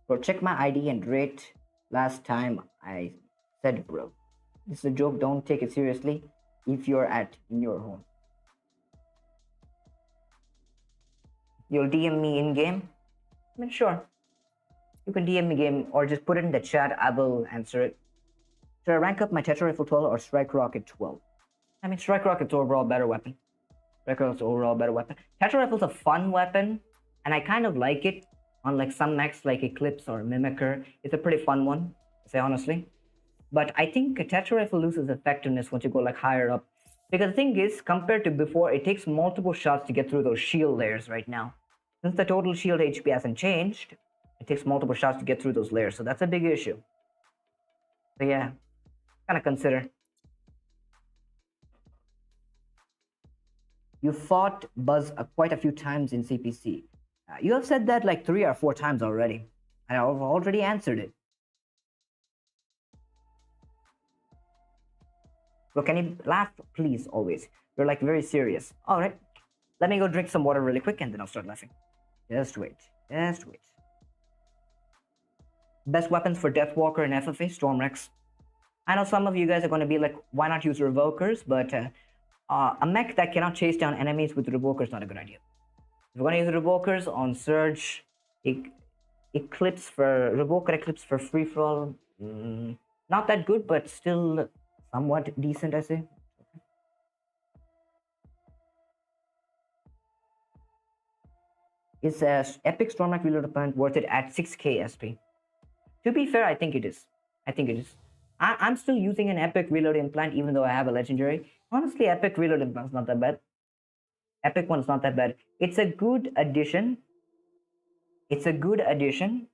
Bro, check my ID and rate last time I said bro. This is a joke, don't take it seriously if you're in your home. You'll DM me in-game? I mean, sure. You can DM me game or just put it in the chat, I will answer it. Should I rank up my Tetra Rifle 12 or Strike Rocket 12? I mean, Strike Rocket's overall better weapon. Strike Rocket's overall better weapon. Tetra Rifle's a fun weapon, and I kind of like it on like some mechs like Eclipse or Mimicker. It's a pretty fun one, to say honestly. But I think Tetra Rifle loses effectiveness once you go like higher up. Because the thing is, compared to before, it takes multiple shots to get through those shield layers right now. Since the total shield HP hasn't changed, it takes multiple shots to get through those layers, so that's a big issue. So yeah, kind of consider. You fought Buzz quite a few times in CPC. You have said that like 3 or 4 times already, and I've already answered it. Bro, can you laugh, please, always? You're like very serious. Alright, let me go drink some water really quick and then I'll start laughing. Just wait. Just wait. Best weapons for Deathwalker and FFA, Stormrex. I know some of you guys are going to be like, why not use Revokers? But a mech that cannot chase down enemies with Revokers is not a good idea. If we're going to use Revokers on Surge, Eclipse for Revoker Eclipse for free for all, not that good, but still somewhat decent, I say. Is Epic Stormlight Reload opponent worth it at 6k SP? To be fair, I think it is. I think it is. I'm still using an Epic Reload implant even though I have a legendary. Honestly, Epic Reload implant is not that bad. Epic one's not that bad. It's a good addition. It's a good addition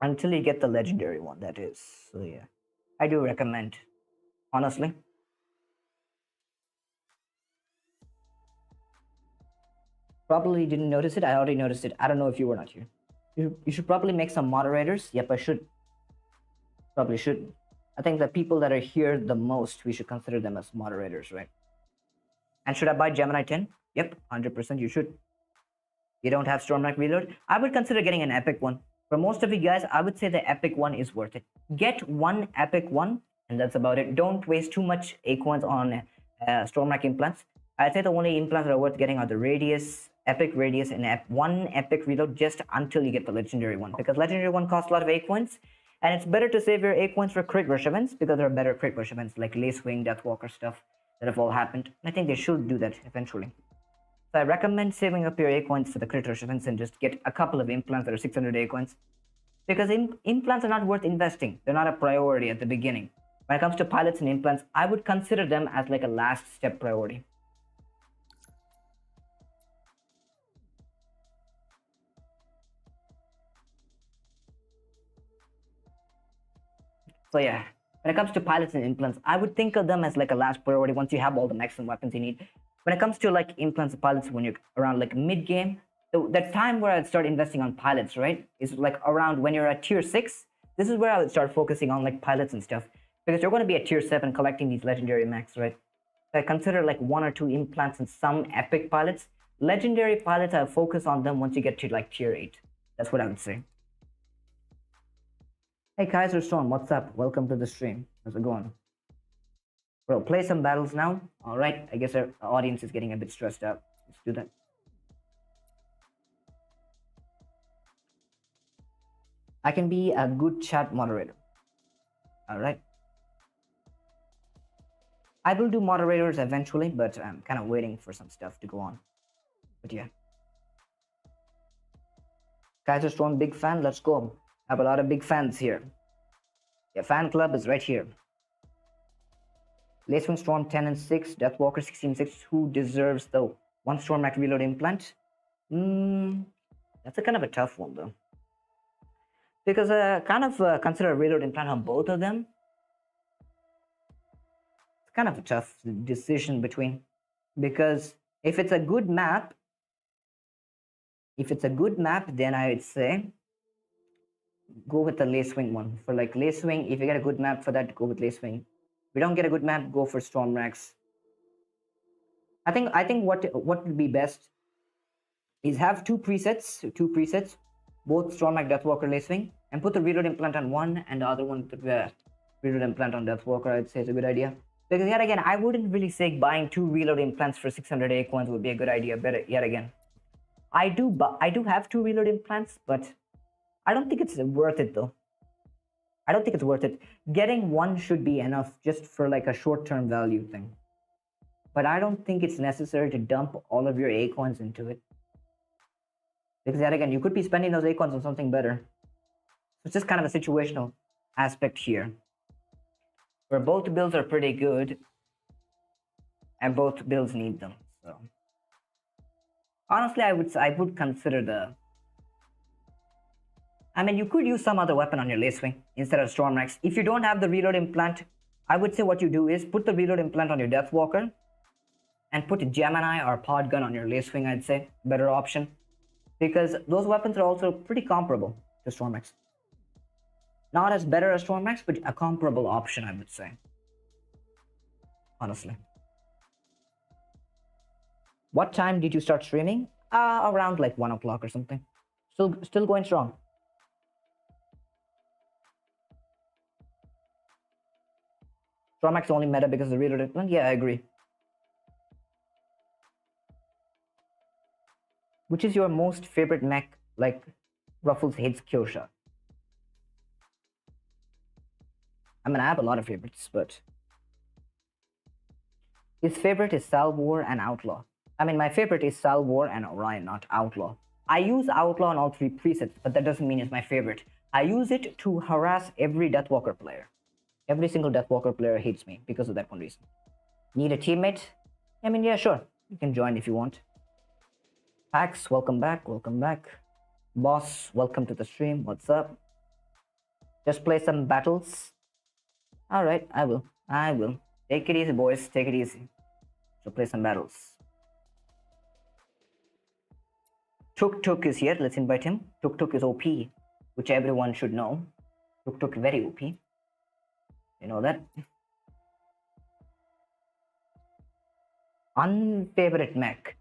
until you get the legendary one, that is. So yeah, I do recommend, honestly. Probably didn't notice it. I already noticed it. I don't know if you were not here. You should probably make some moderators. Yep, I should. Probably should. I think the people that are here the most, we should consider them as moderators, right? And should I buy Gemini 10? Yep, 100% you should. You don't have Stormlight Reload? I would consider getting an epic one. For most of you guys, I would say the epic one is worth it. Get one epic one, and that's about it. Don't waste too much acorns on Stormlight implants. I'd say the only implants that are worth getting are the Radius, Epic Radius, and one Epic Reload just until you get the Legendary one. Because Legendary one costs a lot of acorns, and it's better to save your acorns for crit rush events because there are better crit rush events like Lacewing, Deathwalker stuff that have all happened. I think they should do that eventually. So I recommend saving up your acorns for the crit rush events and just get a couple of implants that are 600 acorns. Because implants are not worth investing. They're not a priority at the beginning. When it comes to pilots and implants, I would consider them as like a last step priority. So yeah, when it comes to pilots and implants, I would think of them as like a last priority once you have all the mechs and weapons you need. When it comes to like implants and pilots, when you're around like mid game, the time where I'd start investing on pilots, right, is like around when you're at tier 6. This is where I would start focusing on like pilots and stuff, because you're going to be at tier 7 collecting these legendary mechs, right? So I consider like 1 or 2 implants and some epic pilots. Legendary pilots, I focus on them once you get to like tier 8. That's what I would say. Hey Kaiser Storm, what's up? Welcome to the stream. How's it going? Bro, play some battles now. Alright, I guess our audience is getting a bit stressed out. Let's do that. I can be a good chat moderator. Alright. I will do moderators eventually, but I'm kind of waiting for some stuff to go on. But yeah. Kaiser Storm, big fan. Let's go. I have a lot of big fans here. Yeah, fan club is right here. Lacewing Storm 10 and 6, Deathwalker 16 6. Who deserves the 1 Storm Mech Reload implant? That's a kind of a tough one though. Because kind of consider a reload implant on both of them. It's kind of a tough decision between. Because if it's a good map, then I would say go with the Lacewing one. For like Lacewing, if you get a good map for that, go with Lacewing. If you don't get a good map, go for Stormrex. I think what would be best is have two presets, both Stormrex, Deathwalker, Lacewing, and put the reload implant on one and the other one put the reload implant on Deathwalker. I'd say it's a good idea. Because yet again, I wouldn't really say buying 2 reload implants for 600 acorns would be a good idea. Better yet again, I do have 2 reload implants, but I don't think it's worth it though. I don't think it's worth it. Getting one should be enough just for like a short-term value thing. But I don't think it's necessary to dump all of your acorns into it. Because yet again, you could be spending those acorns on something better. So it's just kind of a situational aspect here. Where both builds are pretty good. And both builds need them. So honestly, I would consider the... I mean, you could use some other weapon on your Lacewing instead of Stormrex. If you don't have the reload implant, I would say what you do is put the reload implant on your Deathwalker and put a Gemini or Pod Gun on your Lacewing, I'd say. Better option. Because those weapons are also pretty comparable to Stormrex. Not as better as Stormrex, but a comparable option, I would say. honestly. What time did you start streaming? Around like 1 o'clock or something. Still going strong. Stormax only meta because the reader didn't. Yeah, I agree. Which is your most favorite mech? Like, Ruffles hates Kyosha. I mean, I have a lot of favorites, but his favorite is Salvor and Outlaw. I mean, my favorite is Salvor and Orion, not Outlaw. I use Outlaw on all three presets, but that doesn't mean it's my favorite. I use it to harass every Deathwalker player. Every single Deathwalker player hates me because of that one reason. Need a teammate? I mean, yeah, sure. You can join if you want. Pax, welcome back, welcome back. Boss, welcome to the stream. What's up? Just play some battles. Alright, I will. Take it easy, boys. Take it easy. So play some battles. Tuk is here. Let's invite him. Tuk is OP, which everyone should know. Tuk very OP. You know that? Unfavorite mech.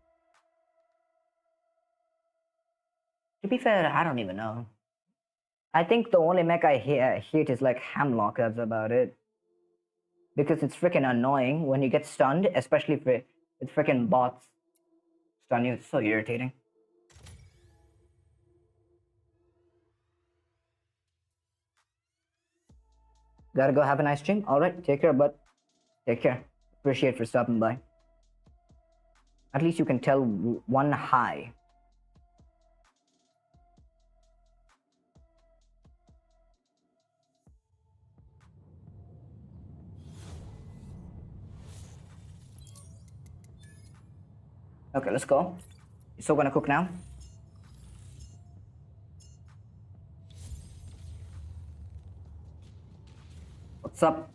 To be fair, I don't even know. I think the only mech I hate is like Hamlock. That's about it. Because it's freaking annoying when you get stunned, especially if it's freaking bots stun you. It's so irritating. Gotta go have a nice stream. Alright, take care, bud. Take care. Appreciate for stopping by. At least you can tell one hi. Okay, let's go. You still gonna cook now? What's up?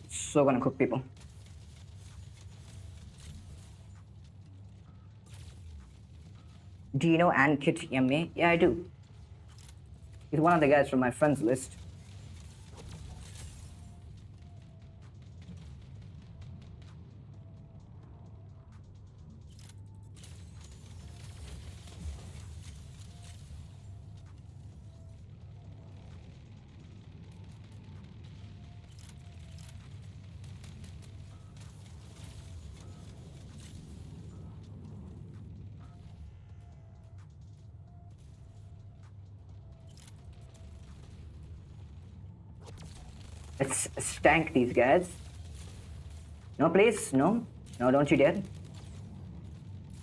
So gonna cook, people. Do you know Ankit Yamme? Yeah, I do. He's one of the guys from my friends list. Let's stank these guys. No, please, no. No, don't you dare.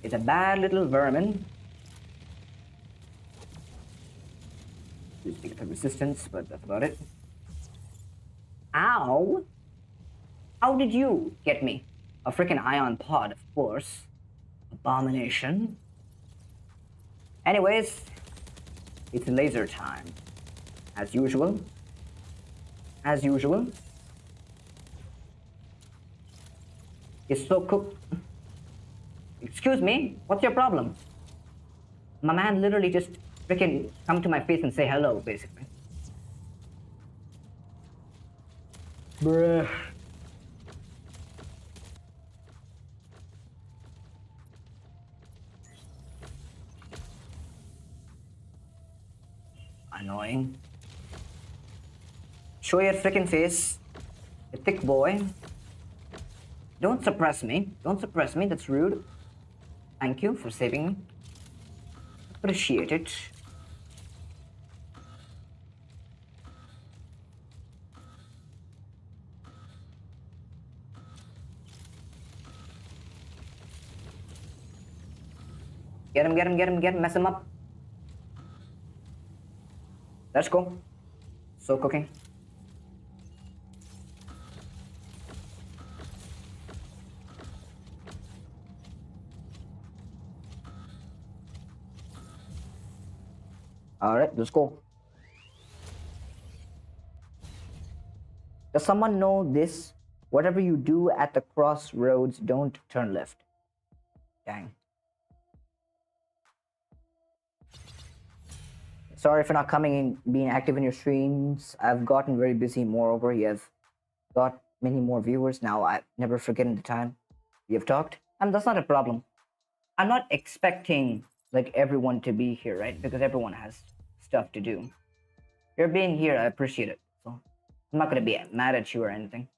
It's a bad little vermin. Just to get the resistance, but that's about it. Ow! How did you get me? A freaking ion pod, of course. Abomination. Anyways, it's laser time. As usual. As usual. It's so cooked. Excuse me? What's your problem? My man literally just freaking come to my face and say hello, basically. Bruh. Annoying. Show your freaking face, you thick boy. Don't suppress me. Don't suppress me. That's rude. Thank you for saving me. Appreciate it. Get him, mess him up. Let's go. So cooking. Alright, let's go. Does someone know this? Whatever you do at the crossroads, don't turn left. Dang. Sorry for not coming in, being active in your streams. I've gotten very busy. Moreover, you have got many more viewers. Now I never forgetting the time we have talked. And that's not a problem. I'm not expecting like everyone to be here, right? Because everyone has stuff to do. You're being here, I appreciate it. So I'm not gonna be mad at you or anything.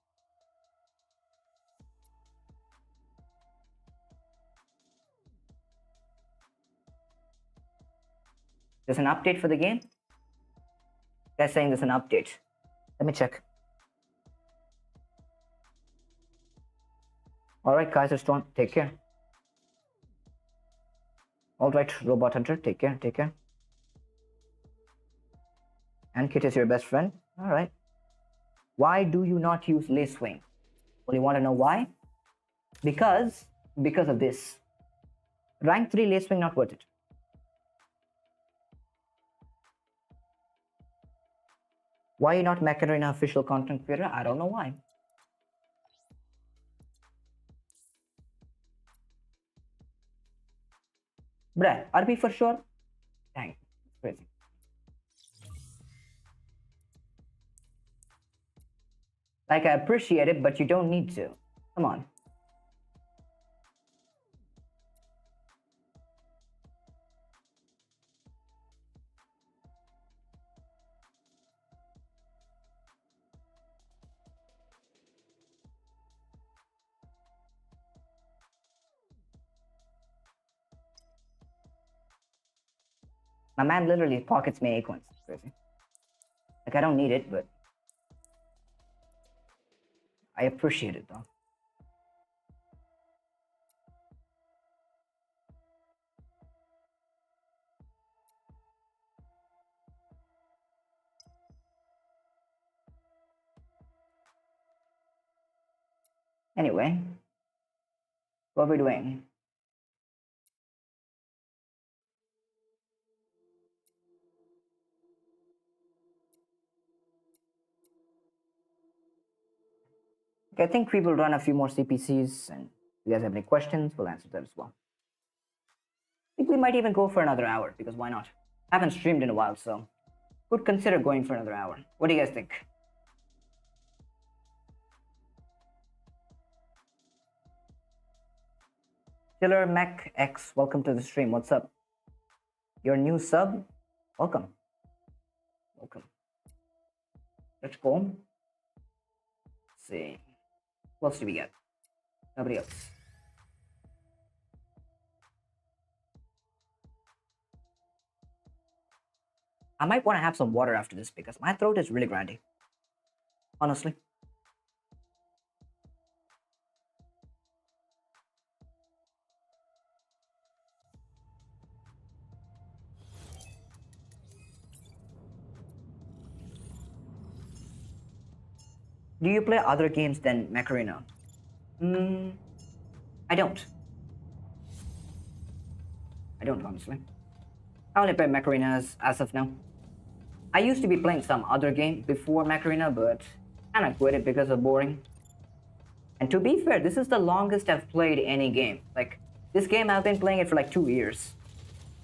There's an update for the game? Guys saying there's an update. Let me check. Alright, Kaiser Storm, take care. Alright, Robot Hunter, take care, take care. And Kit is your best friend. Alright. Why do you not use Lace Wing? Well, you want to know why? Because of this. Rank 3 Lace Wing not worth it. Why are you not Mech Arena official content creator? I don't know why. Bruh, RP for sure? Dang, crazy. Like, I appreciate it, but you don't need to. Come on. My man literally pockets me acorns. Crazy. Like, I don't need it, but I appreciate it though. Anyway, what are we doing? Okay, I think we will run a few more CPCs, and if you guys have any questions, we'll answer that as well. I think we might even go for another hour, because why not? I haven't streamed in a while, so could consider going for another hour. What do you guys think? Killer Mech X, welcome to the stream. What's up? Your new sub? Welcome. Welcome. Let's go. Let's see. What else do we get? Nobody else. I might want to have some water after this because my throat is really grindy. Honestly. Do you play other games than Mech Arena? I don't. I don't, honestly. I only play Mech Arena as of now. I used to be playing some other game before Mech Arena, but kind of quit it because of boring. And to be fair, this is the longest I've played any game. Like, this game I've been playing it for like 2 years.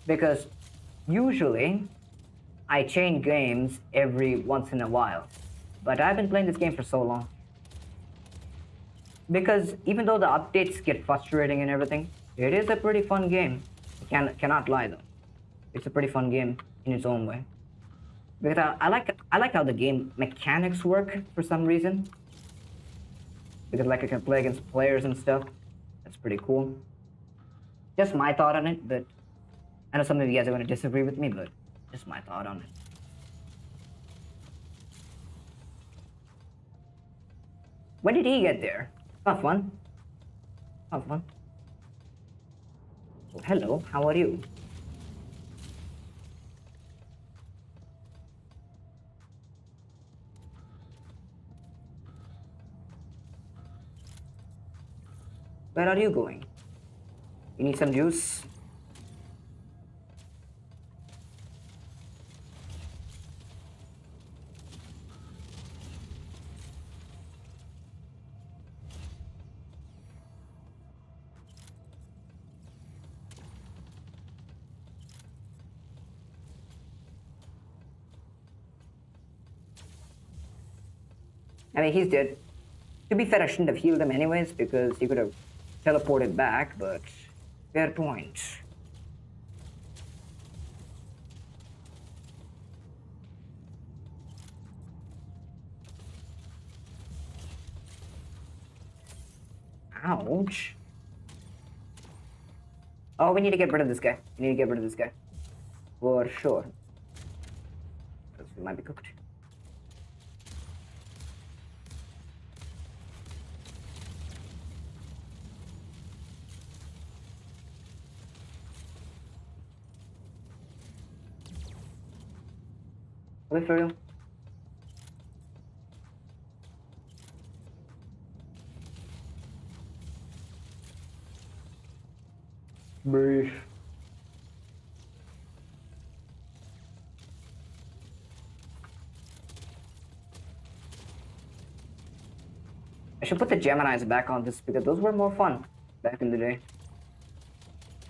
Because usually, I change games every once in a while. But I've been playing this game for so long. Because even though the updates get frustrating and everything, it is a pretty fun game. I cannot lie though. It's a pretty fun game in its own way. Because I like how the game mechanics work for some reason. Because like I can play against players and stuff. That's pretty cool. Just my thought on it, but I know some of you guys are going to disagree with me, but just my thought on it. When did he get there? Not fun. Not fun. Oh, hello, how are you? Where are you going? You need some juice? I mean, he's dead. To be fair, I shouldn't have healed him anyways because he could have teleported back, but fair point. Ouch. Oh, we need to get rid of this guy. We need to get rid of this guy. For sure. Because we might be cooked. Wait for you. Brief. I should put the Geminis back on this because those were more fun back in the day.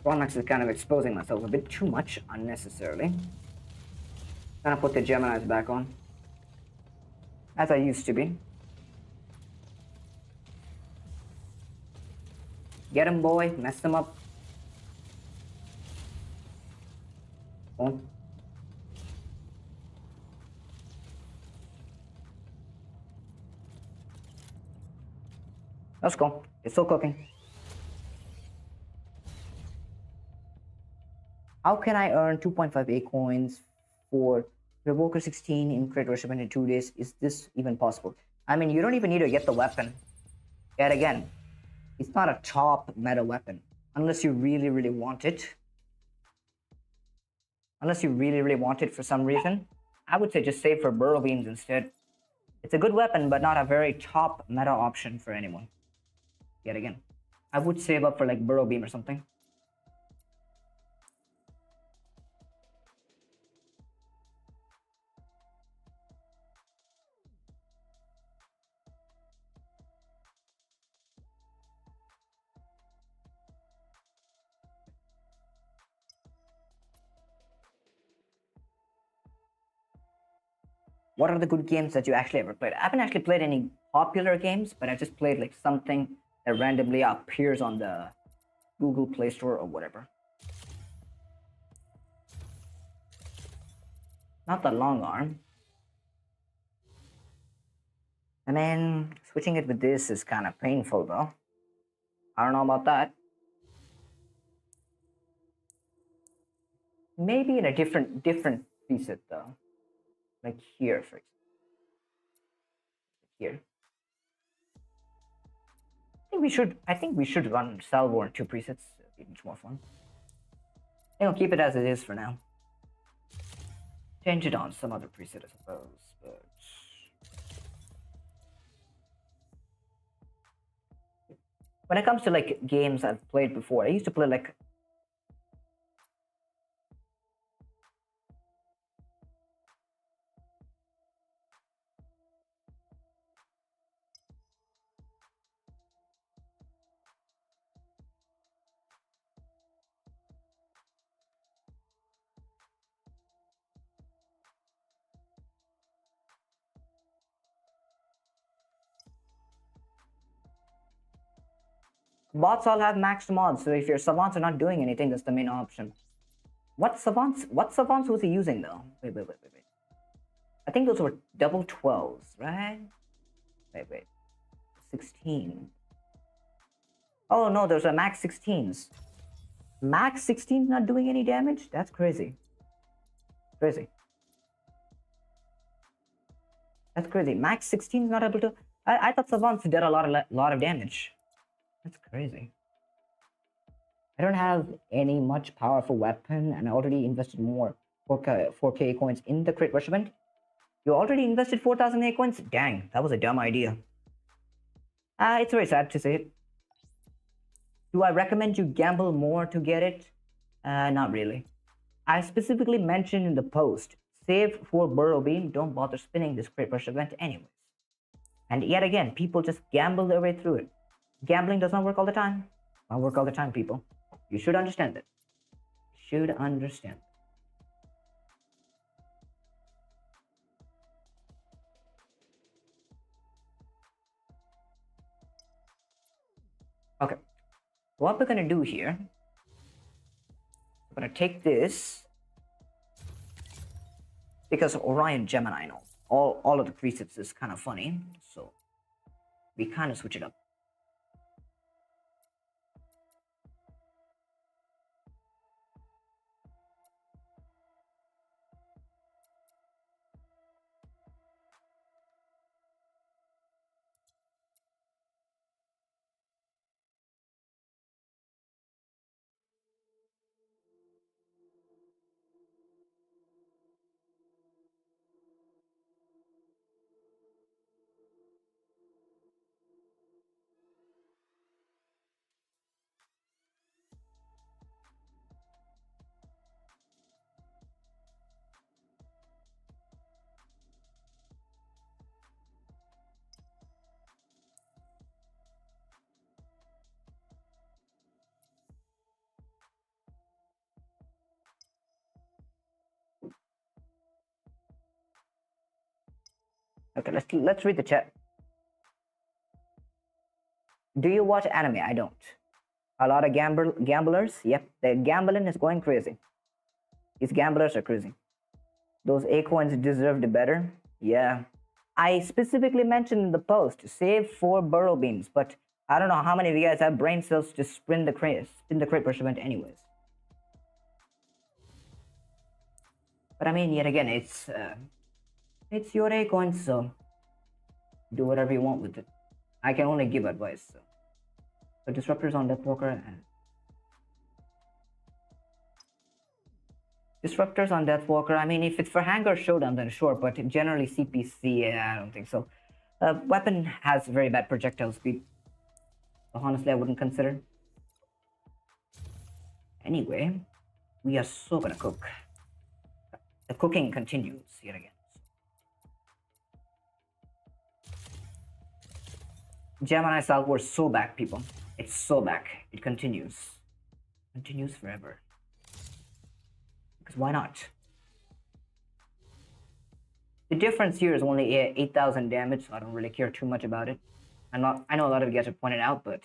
Romax is kind of exposing myself a bit too much unnecessarily. Gonna put the Geminis back on. As I used to be. Get him, boy. Mess him up. Oh. Let's go. It's still cooking. How can I earn 2.5 A coins for Revoker 16 in crit worship in 2 days? Is this even possible? I mean, you don't even need to get the weapon. Yet again, it's not a top meta weapon. Unless you really, really want it. Unless you really, really want it for some reason. I would say just save for burrow beams instead. It's a good weapon, but not a very top meta option for anyone. Yet again, I would save up for like burrow beam or something. What are the good games that you actually ever played? I haven't actually played any popular games, but I just played like something that randomly appears on the Google Play Store or whatever. Not the long arm. I mean, switching it with this is kind of painful though. I don't know about that. Maybe in a different preset though. Like here, for example. Here. I think we should run Salvo in 2 presets. It'd be much more fun. I think I'll keep it as it is for now. Change it on some other preset, I suppose, but when it comes to like games I've played before, I used to play like bots all have maxed mods, so if your savants are not doing anything, that's the main option. What savants was he using though? Wait. I think those were double 12s, right? Wait. 16. Oh no, those are max 16s. Max 16 not doing any damage? That's crazy. That's crazy. Max 16 is not able to. I thought savants did a lot of damage. That's crazy. I don't have any much powerful weapon, and I already invested more 4K coins in the crit rush event. You already invested 4,000 A coins? Dang, that was a dumb idea. It's very sad to say it. Do I recommend you gamble more to get it? Not really. I specifically mentioned in the post, save for burrow beam, don't bother spinning this crit rush event anyways. And yet again, people just gamble their way through it. Gambling does not work all the time. Not work all the time, people. You should understand it. Should understand. What we're gonna do here, I'm gonna take this because Orion Gemini, know all of the presets is kind of funny, so we kind of switch it up. Okay, let's read the chat. Do you watch anime? I don't. A lot of gamblers. Yep, the gambling is going crazy. These gamblers are crazy. Those acorns deserved better. Yeah. I specifically mentioned in the post, save 4 burrow beams, but I don't know how many of you guys have brain cells to spin the crate event anyways. But I mean, yet again, it's your acorns, so do whatever you want with it. I can only give advice. So disruptors on Deathwalker and disruptors on Deathwalker. I mean, if it's for Hangar showdown, then sure. But generally CPC, I don't think so. Weapon has very bad projectile speed. So honestly, I wouldn't consider. Anyway, we are so gonna cook. The cooking continues yet again. Gemini Salvo is so back, people. It's so back. It continues. Continues forever. Because why not? The difference here is only 8,000 damage, so I don't really care too much about it. I know a lot of you guys have pointed out, but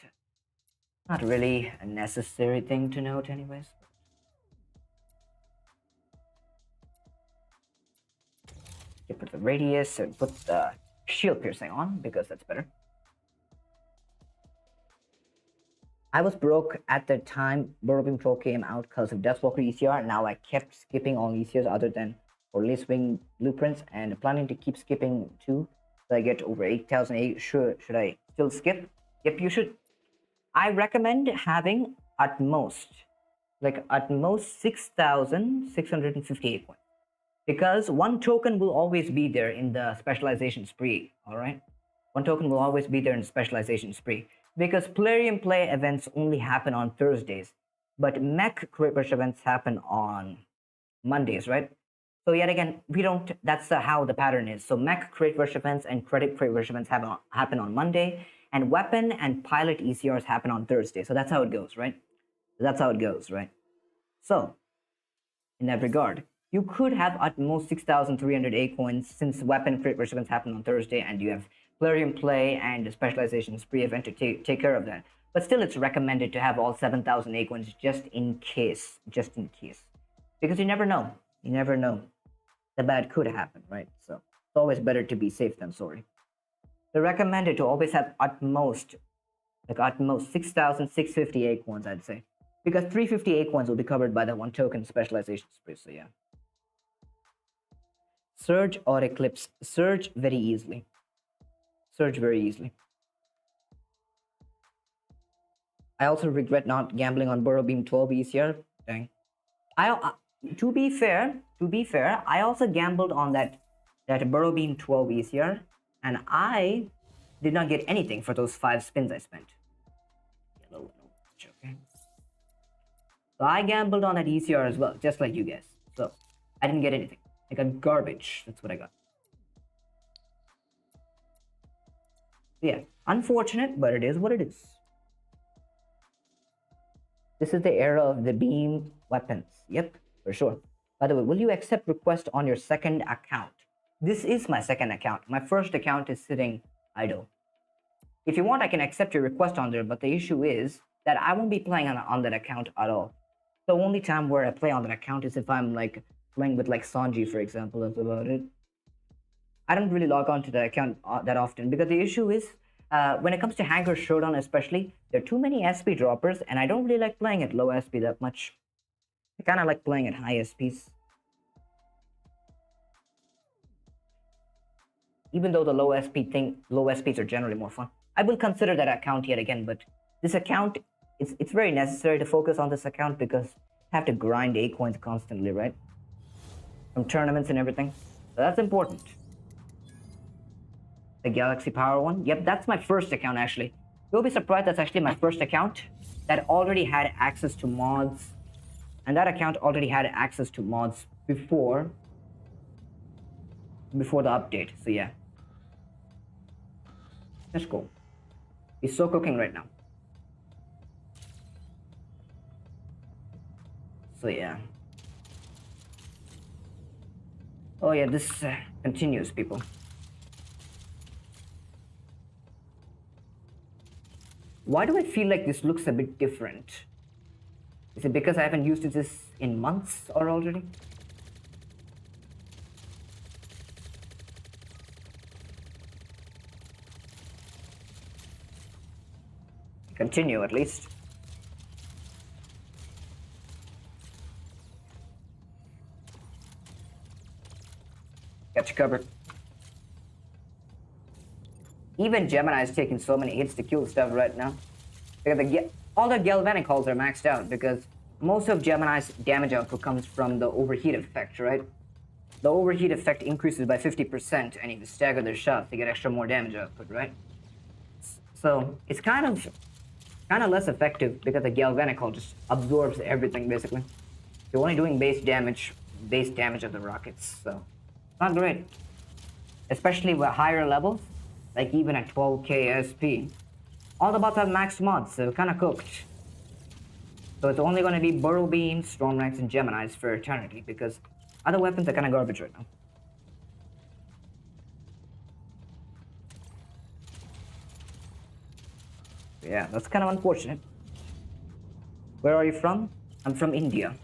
not really a necessary thing to note anyways. You put the radius and put the shield piercing on because that's better. I was broke at the time Plarium Play came out because of Deathwalker ECR. Now I kept skipping all ECRs other than for Lace Wing blueprints and planning to keep skipping too. So I get over 8,000. Should I still skip? Yep, you should. I recommend having at most 6,658 points. Because one token will always be there in the specialization spree, alright? One token will always be there in the specialization spree. Because Plarium Play events only happen on Thursdays, but Mech Crate Rush events happen on Mondays, right? So yet again, that's how the pattern is. So Mech Crate Rush events and Credit Crate Rush events happen on Monday, and Weapon and Pilot ECRs happen on Thursday. So that's how it goes, right? That's how it goes, right? So, in that regard, you could have at most 6,300 A coins since Weapon Crate Rush events happen on Thursday, and you have Plarium Play and the Specialization Spree event to take care of that. But still, it's recommended to have all 7,000 A coins just in case. Just in case. Because you never know. You never know. The bad could happen, right? So, it's always better to be safe than sorry. They're recommended to always have at most 6,650 A coins, I'd say. Because 350 A coins will be covered by the one token Specialization Spree, so yeah. Surge or Eclipse. Surge very easily. Surge very easily. I also regret not gambling on Burrow Beam 12 ECR. Dang. To be fair, I also gambled on that Burrow Beam 12 ECR, and I did not get anything for those 5 spins I spent. Yellow, okay. So I gambled on that ECR as well, just like you guys. So I didn't get anything. I got garbage. That's what I got. Yeah, unfortunate, but it is what it is. This is the era of the beam weapons. Yep, for sure. By the way, will you accept request on your second account? This is my second account. My first account is sitting idle. If you want, I can accept your request on there, but the issue is that I won't be playing on that account at all. The only time where I play on that account is if I'm like playing with like Sanji, for example. That's about it. I don't really log on to the account that often because the issue is when it comes to Hangar Showdown, especially, there are too many SP droppers, and I don't really like playing at low SP that much. I kind of like playing at high SPs. Even though the low SPs are generally more fun. I will consider that account yet again, but this account, it's very necessary to focus on this account because I have to grind A coins constantly, right? From tournaments and everything. So that's important. The Galaxy Power one? Yep, that's my first account actually. You'll be surprised that's actually my first account that already had access to mods. And that account already had access to mods before the update. So yeah. Let's go. He's so cooking right now. So yeah. Oh yeah, this continues, people. Why do I feel like this looks a bit different? Is it because I haven't used this in months or already? Continue at least. Got you covered. Even Gemini is taking so many hits to kill stuff right now. Because all the galvanic hulls are maxed out because most of Gemini's damage output comes from the overheat effect, right? The overheat effect increases by 50%, and if you stagger their shots, they get extra more damage output, right? So it's kind of less effective because the galvanic hull just absorbs everything basically. You're only doing base damage of the rockets, so not great. Especially with higher levels, like even at 12k SP. All the bots have max mods, so kind of cooked. So it's only going to be Burrow Beams, Storm Ranks, and Geminis for eternity because other weapons are kind of garbage right now. Yeah, that's kind of unfortunate. Where are you from? I'm from India.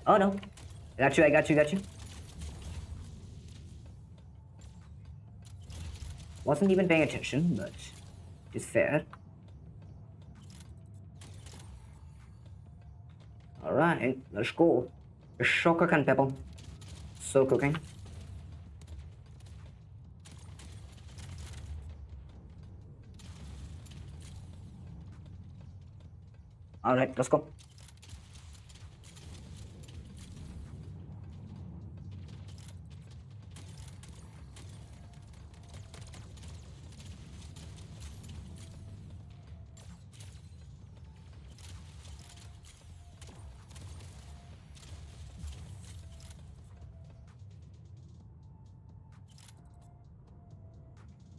Oh no. I got you. Wasn't even paying attention, but it's fair. Alright, let's go. So cooking, people. So cooking. Alright, let's go.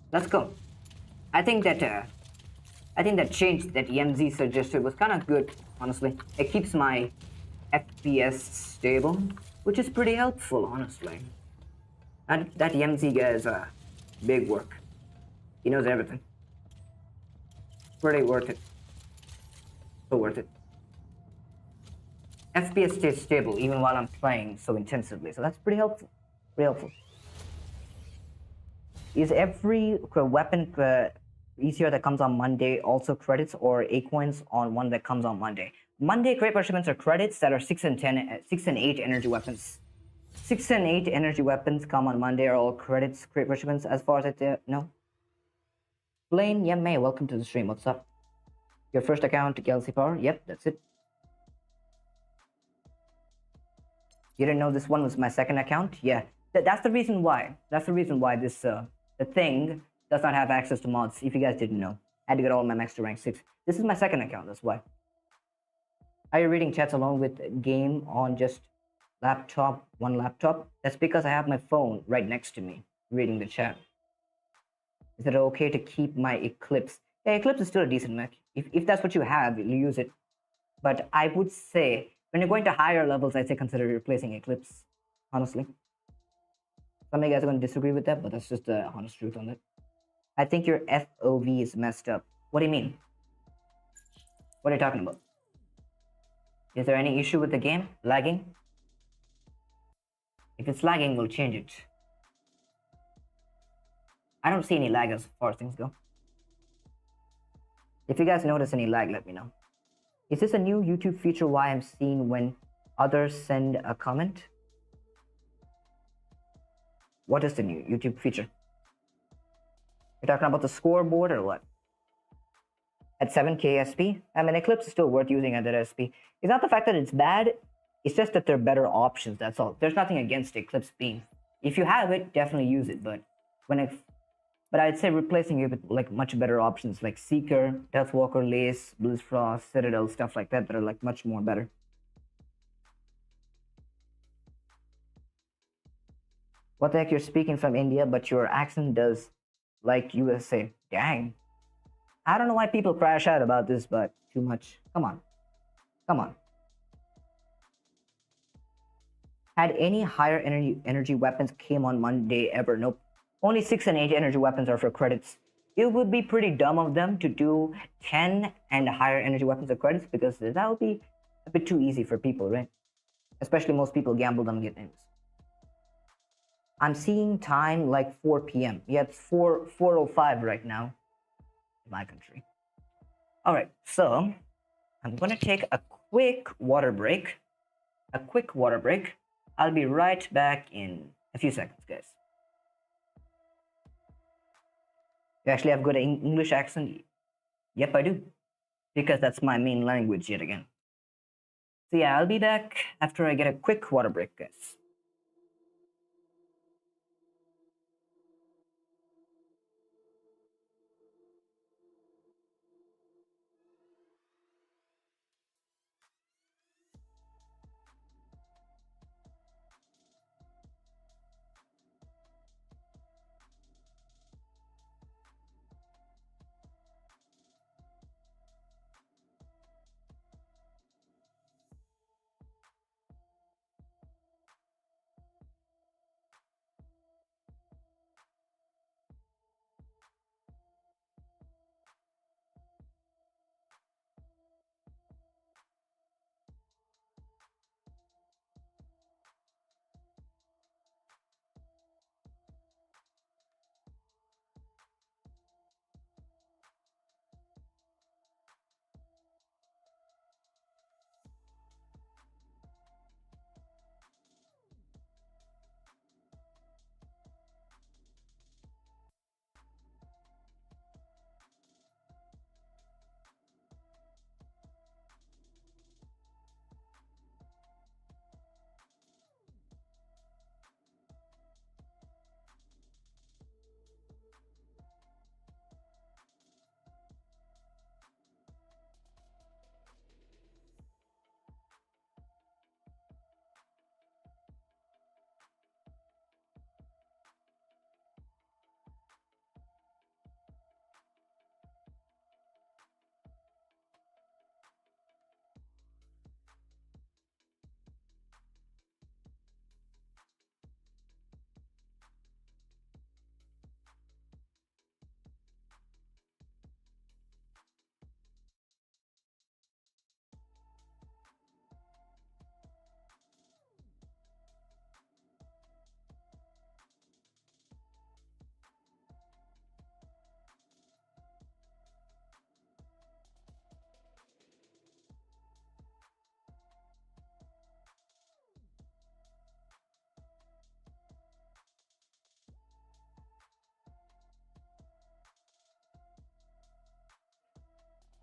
Let's go. I think that change that EMZ suggested was kind of good, honestly. It keeps my FPS stable, which is pretty helpful, honestly. That EMZ guy is big work. He knows everything. Pretty worth it. So worth it. FPS stays stable even while I'm playing so intensively, so that's pretty helpful. Pretty helpful. Is every weapon easier that comes on Monday also credits or A coins on one that comes on Monday? Monday crate shipments are credits that are 6 and 8 energy weapons. 6 and 8 energy weapons come on Monday are all credits crate shipments as far as I know. Blaine Yemme, welcome to the stream. What's up? Your first account, Galaxy Power? Yep, that's it. You didn't know this one was my second account? Yeah, that's the reason why. That's the reason why this the thing does not have access to mods. If you guys didn't know, I had to get all my max to rank 6. This is my second account. That's why. Are you reading chats along with game on just one laptop? That's because I have my phone right next to me reading the chat. Is it okay to keep my Eclipse? Yeah, Eclipse is still a decent mech. If that's what you have, you use it. But I would say when you're going to higher levels, I'd say consider replacing Eclipse. Honestly, some of you guys are going to disagree with that, but that's just the honest truth on it. I think your FOV is messed up. What do you mean? What are you talking about? Is there any issue with the game? Lagging? If it's lagging, we'll change it. I don't see any lag as far as things go. If you guys notice any lag, let me know. Is this a new YouTube feature why I'm seeing when others send a comment? What is the new YouTube feature? You're talking about the scoreboard or what? At 7K SP? I mean, Eclipse is still worth using at that SP. It's not the fact that it's bad, it's just that there are better options, that's all. There's nothing against Eclipse being. If you have it, definitely use it, but I'd say replacing it with like much better options like Seeker, Deathwalker, Lace, Blizzfrost, Citadel, stuff like that are like much more better. What the heck, you're speaking from India, but your accent does like USA. Dang. I don't know why people crash out about this, but too much. Come on. Come on. Had any higher energy weapons came on Monday ever? Nope. Only 6 and 8 energy weapons are for credits. It would be pretty dumb of them to do 10 and higher energy weapons of credits because that would be a bit too easy for people, right? Especially most people gamble them get names. I'm seeing time like 4 p.m. Yeah, it's 4:05 right now in my country. All right, so I'm gonna take a quick water break. I'll be right back in a few seconds, guys. You actually have good English accent? Yep, I do. Because that's my main language yet again. So yeah, I'll be back after I get a quick water break, guys.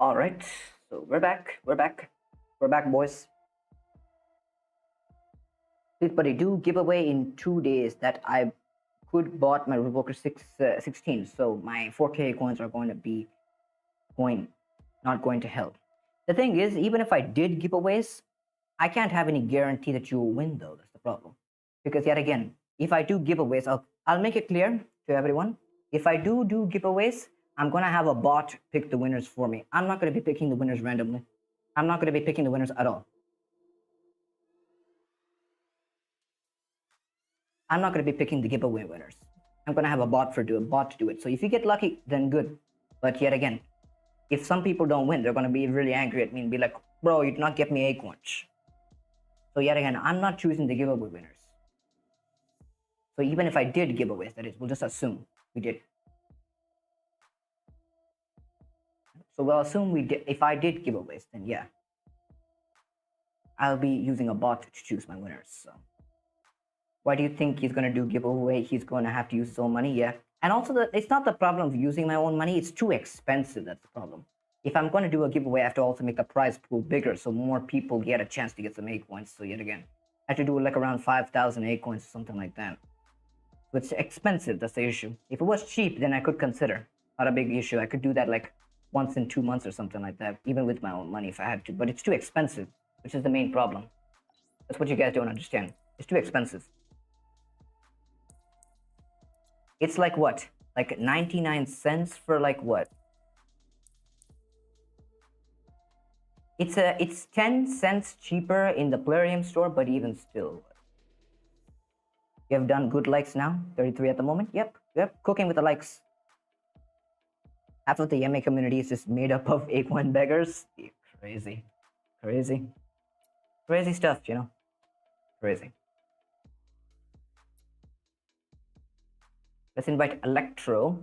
All right, so we're back, boys. But I do giveaway in 2 days that I could bought my Revoker 16, so my 4K coins are going to be not going to hell. The thing is, even if I did giveaways, I can't have any guarantee that you will win though. That's the problem. Because yet again, if I do giveaways, I'll make it clear to everyone. If I do giveaways, I'm gonna have a bot pick the winners for me. I'm not gonna be picking the winners randomly. I'm not gonna be picking the winners at all. I'm not gonna be picking the giveaway winners. I'm gonna have a bot to do it. So if you get lucky, then good. But yet again, if some people don't win, they're gonna be really angry at me and be like, bro, you did not get me acorns. So yet again, I'm not choosing the giveaway winners. So even if I did giveaways, that is, we'll just assume we did. So we'll assume we did. If I did giveaways, then yeah, I'll be using a bot to choose my winners. So why do you think he's gonna do giveaway? He's gonna have to use his own money, yeah. And also, it's not the problem of using my own money. It's too expensive. That's the problem. If I'm going to do a giveaway, I have to also make the prize pool bigger so more people get a chance to get some acorns. So yet again, I have to do like around 5,000 acorns or something like that. So it's expensive. That's the issue. If it was cheap, then I could consider. Not a big issue. I could do that like once in 2 months or something like that, even with my own money if I had to. But it's too expensive, which is the main problem. That's what you guys don't understand. It's too expensive. It's like what? Like 99 cents for like what? It's 10 cents cheaper in the Plarium store, but even still. You have done good likes now? 33 at the moment? Yep, cooking with the likes. Half of the Yeme community is just made up of acorn beggars. Crazy. Crazy stuff, you know? Crazy. Let's invite Electro.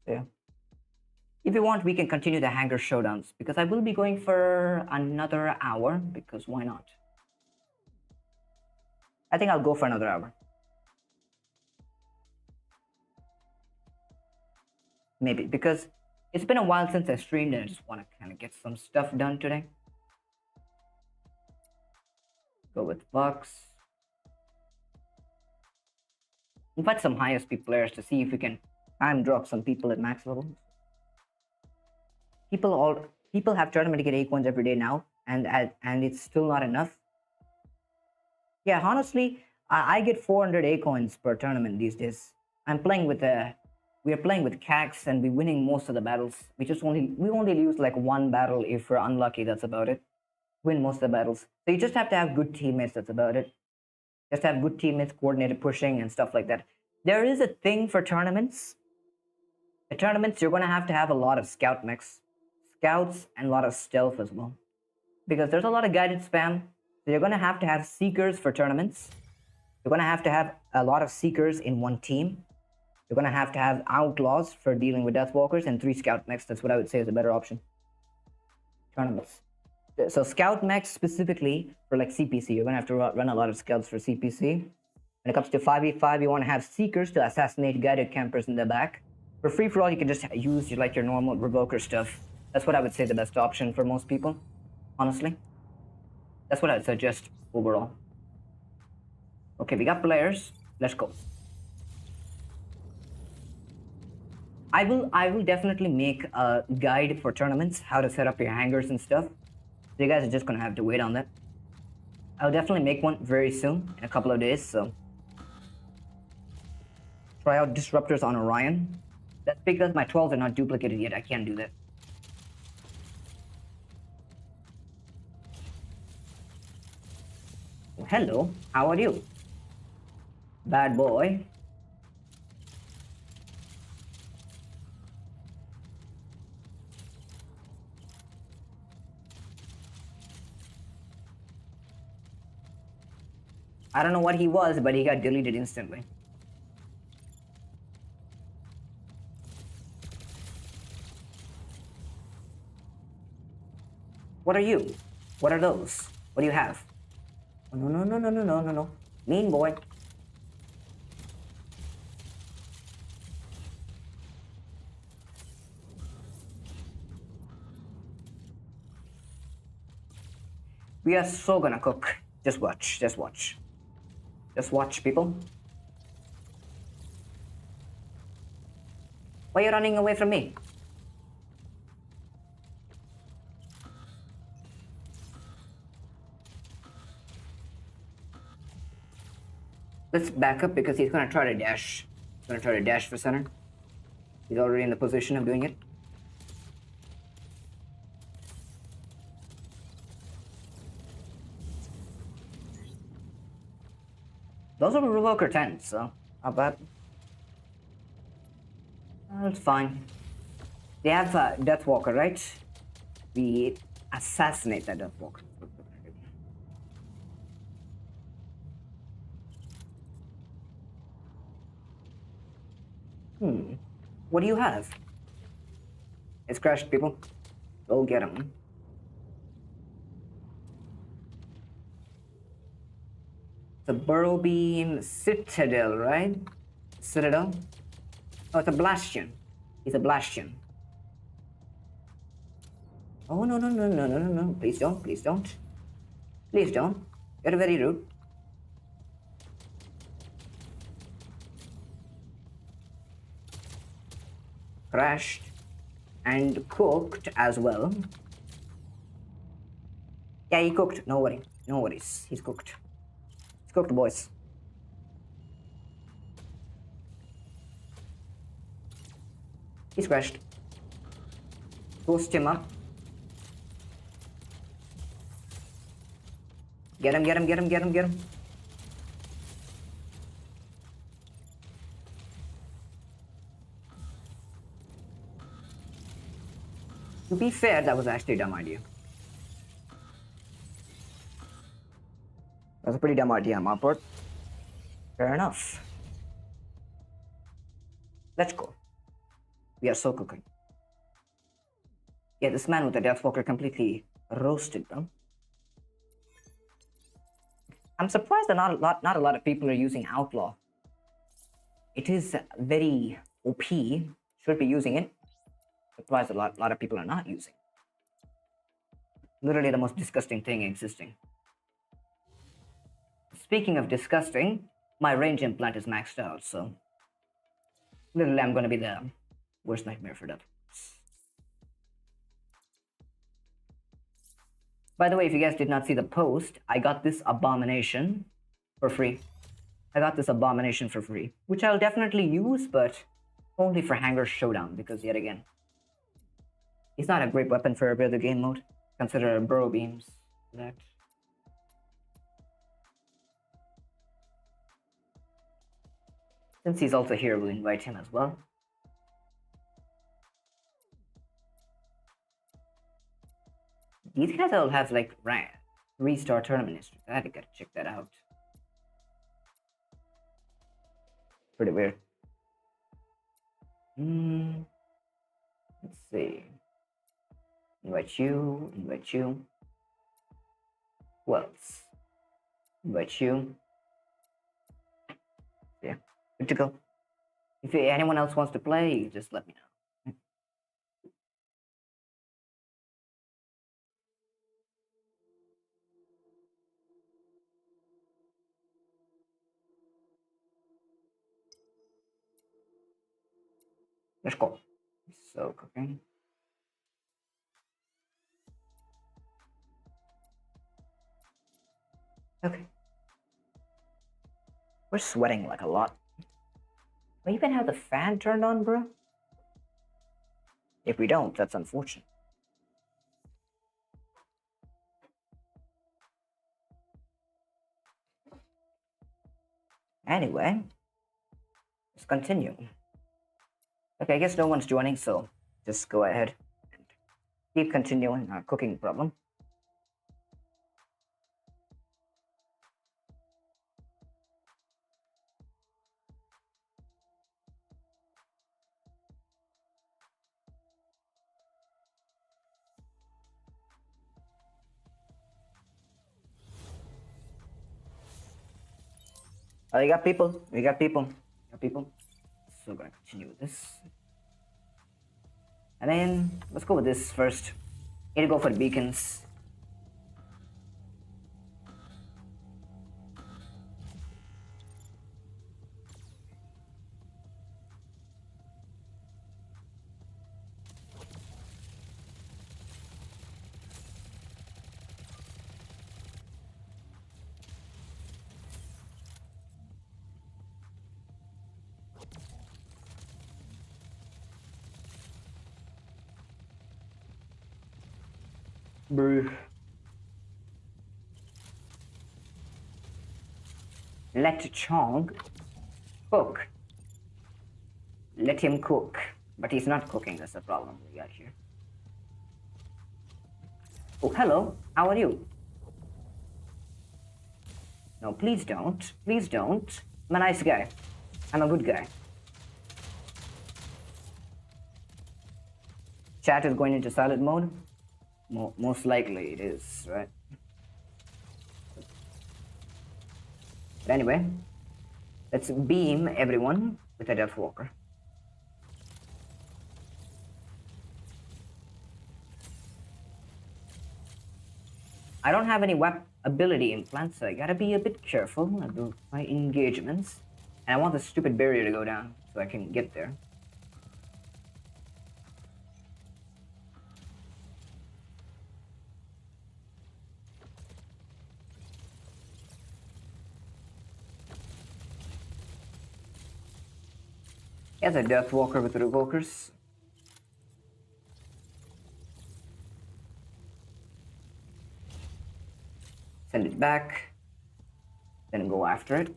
Yeah. If you want, we can continue the Hangar showdowns because I will be going for another hour because why not? I think I'll go for another hour. Maybe because it's been a while since I streamed and I just want to kind of get some stuff done today. Go with Bucks. Invite some high SP players to see if we can time drop some people at max level. People have tournament to get acorns every day now, and it's still not enough. Yeah, honestly, I get 400 acorns per tournament these days. We are playing with Cax and we're winning most of the battles. We only lose like one battle if we're unlucky. That's about it. Win most of the battles. So you just have to have good teammates. That's about it. Just have good teammates, coordinated pushing and stuff like that. There is a thing for tournaments. At tournaments, you're going to have a lot of scout mechs, scouts, and a lot of stealth as well. Because there's a lot of guided spam. So you're going to have seekers for tournaments. You're going to have a lot of seekers in one team. You're going to have outlaws for dealing with deathwalkers and 3 scout mechs. That's what I would say is a better option. Tournaments. So scout mechs specifically for like CPC, you're going to have to run a lot of scouts for CPC. When it comes to 5v5, you want to have seekers to assassinate guided campers in the back. For free-for-all, you can just use your normal revoker stuff. That's what I would say the best option for most people, honestly. That's what I'd suggest overall. Okay, we got players. Let's go. I will definitely make a guide for tournaments, how to set up your hangars and stuff. So you guys are just gonna have to wait on that. I'll definitely make one very soon, in a couple of days, so. Try out disruptors on Orion. That's because my 12s are not duplicated yet, I can't do that. Well, hello, how are you? Bad boy. I don't know what he was, but he got deleted instantly. What are you? What are those? What do you have? Oh, no. Mean boy. We are so gonna cook. Just watch, just watch. Just watch, people. Why are you running away from me? Let's back up because he's gonna try to dash. He's gonna try to dash for center. He's already in the position of doing it. Those are Revoker 10s, so not bad. Well, it's fine. They have a Deathwalker, right? We assassinate that Deathwalker. What do you have? It's crashed, people. Go get him. The Burrow Beam Citadel, right? Citadel? Oh, it's a Bastion. It's a Bastion. Oh, no, no, no, no, no, no, no. Please don't, please don't. Please don't. You're very rude. Crashed. And cooked as well. Yeah, he cooked. No worry. No worries. He's cooked. He's cooked, boys. He's crashed. Toast him up. Get him, get him, get him, get him, get him. To be fair, that was actually a dumb idea. That's a pretty dumb idea on my part. Fair enough. Let's go. We are so cooking. Yeah, this man with the Deathwalker completely roasted them. I'm surprised that not a lot of people are using Outlaw. It is very OP. Should be using it. Surprised a lot of people are not using. Literally the most disgusting thing existing. Speaking of disgusting, my range implant is maxed out, so literally I'm gonna be the worst nightmare for that. By the way, if you guys did not see the post, I got this abomination for free. I got this abomination for free, which I'll definitely use, but only for Hangar Showdown, because yet again, it's not a great weapon for every other game mode. Consider Burrow Beams that. Since he's also here, we'll invite him as well. These guys all have like 3-star tournament history. I gotta check that out. Pretty weird. Let's see. Invite you, invite you. Who else? Invite you. Yeah, good to go. If anyone else wants to play, just let me know. Let's go. So cooking. Okay. We're sweating like a lot. We even have the fan turned on, bro? If we don't, that's unfortunate. Anyway, let's continue. Okay, I guess no one's joining, so just go ahead and keep continuing our cooking problem. Oh, you got people. We got people. We got people. So we're gonna continue with this. And then let's go with this first. Need to go for the beacons. Brew. Let Chong cook. Let him cook. But he's not cooking, that's the problem we got here. Oh, hello. How are you? No, please don't. Please don't. I'm a nice guy. I'm a good guy. Chat is going into silent mode? Most likely it is, right? But anyway, let's beam everyone with a Death Walker. I don't have any ability implants, so I gotta be a bit careful about my engagements. And I want the stupid barrier to go down so I can get there. He has a Death Walker with Revokers. Send it back, then go after it.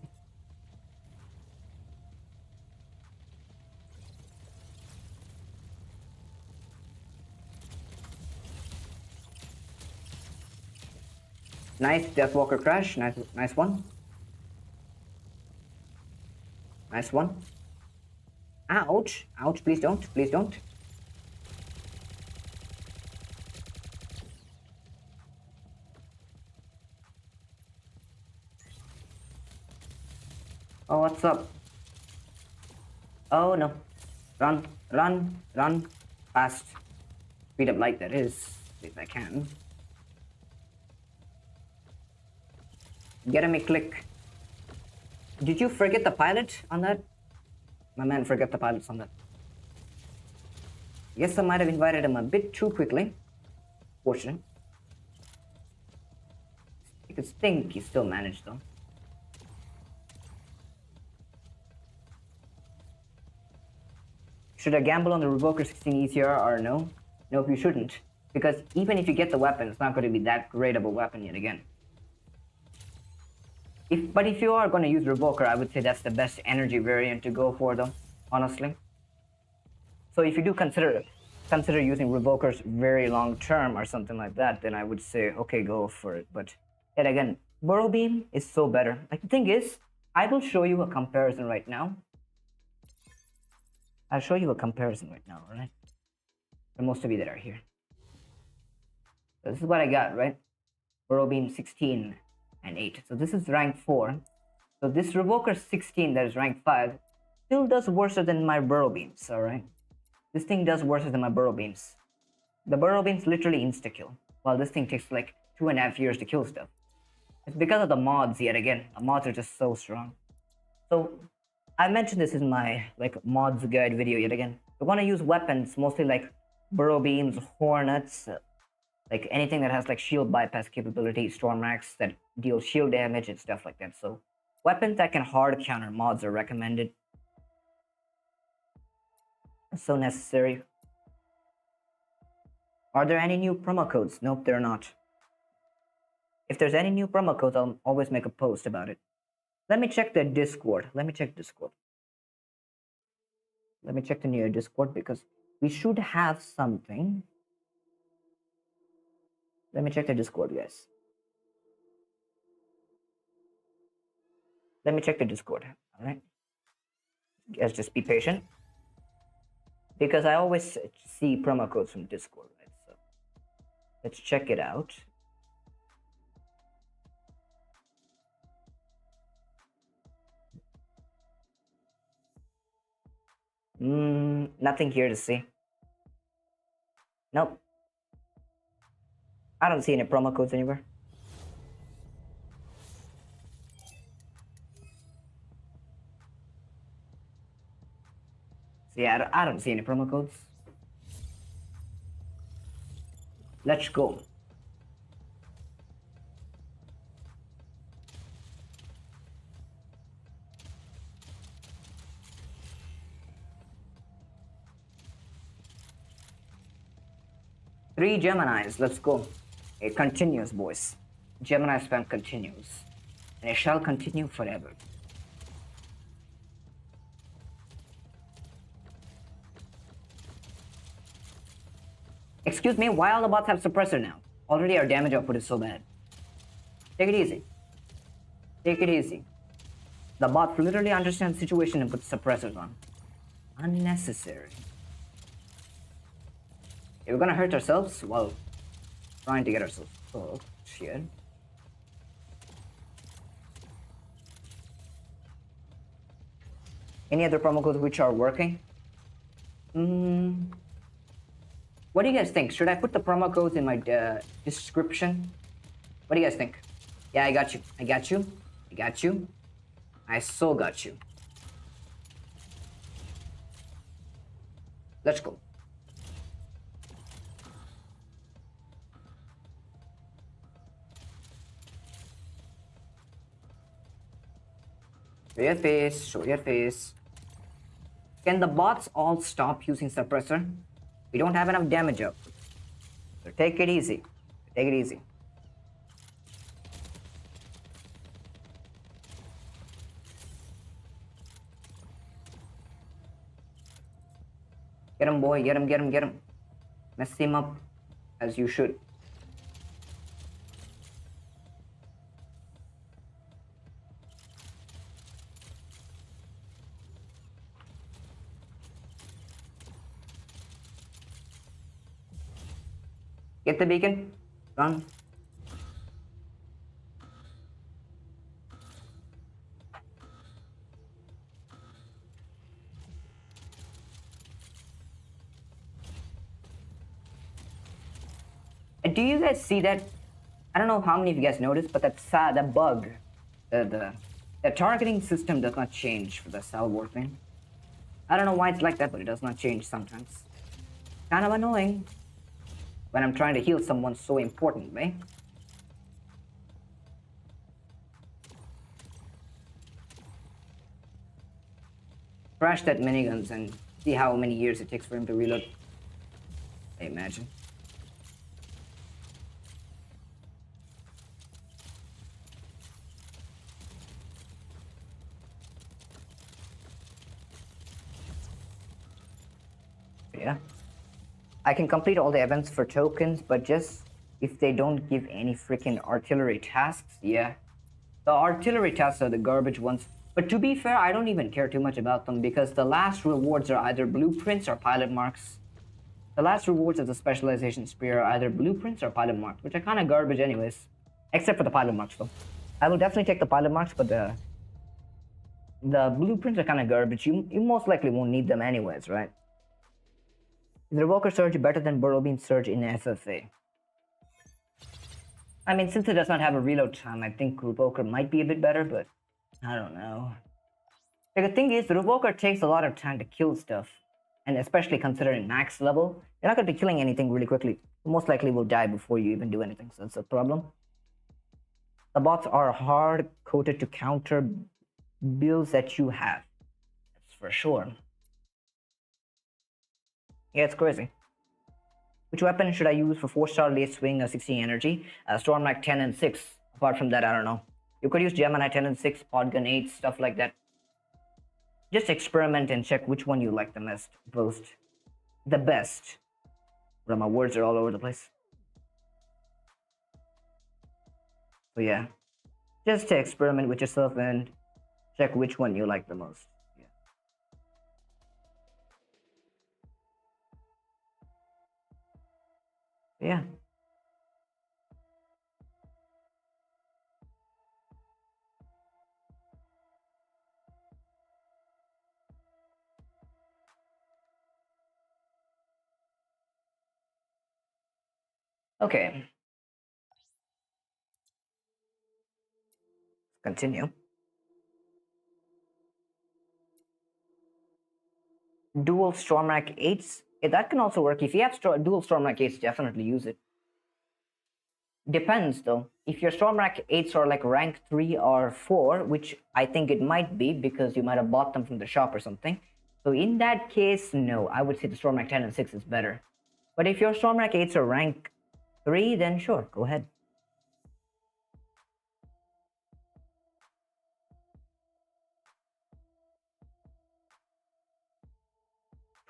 Nice Deathwalker crash, nice one. Nice one. Ouch, ouch, please don't, please don't. Oh, what's up? Oh no. Run, run, run. Fast. Speed up light, that is, if I can. Get me click. Did you forget the pilot on that? My man forgot the pilots on that. Guess I might have invited him a bit too quickly. Fortunate. I could think he still managed though. Should I gamble on the Revoker 16 ECR or no? Nope, you shouldn't. Because even if you get the weapon, it's not going to be that great of a weapon yet again. But if you are going to use Revoker, I would say that's the best energy variant to go for though, honestly. So if you do consider using Revokers very long term or something like that, then I would say, okay, go for it. But yet again, Burrow Beam is so better. Like the thing is, I will show you a comparison right now. I'll show you a comparison right now, right? For most of you that are here. So this is what I got, right? Burrow Beam 16 and 8. So this is rank 4. So this Revoker 16 that is rank 5 still does worse than my Burrow Beams, alright? This thing does worse than my Burrow Beams. The Burrow Beams literally insta-kill, while this thing takes like 2.5 years to kill stuff. It's because of the mods yet again. The mods are just so strong. So I mentioned this in my like mods guide video yet again. We want to use weapons mostly like Burrow Beams, Hornets, like anything that has like shield bypass capability, Storm Axe that deals shield damage and stuff like that. So weapons that can hard counter mods are recommended. So necessary. Are there any new promo codes? Nope, there are not. If there's any new promo codes, I'll always make a post about it. Let me check the Discord. Let me check Discord. Let me check the new Discord because we should have something. Let me check the Discord, guys. Let me check the Discord. All right. Guys, just be patient. Because I always see promo codes from Discord, right? So let's check it out. Nothing here to see. Nope. I don't see any promo codes anywhere. So yeah, I don't see any promo codes. Let's go. Three Geminis, let's go. It continues, boys. Gemini spam continues. And it shall continue forever. Excuse me, why all the bots have suppressor now? Already our damage output is so bad. Take it easy. Take it easy. The bot literally understands the situation and puts suppressors on. Unnecessary. Okay, we're gonna hurt ourselves while trying to get ourselves hooked. Shit. Any other promo codes which are working? What do you guys think? Should I put the promo codes in my description? What do you guys think? Yeah, I got you. I got you. I got you. I so got you. Let's go. Show your face. Show your face. Can the bots all stop using suppressor? We don't have enough damage up. So take it easy. Take it easy. Get him, boy. Get him, get him, get him. Mess him up as you should. Get the beacon. Run. And do you guys see that? I don't know how many of you guys noticed, but that bug, the targeting system does not change for the cell warping. I don't know why it's like that, but it does not change sometimes. Kind of annoying when I'm trying to heal someone so important, right? Crash that miniguns and see how many years it takes for him to reload. I imagine. Yeah. I can complete all the events for tokens, but just if they don't give any freaking artillery tasks, yeah. The artillery tasks are the garbage ones. But to be fair, I don't even care too much about them because the last rewards are either blueprints or pilot marks. The last rewards of the specialization spear are either blueprints or pilot marks, which are kind of garbage anyways. Except for the pilot marks though. I will definitely take the pilot marks, but the blueprints are kind of garbage. You most likely won't need them anyways, right? Is Revoker Surge better than Burrow Beam Surge in FFA? I mean, since it does not have a reload time, I think Revoker might be a bit better, but I don't know. Like, the thing is, the Revoker takes a lot of time to kill stuff, and especially considering max level, you're not going to be killing anything really quickly. You most likely will die before you even do anything, so that's a problem. The bots are hard-coded to counter builds that you have. That's for sure. Yeah, it's crazy. Which weapon should I use for 4-star late swing or 60 energy? Stormlight 10 and 6. Apart from that, I don't know. You could use Gemini 10 and 6, Podgun 8, stuff like that. Just experiment and check which one you like the most. The best. Well, my words are all over the place. So yeah. Just to experiment with yourself and check which one you like the most. Yeah. Okay. Continue. Dual Stormrack 8s. Yeah, that can also work. If you have dual Stormrack 8s, definitely use it. Depends though. If your Stormrack 8s are like rank 3 or 4, which I think it might be because you might have bought them from the shop or something. So in that case, no, I would say the Stormrack 10 and 6 is better. But if your Stormrack 8s are rank 3, then sure, go ahead.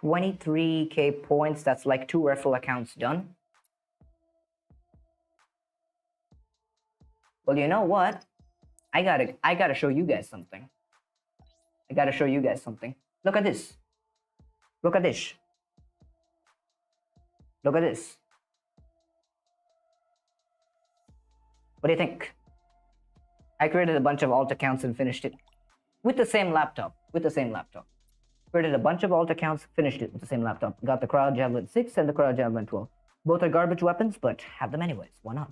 23k points. That's like 2 raffle accounts done. Well, you know what? I gotta show you guys something. I gotta show you guys something. Look at this. Look at this. Look at this. What do you think? I created a bunch of alt accounts and finished it with the same laptop. Created a bunch of alt accounts, finished it with the same laptop. Got the Cryo Javelin 6 and the Cryo Javelin 12. Both are garbage weapons, but have them anyways. Why not?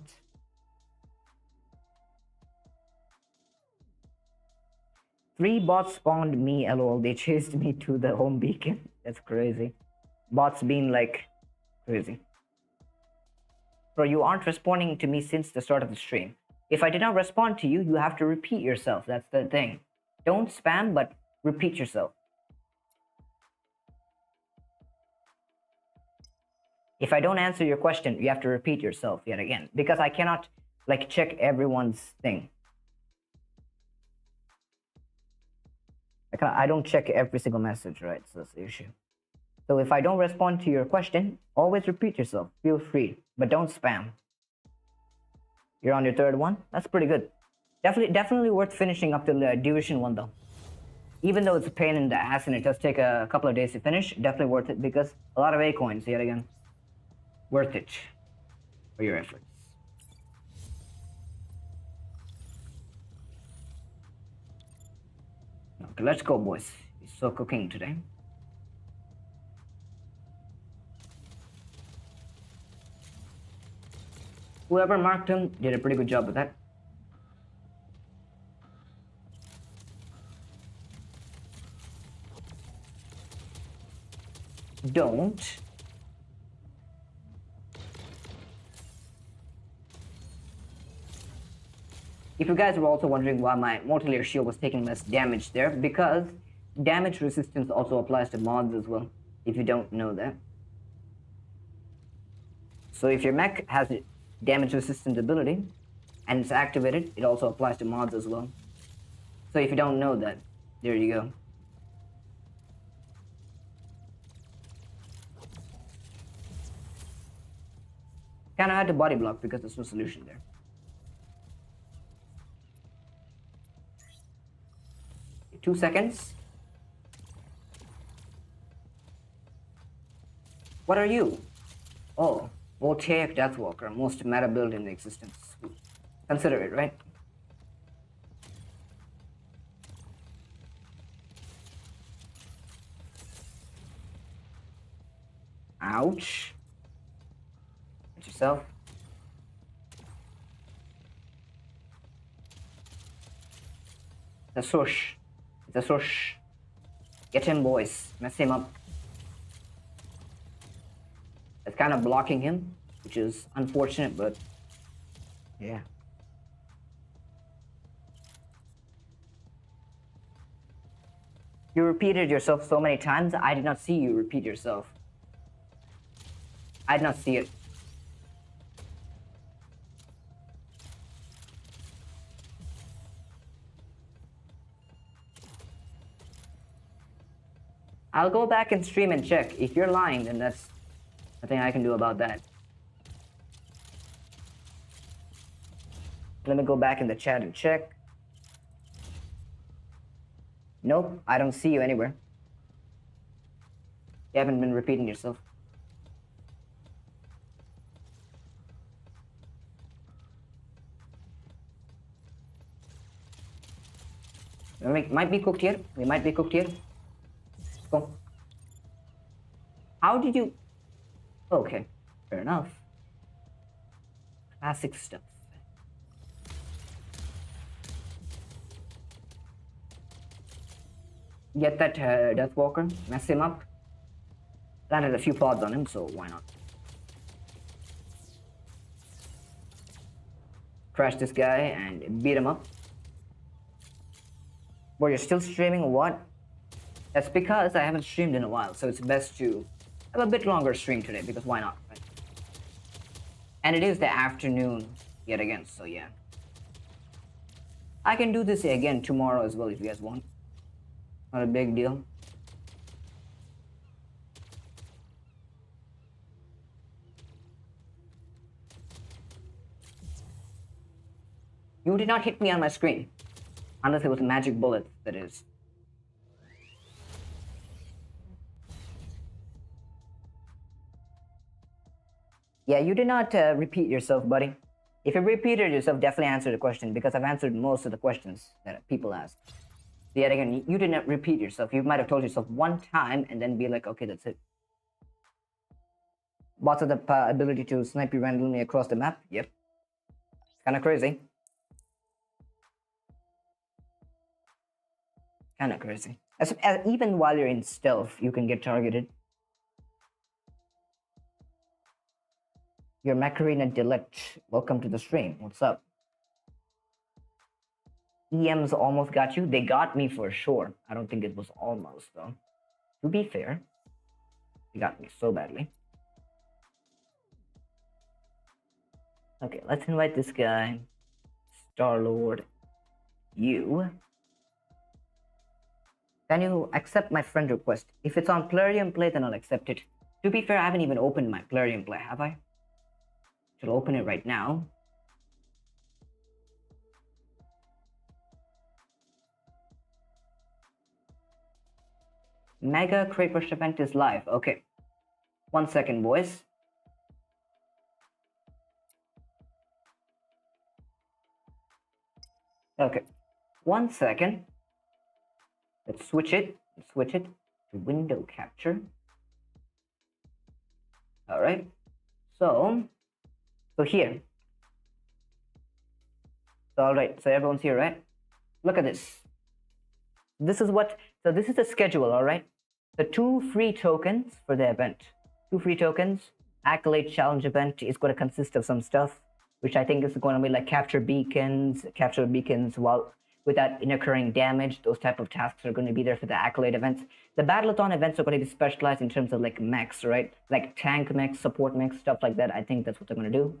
Three bots spawned me, lol. They chased me to the home beacon. That's crazy. Bots being like crazy. Bro, you aren't responding to me since the start of the stream. If I did not respond to you, you have to repeat yourself. That's the thing. Don't spam, but repeat yourself. If I don't answer your question, you have to repeat yourself yet again. Because I cannot, like, check everyone's thing. I don't check every single message, right? So that's the issue. So if I don't respond to your question, always repeat yourself. Feel free, but don't spam. You're on your third one? That's pretty good. Definitely worth finishing up till Division 1 though. Even though it's a pain in the ass and it does take a couple of days to finish, definitely worth it because a lot of A coins yet again. Worth it for your efforts. Okay, let's go, boys. It's so cooking today. Whoever marked him did a pretty good job with that. Don't. If you guys were also wondering why my multi-layer shield was taking less damage there, because damage resistance also applies to mods as well, if you don't know that. So if your mech has damage resistant ability and it's activated, it also applies to mods as well. So if you don't know that, there you go. Kinda had to body block because there's no solution there. Okay, 2 seconds. What are you? Oh, Voltaic Deathwalker, most meta build in existence. Consider it, right? Ouch. Hit yourself. It's a swoosh. It's a swoosh. Get him, boys. Mess him up. It's kind of blocking him, which is unfortunate, but yeah. You repeated yourself so many times, I did not see you repeat yourself. I did not see it. I'll go back and stream and check. If you're lying, then that's nothing I can do about that. Let me go back in the chat and check. Nope, I don't see you anywhere. You haven't been repeating yourself. We might be cooked here. We might be cooked here. Go. How did you... Okay, fair enough. Classic stuff. Get that Deathwalker, mess him up. Landed a few pods on him, so why not? Crash this guy and beat him up. Boy, you're still streaming? What? That's because I haven't streamed in a while, so it's best to have a bit longer stream today, because why not, right? And it is the afternoon yet again, so yeah. I can do this again tomorrow as well if you guys want. Not a big deal. You did not hit me on my screen. Unless it was a magic bullet, that is. Yeah, you did not repeat yourself, buddy. If you repeated yourself, definitely answer the question, because I've answered most of the questions that people ask. Yet again, you did not repeat yourself. You might have told yourself one time and then be like, okay, that's it. Bots have the ability to snipe you randomly across the map. Yep. It's kind of crazy. Kind of crazy. Even while you're in stealth, you can get targeted. Your Macarena Delect. Welcome to the stream. What's up? EMs almost got you. They got me for sure. I don't think it was almost, though. To be fair, they got me so badly. Okay, let's invite this guy. Star-Lord. You. Can you accept my friend request? If it's on Plarium Play, then I'll accept it. To be fair, I haven't even opened my Plarium Play, have I? Should open it right now. Mega Crate Rush event is live. Okay. 1 second, boys. Okay. 1 second. Let's switch it. To window capture. Alright. So here. Alright, so everyone's here, right? Look at this. This is the schedule, alright? The 2 free tokens for the event. 2 free tokens. Accolade challenge event is going to consist of some stuff, which I think is going to be like capture beacons while without incurring damage. Those type of tasks are going to be there for the accolade events. The battleathon events are going to be specialized in terms of like mechs, right? Like tank mechs, support mechs, stuff like that. I think that's what they're going to do.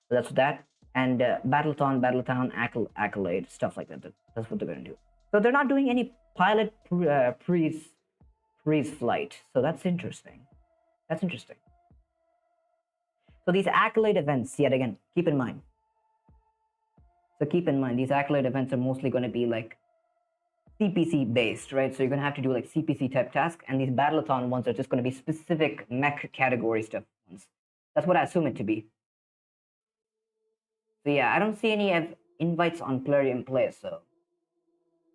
So that's that. And battletown, accolade, stuff like that. That's what they're going to do. So they're not doing any pilot pre-flight. So that's interesting. So these accolade events, yet again, keep in mind. These accolade events are mostly going to be like CPC based, right? So you're going to have to do like CPC type tasks, and these battleathon ones are just going to be specific mech category stuff ones. That's what I assume it to be. So yeah, I don't see any invites on Plarium Play, so.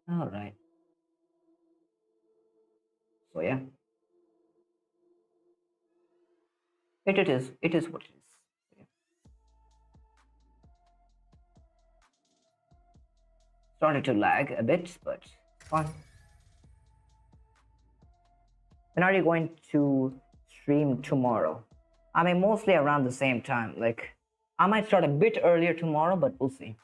Alright. So yeah. It is what it is. Yeah. Started to lag a bit, but fine. When are you going to stream tomorrow? I mean, mostly around the same time. Like, I might start a bit earlier tomorrow, but we'll see.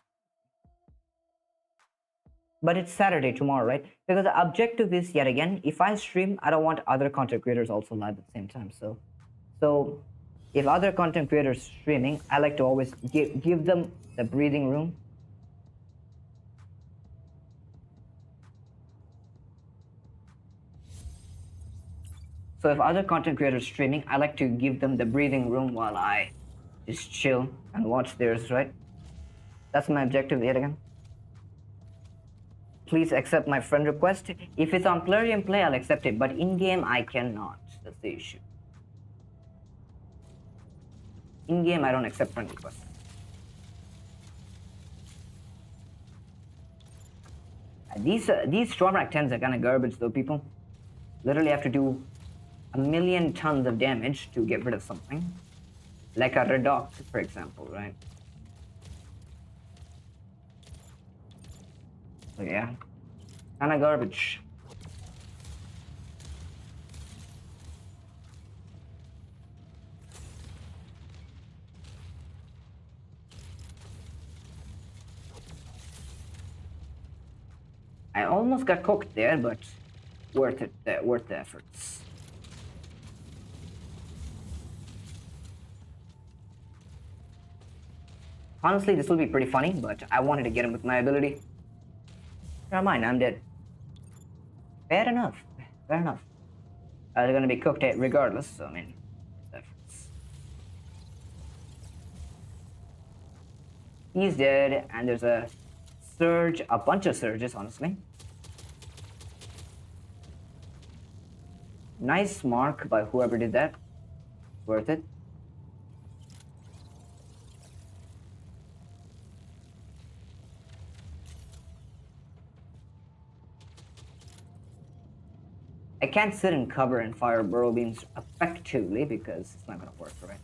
But it's Saturday tomorrow, right? Because the objective is, yet again, if I stream, I don't want other content creators also live at the same time. So if other content creators streaming, I like to always give them the breathing room. So if other content creators streaming, I like to give them the breathing room while I just chill and watch theirs, right? That's my objective yet again. Please accept my friend request. If it's on Plarium Play, I'll accept it, but in-game, I cannot. That's the issue. In-game, I don't accept friend requests. These Stormrack 10s are kind of garbage, though, people. Literally have to do 1,000,000 tons of damage to get rid of something. Like a Redox, for example, right? So yeah, kind of garbage. I almost got cooked there, but worth it. Worth the efforts. Honestly, this will be pretty funny, but I wanted to get him with my ability. Never mind, I'm dead. Fair enough. They're gonna be cooked regardless, so I mean, efforts. He's dead, and there's a surge, a bunch of surges, honestly. Nice mark by whoever did that. Worth it. I can't sit in cover and fire burrow beams effectively because it's not gonna work, right?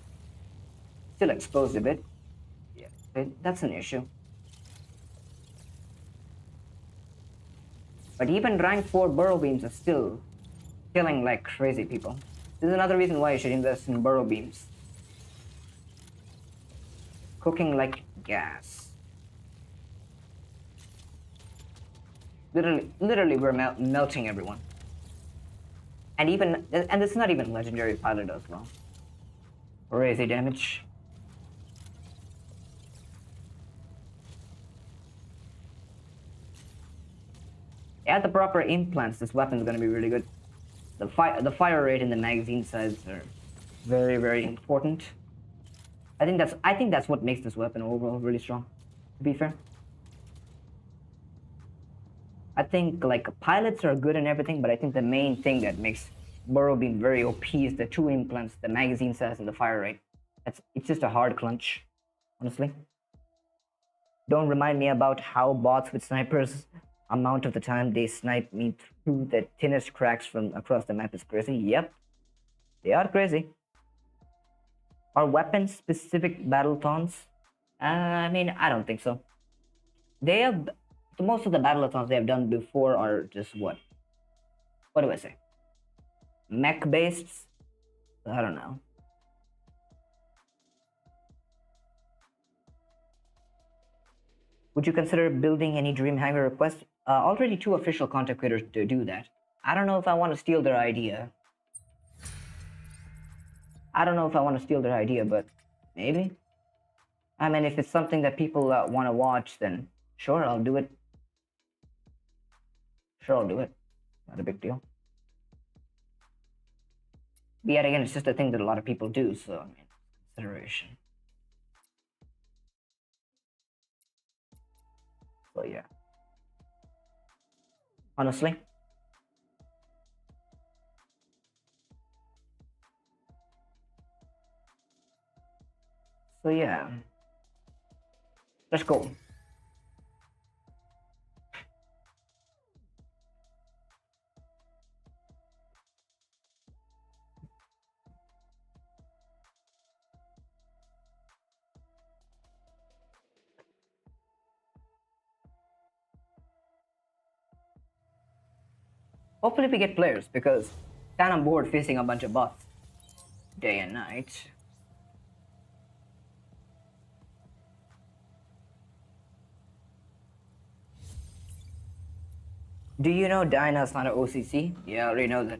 Still exposed a bit. Yeah, that's an issue. But even rank 4 burrow beams are still killing like crazy people. This is another reason why you should invest in burrow beams. Cooking like gas. Literally we're melting everyone. And it's not even legendary pilot as well. Crazy damage. Add the proper implants, this weapon is gonna be really good. The fire rate and the magazine size are very, very important. I think that's what makes this weapon overall really strong, to be fair. I think like pilots are good and everything, but I think the main thing that makes burrow beam very OP is the 2 implants, the magazine size, and the fire rate. It's just a hard clutch, honestly. Don't remind me about how bots with snipers, amount of the time they snipe me through the thinnest cracks from across the map is crazy. Yep, they are crazy. Are weapon specific battlethons? I mean, I don't think so. They have most of the battlethons they have done before are just what do I say? Mech based? I don't know. Would you consider building any dream hangar requests? Already 2 official content creators do that. I don't know if I want to steal their idea. But maybe. I mean, if it's something that people want to watch, then sure, I'll do it. Not a big deal. But yet again, it's just a thing that a lot of people do, so I mean, consideration. So yeah. Honestly. So yeah. Let's go. Hopefully we get players because kind of bored facing a bunch of bots day and night. Do you know Dyna's not an OCC? Yeah, I already know that.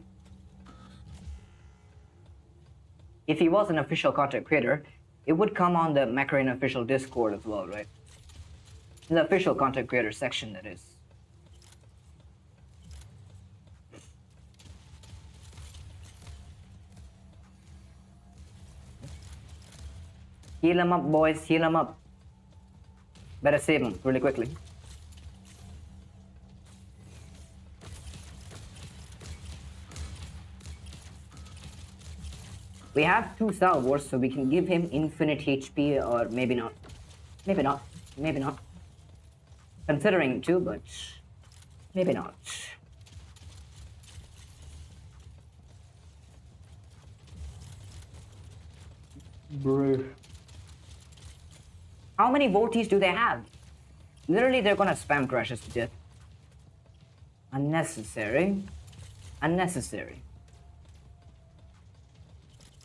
If he was an official content creator, it would come on the Macarena official Discord as well, right? In the official content creator section, that is. Heal him up, boys. Heal him up. Better save him really quickly. We have 2 salvos, so we can give him infinite HP, or maybe not. Maybe not. Maybe not. Considering 2, but maybe not. Bro. How many votees do they have? Literally, they're gonna spam crashes to death. Unnecessary. Unnecessary.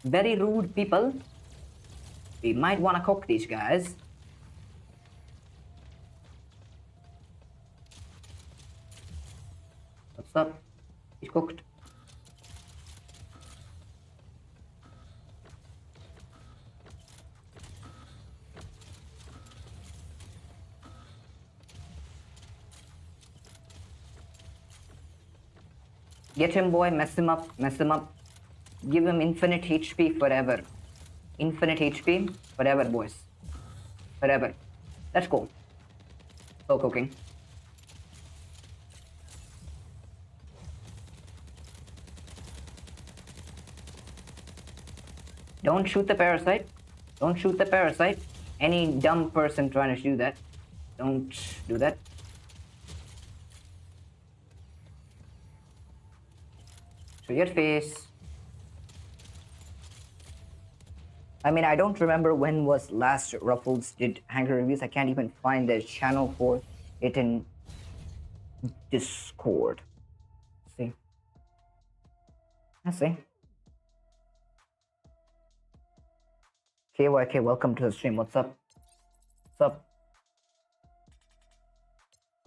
Very rude people. We might want to cook these guys. What's up? He's cooked. Get him, boy. Mess him up. Mess him up. Give him infinite HP forever. Infinite HP forever, boys. Forever. That's cool. Slow cooking. Don't shoot the parasite. Don't shoot the parasite. Any dumb person trying to do that, don't do that. Show your face. I mean, I don't remember when was last Ruffles did Hangar reviews. I can't even find the channel for it in Discord. See. I see. KYK, welcome to the stream. What's up? What's up?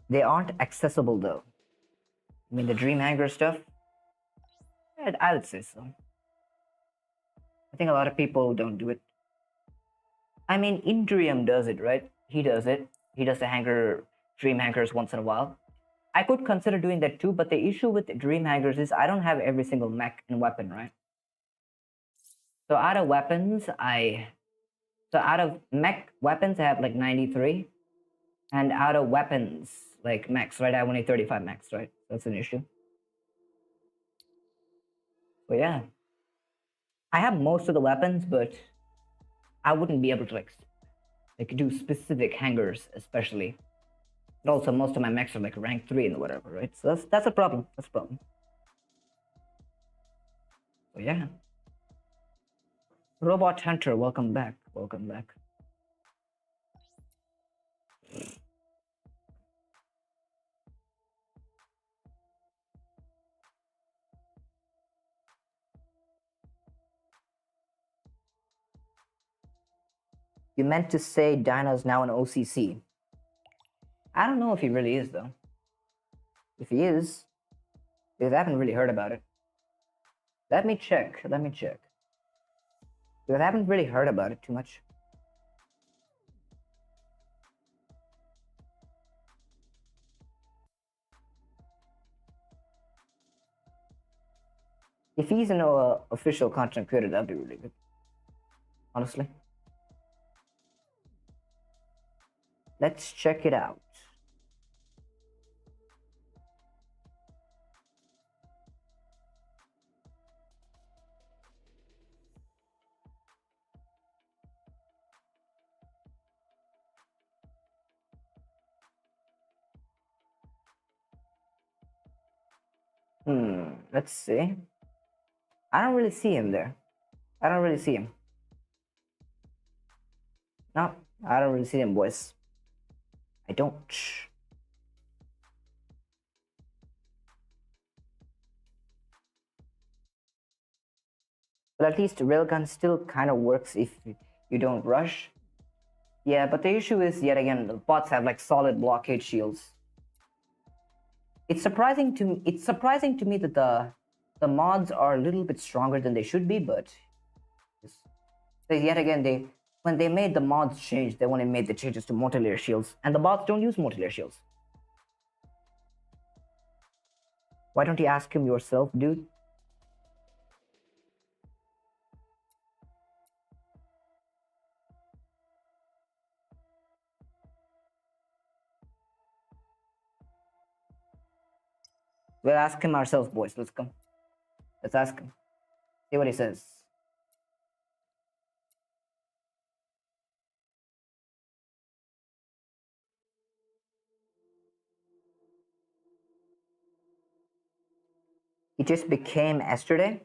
They aren't accessible though. I mean, the Dream Hangar stuff? I would say so. I think a lot of people don't do it. I mean, Indrium does it, right? He does it. He does the Dream Hangars once in a while. I could consider doing that too, but the issue with Dream Hangars is I don't have every single mech and weapon, right? So out of weapons, out of mech weapons, I have like 93. And out of weapons, like mechs, right? I have only 35 mechs, right? That's an issue. But yeah. I have most of the weapons, but I wouldn't be able to like do specific hangars, especially. And also, most of my mechs are like rank 3 and whatever, right? So that's a problem. That's a problem. So yeah. Robot Hunter, welcome back. Welcome back. You meant to say Dinah's now an OCC. I don't know if he really is, though. If he is, because I haven't really heard about it. Let me check. Let me check. Because I haven't really heard about it too much. If he's an official content creator, that'd be really good. Honestly. Let's check it out. Let's see. I don't really see him there. I don't really see him. No, I don't really see him, boys. I don't. But at least railgun still kind of works if you don't rush. Yeah, but the issue is, yet again, the bots have like solid blockade shields. It's surprising to me that the mods are a little bit stronger than they should be, but yet again, when they made the mods change, they only made the changes to multi-layer shields, and the bots don't use multi-layer shields. Why don't you ask him yourself, dude? We'll ask him ourselves, boys. Let's come. Let's ask him. See what he says. It just became yesterday.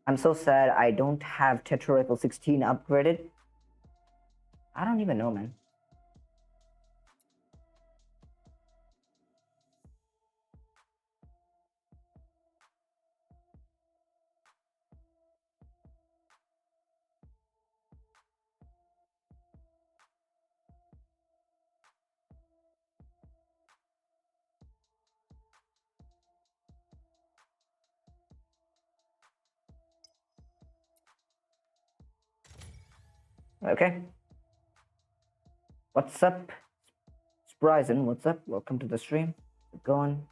I'm so sad I don't have Tetra Rifle 16 upgraded. I don't even know, man. Okay. What's up? Spryzen, what's up? Welcome to the stream. Go on.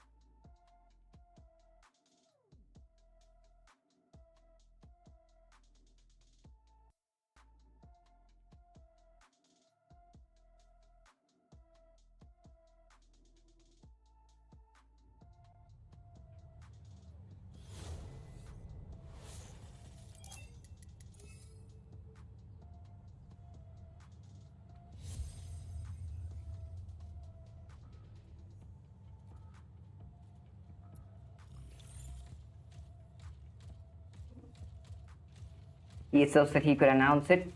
He so said he could announce it.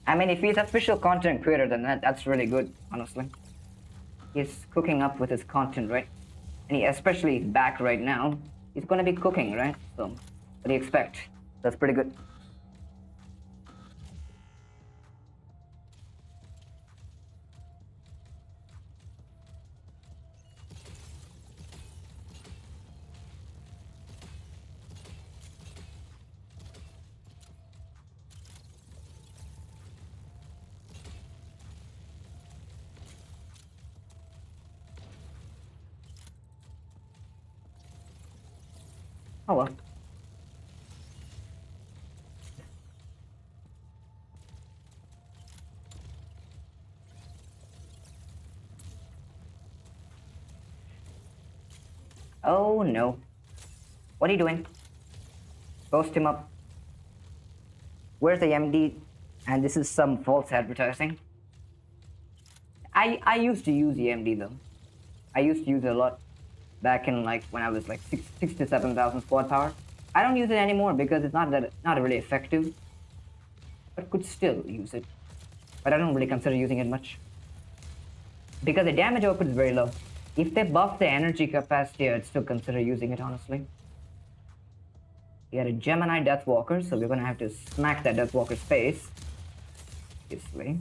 I mean, if he's official content creator, then that's really good, honestly. He's cooking up with his content, right? And he especially back right now. He's gonna be cooking, right? So, what do you expect? That's pretty good. Oh well. Oh no. What are you doing? Post him up. Where's the MD? And this is some false advertising. I used to use the MD though. I used to use it a lot back in like when I was like 6 to 7,000 squad power. I don't use it anymore because it's not really effective. But could still use it. But I don't really consider using it much. Because the damage output is very low. If they buff the energy capacity, I'd still consider using it, honestly. We got a Gemini Deathwalker, so we're gonna have to smack that Deathwalker's face. Obviously.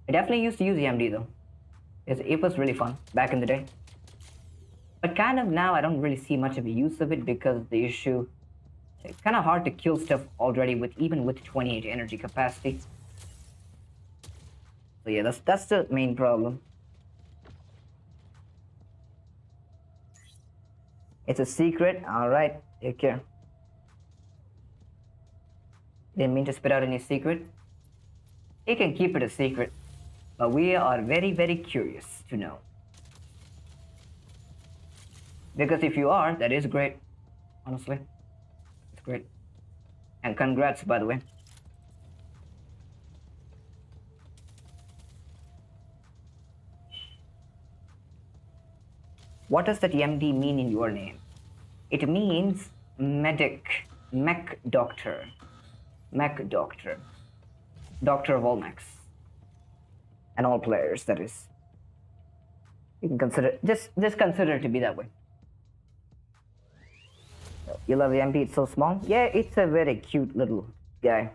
I definitely used to use the MD though. It was really fun back in the day. But kind of now I don't really see much of a use of it because the issue, it's kind of hard to kill stuff already even with 28 energy capacity. So yeah, that's the main problem. It's a secret. Alright, take care. Didn't mean to spit out any secret. He can keep it a secret. But we are very, very curious to know. Because if you are, that is great. Honestly. It's great. And congrats, by the way. What does that MD mean in your name? It means medic, mech doctor. Mech doctor. Doctor of all mechs. And all players, that is. You can consider, just consider it to be that way. You love the MD, it's so small? Yeah, it's a very cute little guy.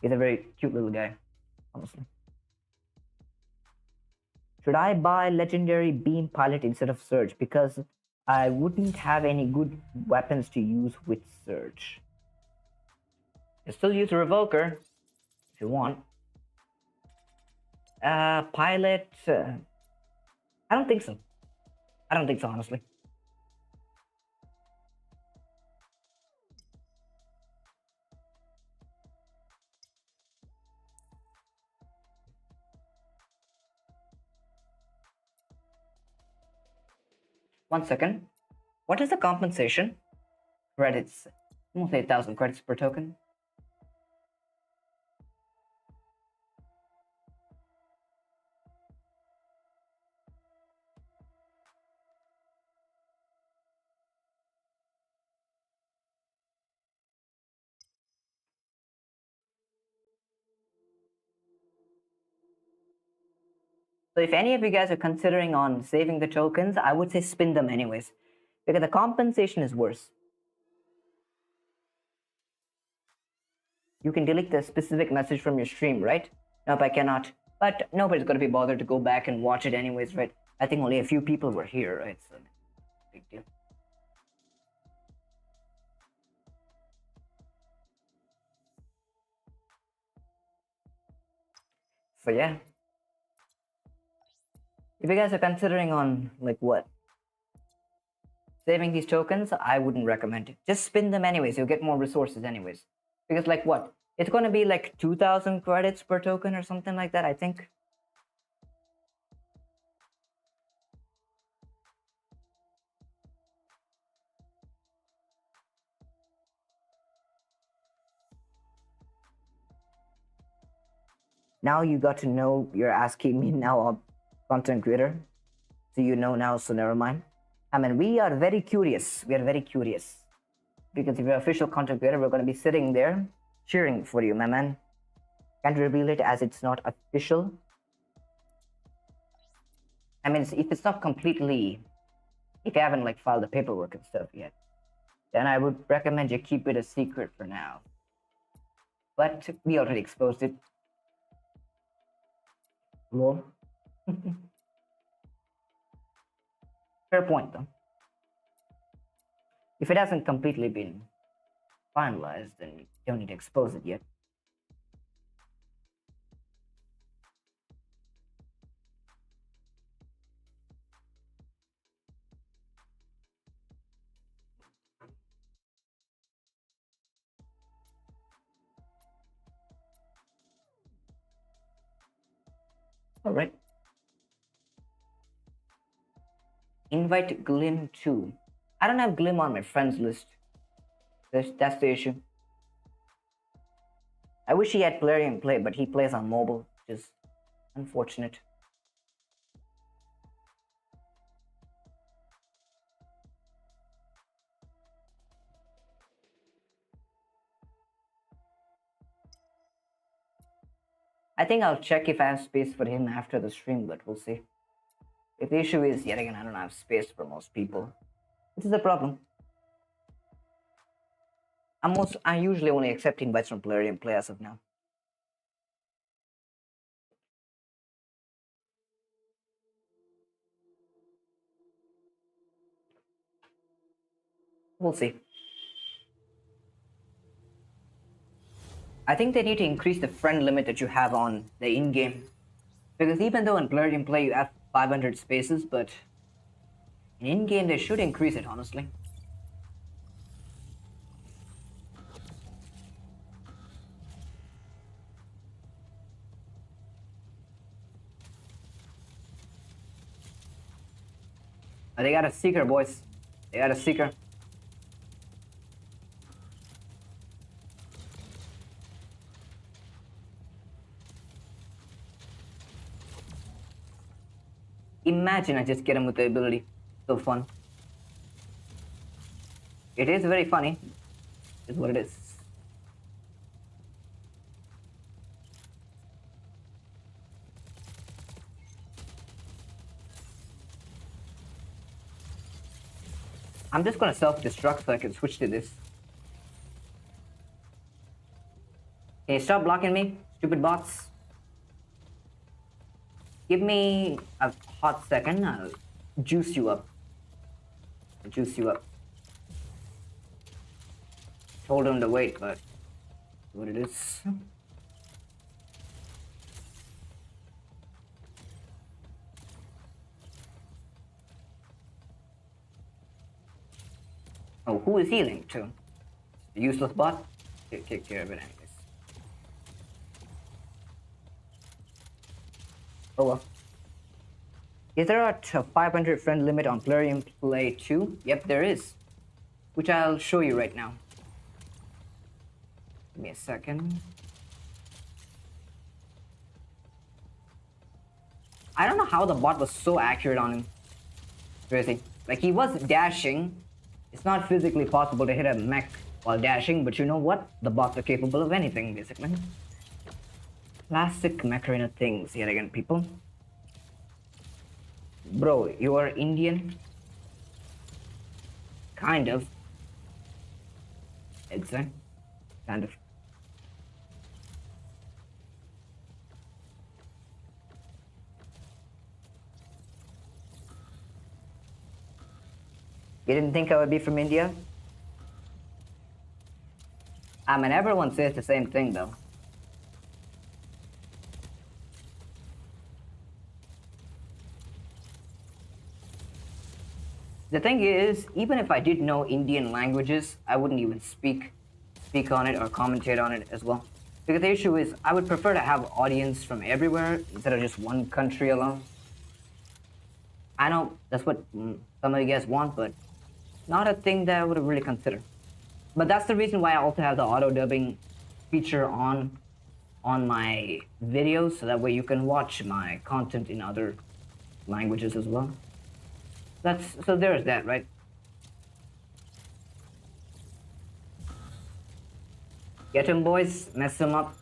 He's a very cute little guy, honestly. Should I buy Legendary Beam Pilot instead of Surge? Because I wouldn't have any good weapons to use with Surge. You still use a Revoker, if you want. Pilot... I don't think so. I don't think so, honestly. One second. What is the compensation? Credits. Almost 8,000 credits per token. So if any of you guys are considering on saving the tokens, I would say spin them anyways. Because the compensation is worse. You can delete the specific message from your stream, right? Nope, I cannot. But nobody's gonna be bothered to go back and watch it anyways, right? I think only a few people were here, right? So big deal. So yeah, if you guys are considering on like what saving these tokens, I wouldn't recommend it. Just spin them anyways. You'll get more resources anyways. Because like what? It's gonna be like 2,000 credits per token or something like that, I think. Now you got to know you're asking me now a content creator. So you know now, so never mind. I mean, we are very curious. We are very curious. Because if you're official content creator, we're going to be sitting there cheering for you, my man. Can't reveal it as it's not official. I mean, if it's not completely, if you haven't like filed the paperwork and stuff yet, then I would recommend you keep it a secret for now. But we already exposed it. Lol. Fair point, though. If it hasn't completely been finalized, then you don't need to expose it yet. All right. Invite Glim too. I don't have Glim on my friends list. That's the issue. I wish he had Plarium Play, but he plays on mobile, which is unfortunate. I think I'll check if I have space for him after the stream, but we'll see. If the issue is, yet again, I don't have space for most people, which is a problem. I usually only accept invites from Plarium Play as of now. We'll see. I think they need to increase the friend limit that you have on the in-game. Because even though in Plarium Play you have 500 spaces, but in-game they should increase it, honestly. They got a seeker, boys. They got a seeker. Imagine I just get him with the ability. So fun. It is very funny. Is what it is. I'm just gonna self-destruct so I can switch to this. Can you stop blocking me, stupid bots? Give me a hot second, I'll juice you up. Juice you up. Told him to wait, but what it is. Oh, who is he linked to? The useless bot? Take care of it anyways. Oh well. Is there a 500 friend limit on Plarium Play 2? Yep, there is. Which I'll show you right now. Give me a second. I don't know how the bot was so accurate on him. Crazy. Like, he was dashing. It's not physically possible to hit a mech while dashing, but you know what? The bots are capable of anything, basically. Classic Macarena things, yet again, people. Bro, you are Indian? Kind of. Exactly. Kind of. You didn't think I would be from India? I mean, everyone says the same thing, though. The thing is, even if I did know Indian languages, I wouldn't even speak on it or commentate on it as well. Because the issue is, I would prefer to have audience from everywhere instead of just one country alone. I know that's what some of you guys want, but not a thing that I would really consider. But that's the reason why I also have the auto dubbing feature on my videos, so that way you can watch my content in other languages as well. So there's that, right? Get him, boys. Mess him up.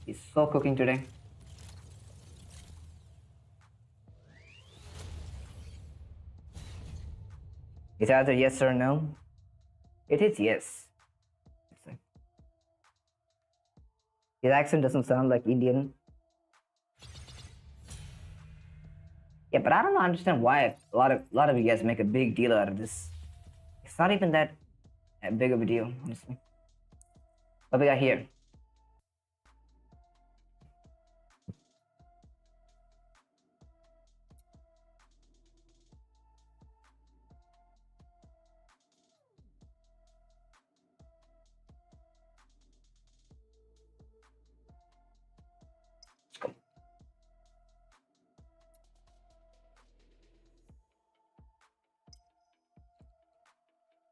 He's so cooking today. It's either yes or no. It is yes. His accent doesn't sound like Indian. Yeah, but I don't understand why a lot of you guys make a big deal out of this. It's not even that big of a deal, honestly. What we got here? Let's go.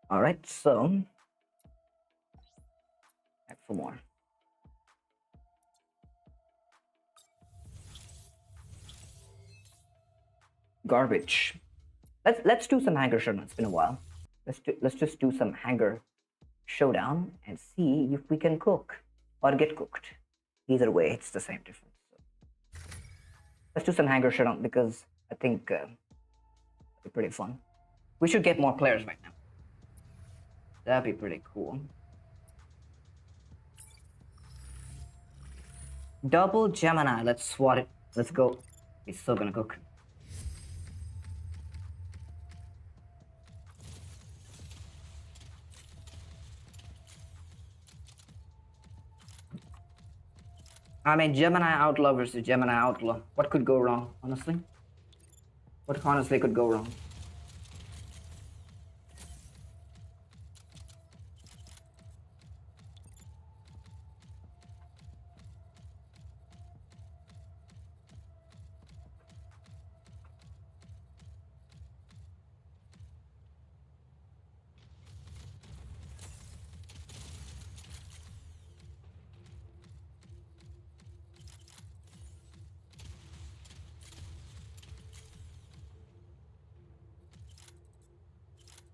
All right, so back for more. Garbage. Let's do some Hangar Showdown. It's been a while. Let's just do some Hangar Showdown and see if we can cook or get cooked. Either way, it's the same difference. So let's do some Hangar Showdown because I think it'll be pretty fun. We should get more players right now. That'd be pretty cool. Double Gemini. Let's swat it. Let's go. He's still gonna cook. I mean, Gemini Outlaw versus Gemini Outlaw. What could go wrong, honestly? What honestly could go wrong?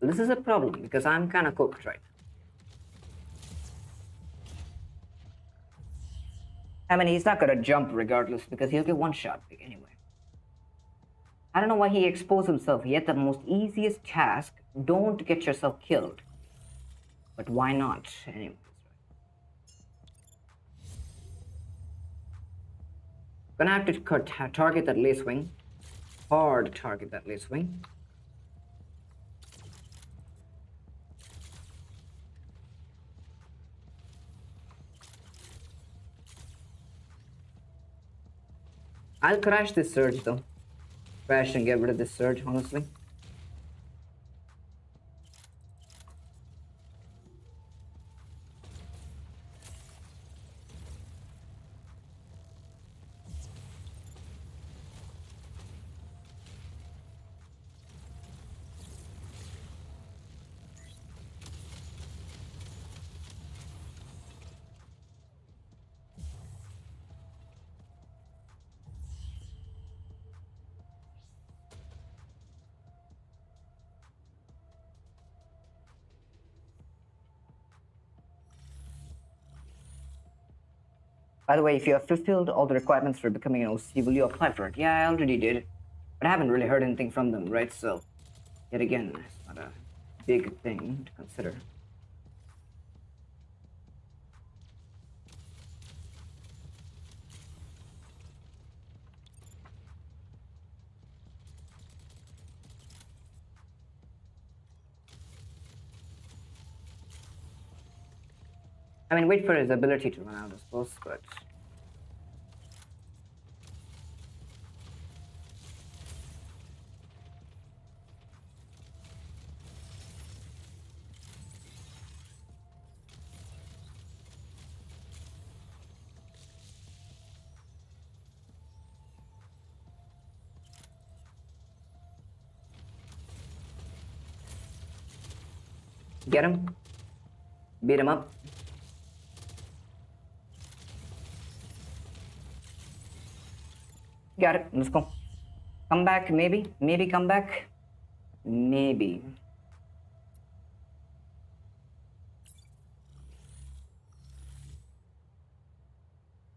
So this is a problem because I'm kind of cooked right now. I mean, he's not gonna jump regardless because he'll get one shot anyway. I don't know why he exposed himself. He had the most easiest task. Don't get yourself killed. But why not? Anyways, gonna have to target that lace wing. Hard target that lace wing. I'll crash this surge though. Crash and get rid of this surge, honestly. By the way, if you have fulfilled all the requirements for becoming an OC, will you apply for it? Yeah, I already did. But I haven't really heard anything from them, right? So, yet again, it's not a big thing to consider. I mean, wait for his ability to run out, I suppose, but... Get him. Beat him up. Got it. Let's go. Come back, maybe. Maybe come back. Maybe.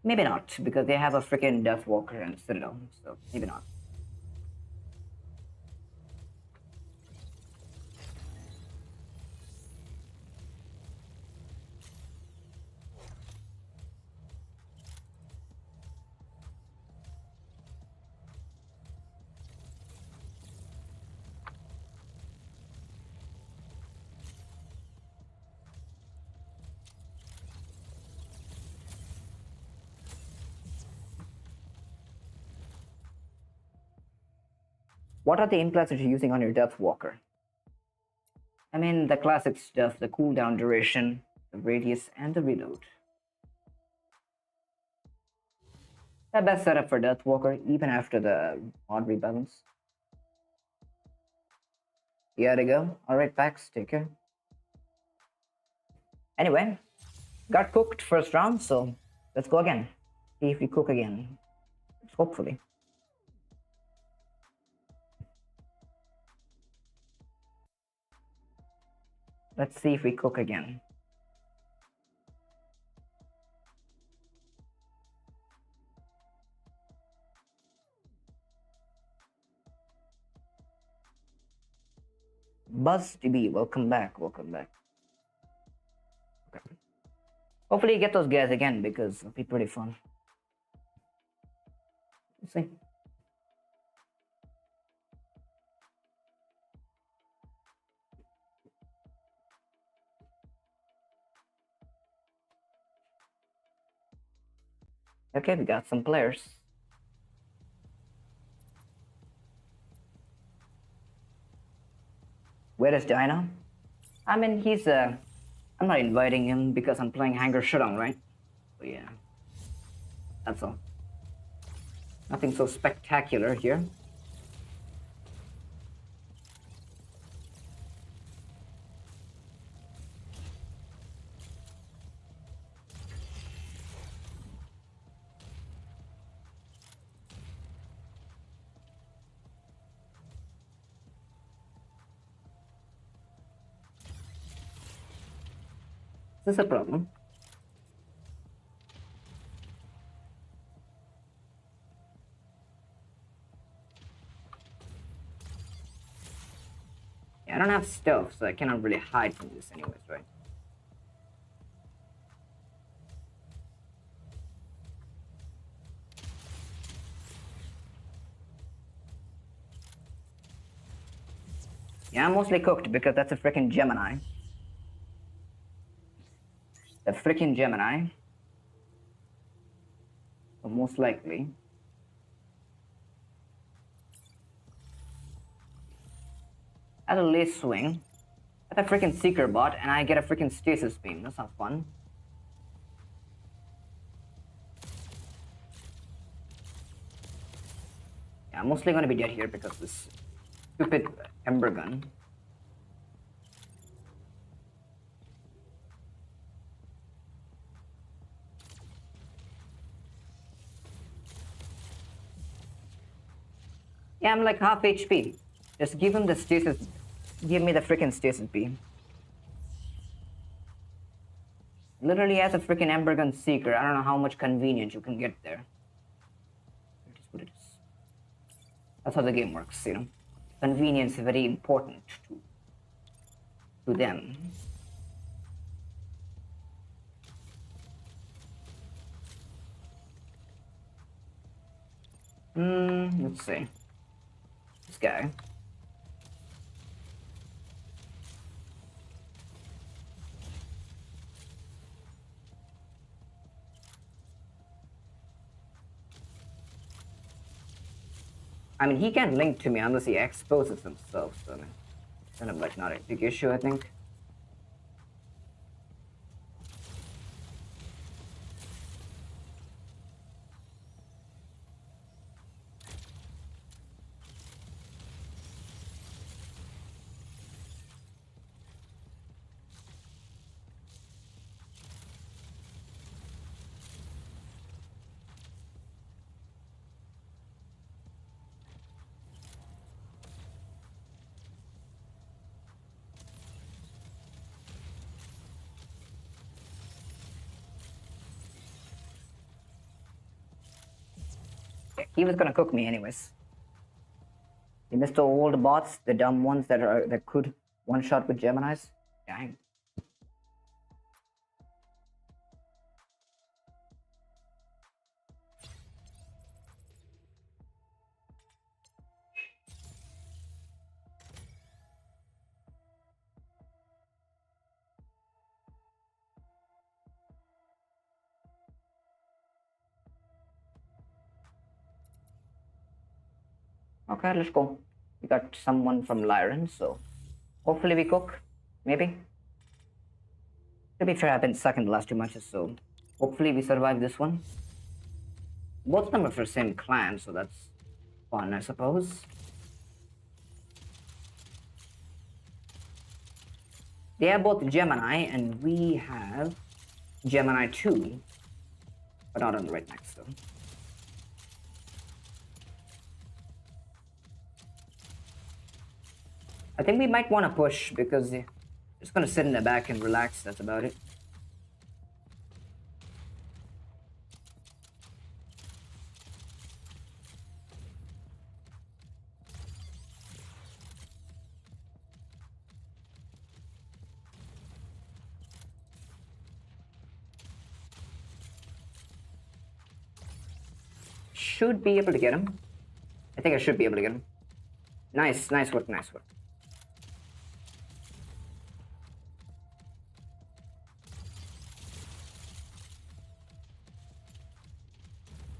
Maybe not, because they have a freaking Death Walker and Citadel, so maybe not. What are the implants that you're using on your Death Walker? I mean, the classic stuff, the cooldown duration, the radius, and the reload. The best setup for Death Walker, even after the mod rebalance. You gotta go. Alright, Pax, take care. Anyway, got cooked first round, so let's go again. See if we cook again. Hopefully. Let's see if we cook again. BuzzDB, welcome back, welcome back. Okay. Hopefully you get those guys again because it'll be pretty fun. Let's see. Okay, we got some players. Where is Dinah? I mean, he's I'm not inviting him because I'm playing Hangar Showdown, right? So yeah, that's all. Nothing so spectacular here. Is this a problem? Yeah, I don't have stealth, so I cannot really hide from this anyways, right? Yeah, I'm mostly cooked because that's a freaking Gemini. The freaking Gemini. So most likely. At a lace swing. At a freaking Seeker bot, and I get a freaking stasis beam. That's not fun. Yeah, I'm mostly gonna be dead here because this stupid Ember gun. Yeah, I'm like half HP. Just give him the stasis. Give me the freaking stasis beam. Literally as a freaking Ember gun Seeker. I don't know how much convenience you can get there. It is what it is. That's how the game works, you know. Convenience is very important to them. Let's see. This guy. I mean, he can't link to me unless he exposes himself, so I mean, kind of like not a big issue, I think. He was gonna cook me anyways. He missed all the bots, the dumb ones that could one shot with Geminis. Dang. Okay, let's go. We got someone from Lyran, so hopefully we cook. Maybe. To be fair, I've been stuck in the last 2 matches, so hopefully we survive this one. Both of them are for the same clan, so that's fun, I suppose. They have both Gemini, and we have Gemini 2, but not on the right next, though. I think we might want to push because they're just going to sit in the back and relax. That's about it. Should be able to get him. I think I should be able to get him. Nice, nice work, nice work.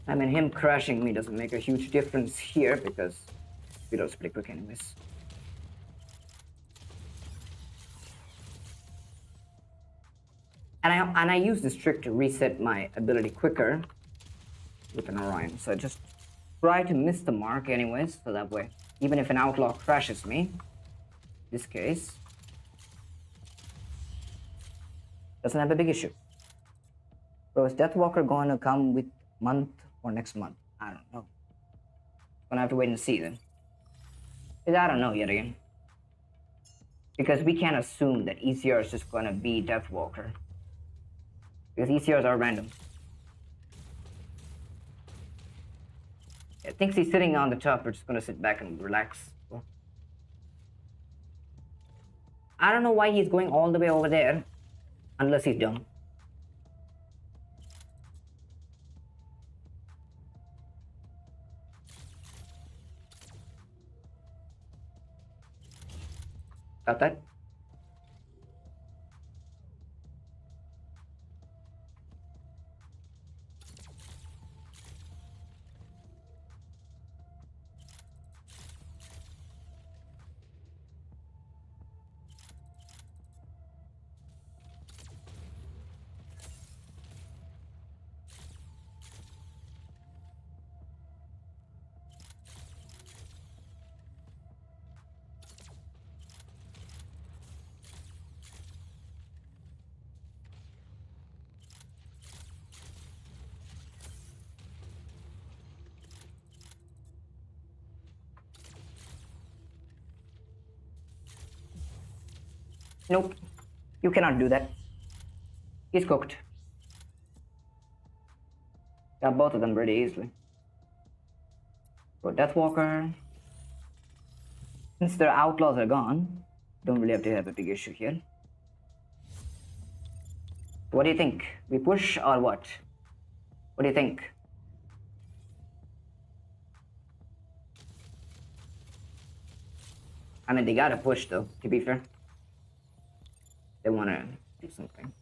I mean, him crashing me doesn't make a huge difference here because we don't split quick anyways. And I use this trick to reset my ability quicker with an Orion. So I just try to miss the mark anyways, so that way, even if an outlaw crashes me, in this case, doesn't have a big issue. So is Deathwalker going to come with month or next month? I don't know. Gonna have to wait and see then. Because I don't know yet again. Because we can't assume that ECR is just gonna be Deathwalker. Because ECRs are random. It thinks he's sitting on the top, we're just gonna sit back and relax. I don't know why he's going all the way over there, unless he's dumb. Got that? Nope. You cannot do that. He's cooked. Got both of them pretty easily. So Deathwalker. Since their outlaws are gone, don't really have to have a big issue here. What do you think? We push or what? What do you think? I mean, they gotta push though, to be fair. They wanna do something.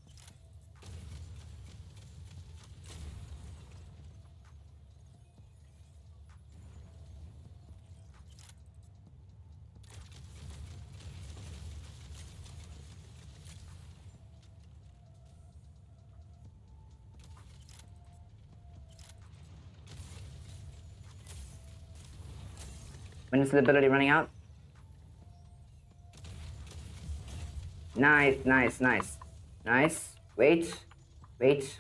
Invincibility running out. Nice, nice, nice. Nice. Wait. Wait.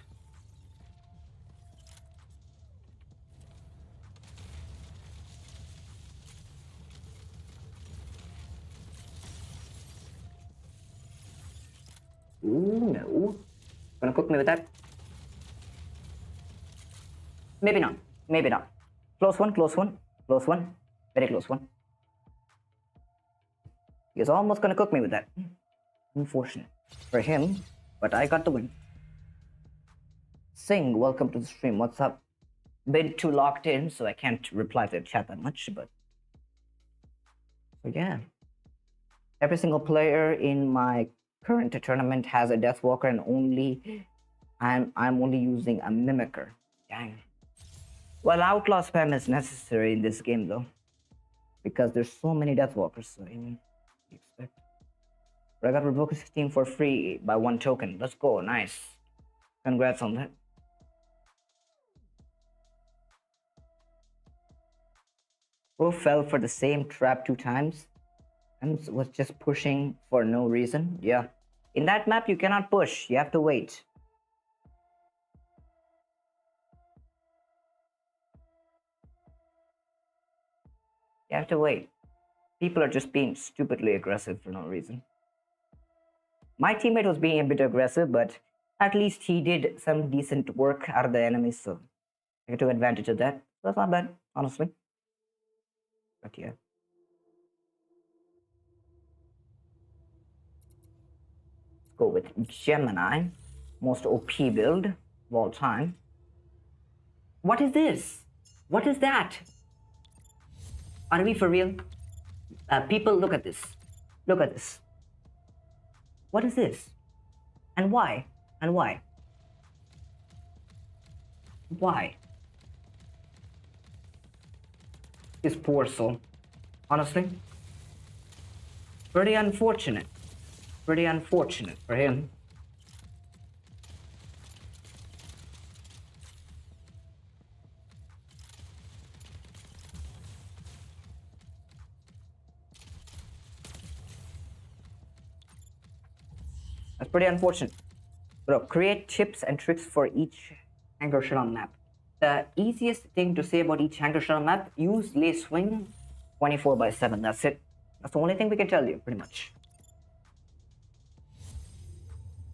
Ooh, no. Gonna cook me with that? Maybe not. Maybe not. Close one, close one, close one. Very close one. He's almost gonna cook me with that. Unfortunate for him, but I got the win. Sing, welcome to the stream. What's up? Been too locked in, so I can't reply to the chat that much, but yeah. Every single player in my current tournament has a Deathwalker, and I'm only using a Mimicker. Dang. Well, Outlaw spam is necessary in this game though, because there's so many Deathwalkers. So you expect. But I got Revoker 16 for free by 1 token. Let's go. Nice. Congrats on that. Bro fell for the same trap 2 times and was just pushing for no reason. Yeah. In that map, you cannot push. You have to wait. You have to wait. People are just being stupidly aggressive for no reason. My teammate was being a bit aggressive, but at least he did some decent work out of the enemies, so I took advantage of that. That's not bad, honestly. But yeah. Let's go with Gemini. Most OP build of all time. What is this? What is that? Are we for real? People, look at this. Look at this. What is this? And why? And why? Why? This poor soul. Honestly. Pretty unfortunate. Pretty unfortunate for him. That's pretty unfortunate. Bro, create tips and tricks for each Hangar showdown map. The easiest thing to say about each Hangar showdown map, use lay swing 24/7. That's it. That's the only thing we can tell you, pretty much.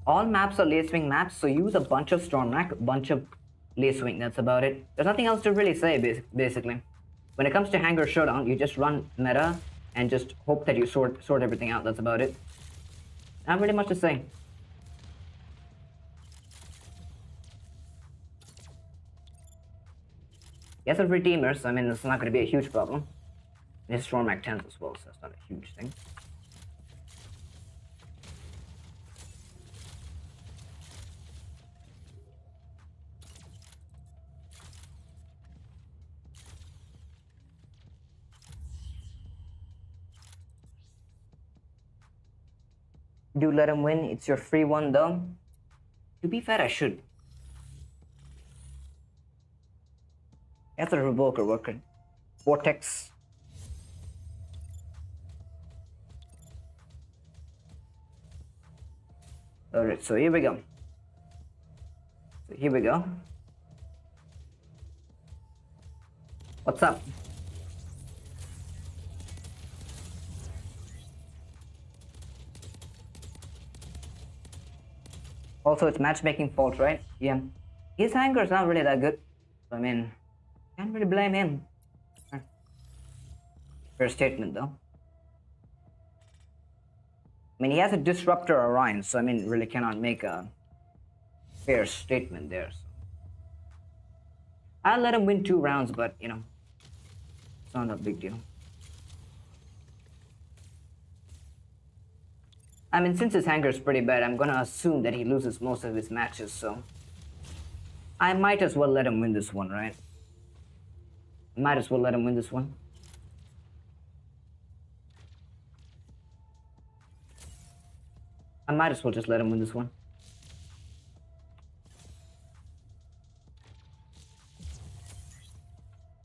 All maps are lay swing maps, so use a bunch of storm rack, a bunch of lay swing. That's about it. There's nothing else to really say, basically. When it comes to Hangar showdown, you just run meta and just hope that you sort everything out. That's about it. Not really much to say. Yes, with redeemers, I mean, it's not going to be a huge problem. There's Storm Act 10s as well, so that's not a huge thing. Do let him win. It's your free one, though. To be fair, I should. That's a revoker working. Vortex. Alright, so here we go. What's up? Also, it's matchmaking fault, right? Yeah. His Hangar is not really that good. I mean, can't really blame him. Fair statement, though. I mean, he has a Disruptor Orion, so I mean, really cannot make a fair statement there. So. I'll let him win 2 rounds, but, you know, it's not a big deal. I mean, since his Hangar is pretty bad, I'm gonna assume that he loses most of his matches, so I might as well let him win this one, right? Might as well let him win this one. I might as well just let him win this one.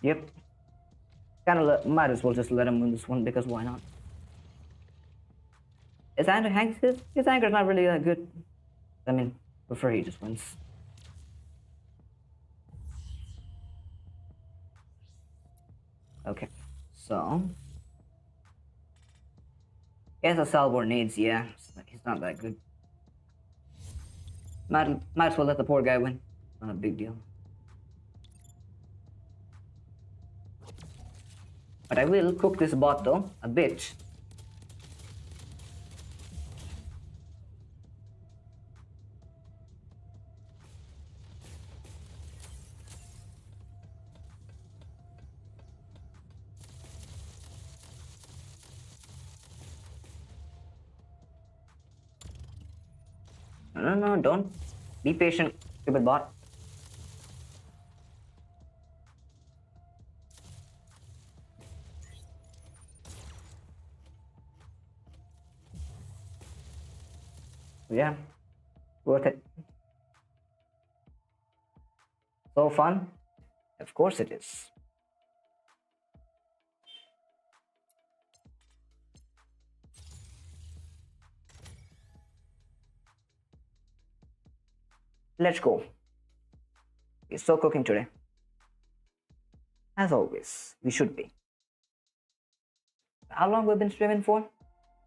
Yep. Might as well just let him win this one because why not? His Hangar's not really that good. I mean, prefer he just wins. Okay, so he has a Salvor needs, yeah. He's not that good. Might as well let the poor guy win. Not a big deal. But I will cook this bot though, a bit. No, don't. Be patient, stupid bot. Yeah, worth it. So fun? Of course it is. Let's go. We're still cooking today. As always, we should be. How long we've been streaming for?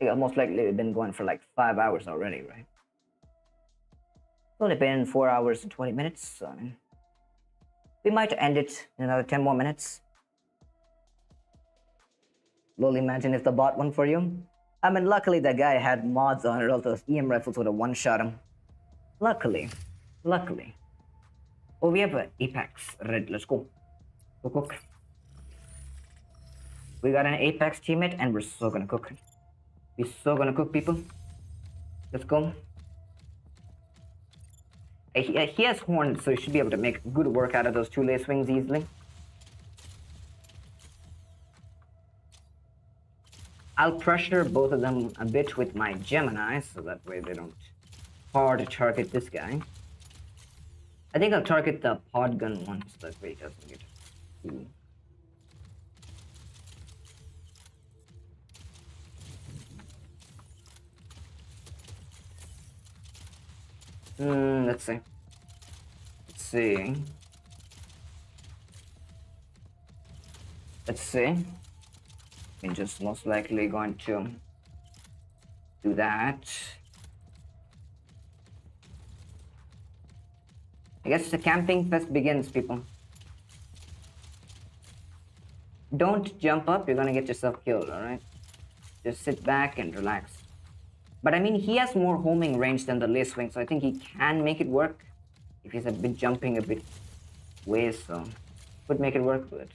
Yeah, most likely we've been going for like 5 hours already, right? It's only been 4 hours and 20 minutes, so we might end it in another 10 more minutes. Lol, imagine if the bot won for you. I mean, luckily the guy had mods on it, else those EM rifles would have one-shot him. Luckily. Oh, we have an Apex red. Let's go. Go cook. We got an Apex teammate and we're so gonna cook. We're so gonna cook, people. Let's go. He has horns, so he should be able to make good work out of those 2 lace wings easily. I'll pressure both of them a bit with my Gemini, so that way they don't hard target this guy. I think I'll target the pod gun one, so that way he doesn't get too. Let's see. I'm just most likely going to do that. I guess the camping fest begins, people. Don't jump up, you're gonna get yourself killed, alright? Just sit back and relax. But I mean, he has more homing range than the lace wing, so I think he can make it work. If he's a bit jumping a bit ways, so could make it work with it.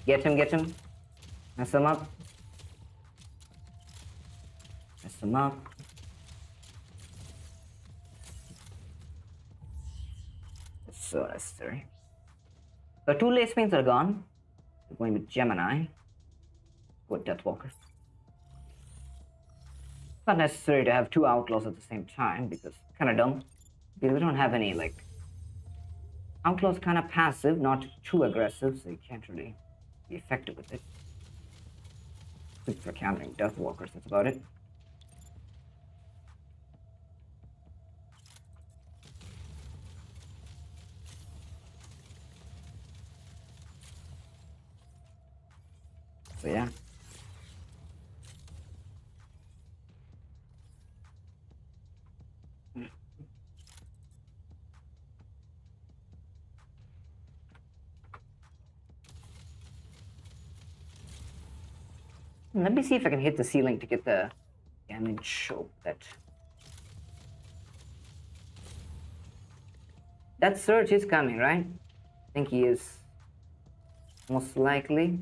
Get him. Mess him up. It's so necessary. The 2 lace wings are gone. We're going with Gemini. Go with Deathwalker. It's not necessary to have 2 outlaws at the same time because it's kind of dumb. Because we don't have any, like... Outlaw's kind of passive, not too aggressive, so you can't really be effective with it. Good for countering Deathwalkers, that's about it. So yeah. Let me see if I can hit the ceiling to get the damage. Oh, that surge is coming, right? I think he is. Most likely.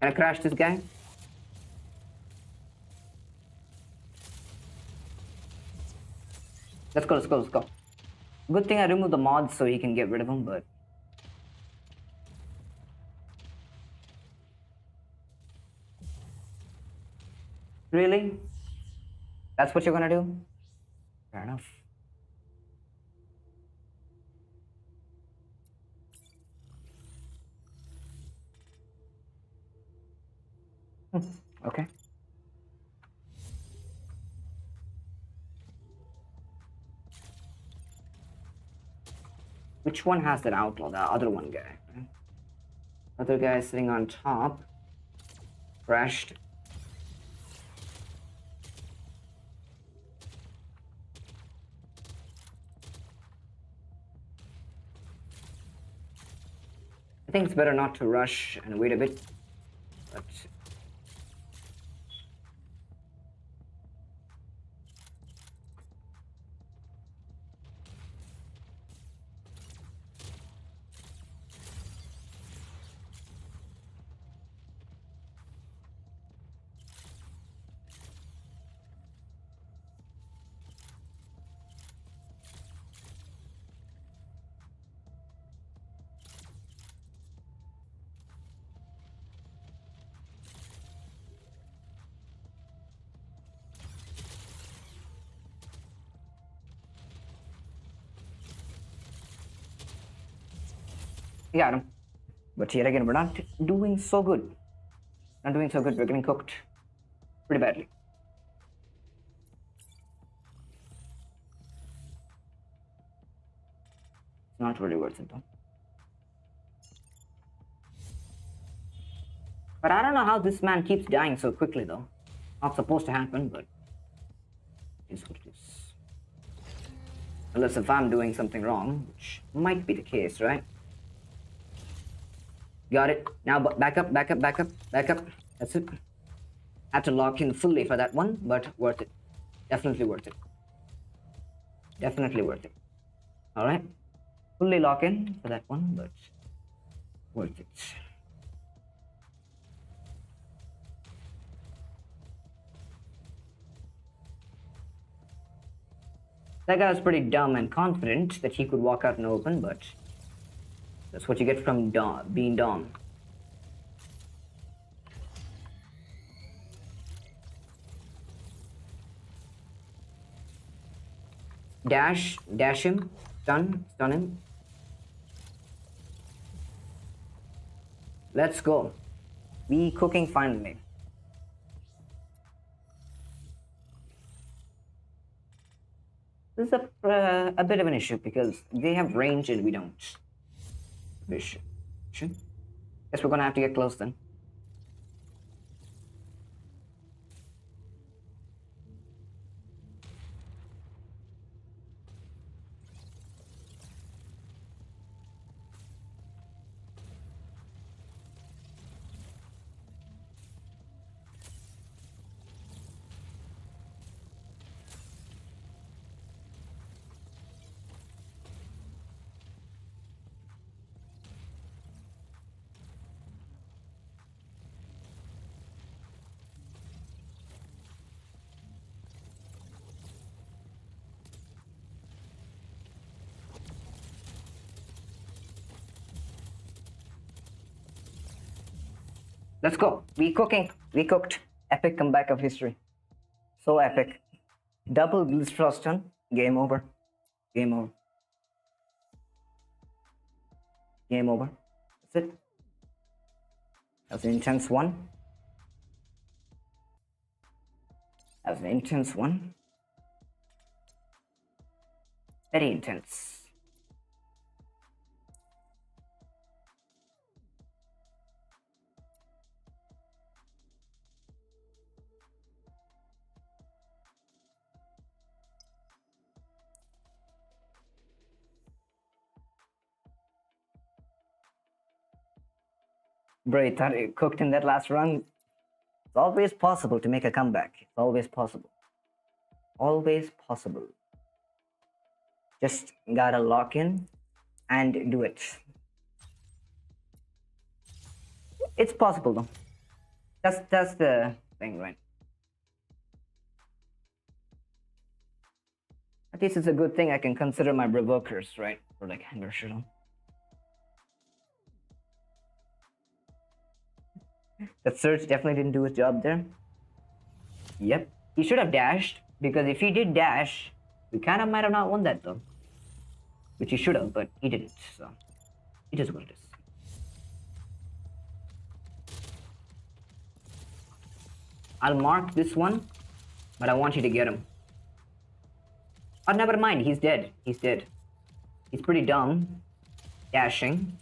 Gonna crash this guy. Let's go. Good thing I removed the mods so he can get rid of them, but... Really? That's what you're gonna do? Fair enough. Okay. Which one has that outlaw? The other one guy, right? Other guy sitting on top. Crashed. I think it's better not to rush and wait a bit. But we got him. But yet again, we're not doing so good. Not doing so good. We're getting cooked pretty badly. It's not really worth it though. But I don't know how this man keeps dying so quickly though. Not supposed to happen, but it's what it is. Unless if I'm doing something wrong, which might be the case, right? Got it. Now back up, back up, back up, back up. That's it. Had to lock in fully for that one, but worth it. Definitely worth it. Definitely worth it. Alright. Fully lock in for that one, but worth it. That guy was pretty dumb and confident that he could walk out in the open, but that's what you get from being dumb. Dash him, stun him. Let's go. We cooking finally. This is a bit of an issue because they have range and we don't. Bishop. Guess we're gonna have to get close then. Let's go. We cooking. We cooked. Epic comeback of history. So epic. Double Blitzfrost stun. Game over. Game over. Game over. That's it. That was an intense one. That was an intense one. Very intense. Bro, you thought it cooked in that last run? It's always possible to make a comeback. It's always possible. Always possible. Just gotta lock in and do it. It's possible though. That's the thing, right? At least it's a good thing I can consider my reworkers, right? Or like Hangar showdown. That Surge definitely didn't do his job there. Yep. He should have dashed, because if he did dash, we kind of might have not won that though. Which he should have, but he didn't, so it is what it is. I'll mark this one, but I want you to get him. Oh, never mind, he's dead. He's dead. He's pretty dumb. Dashing.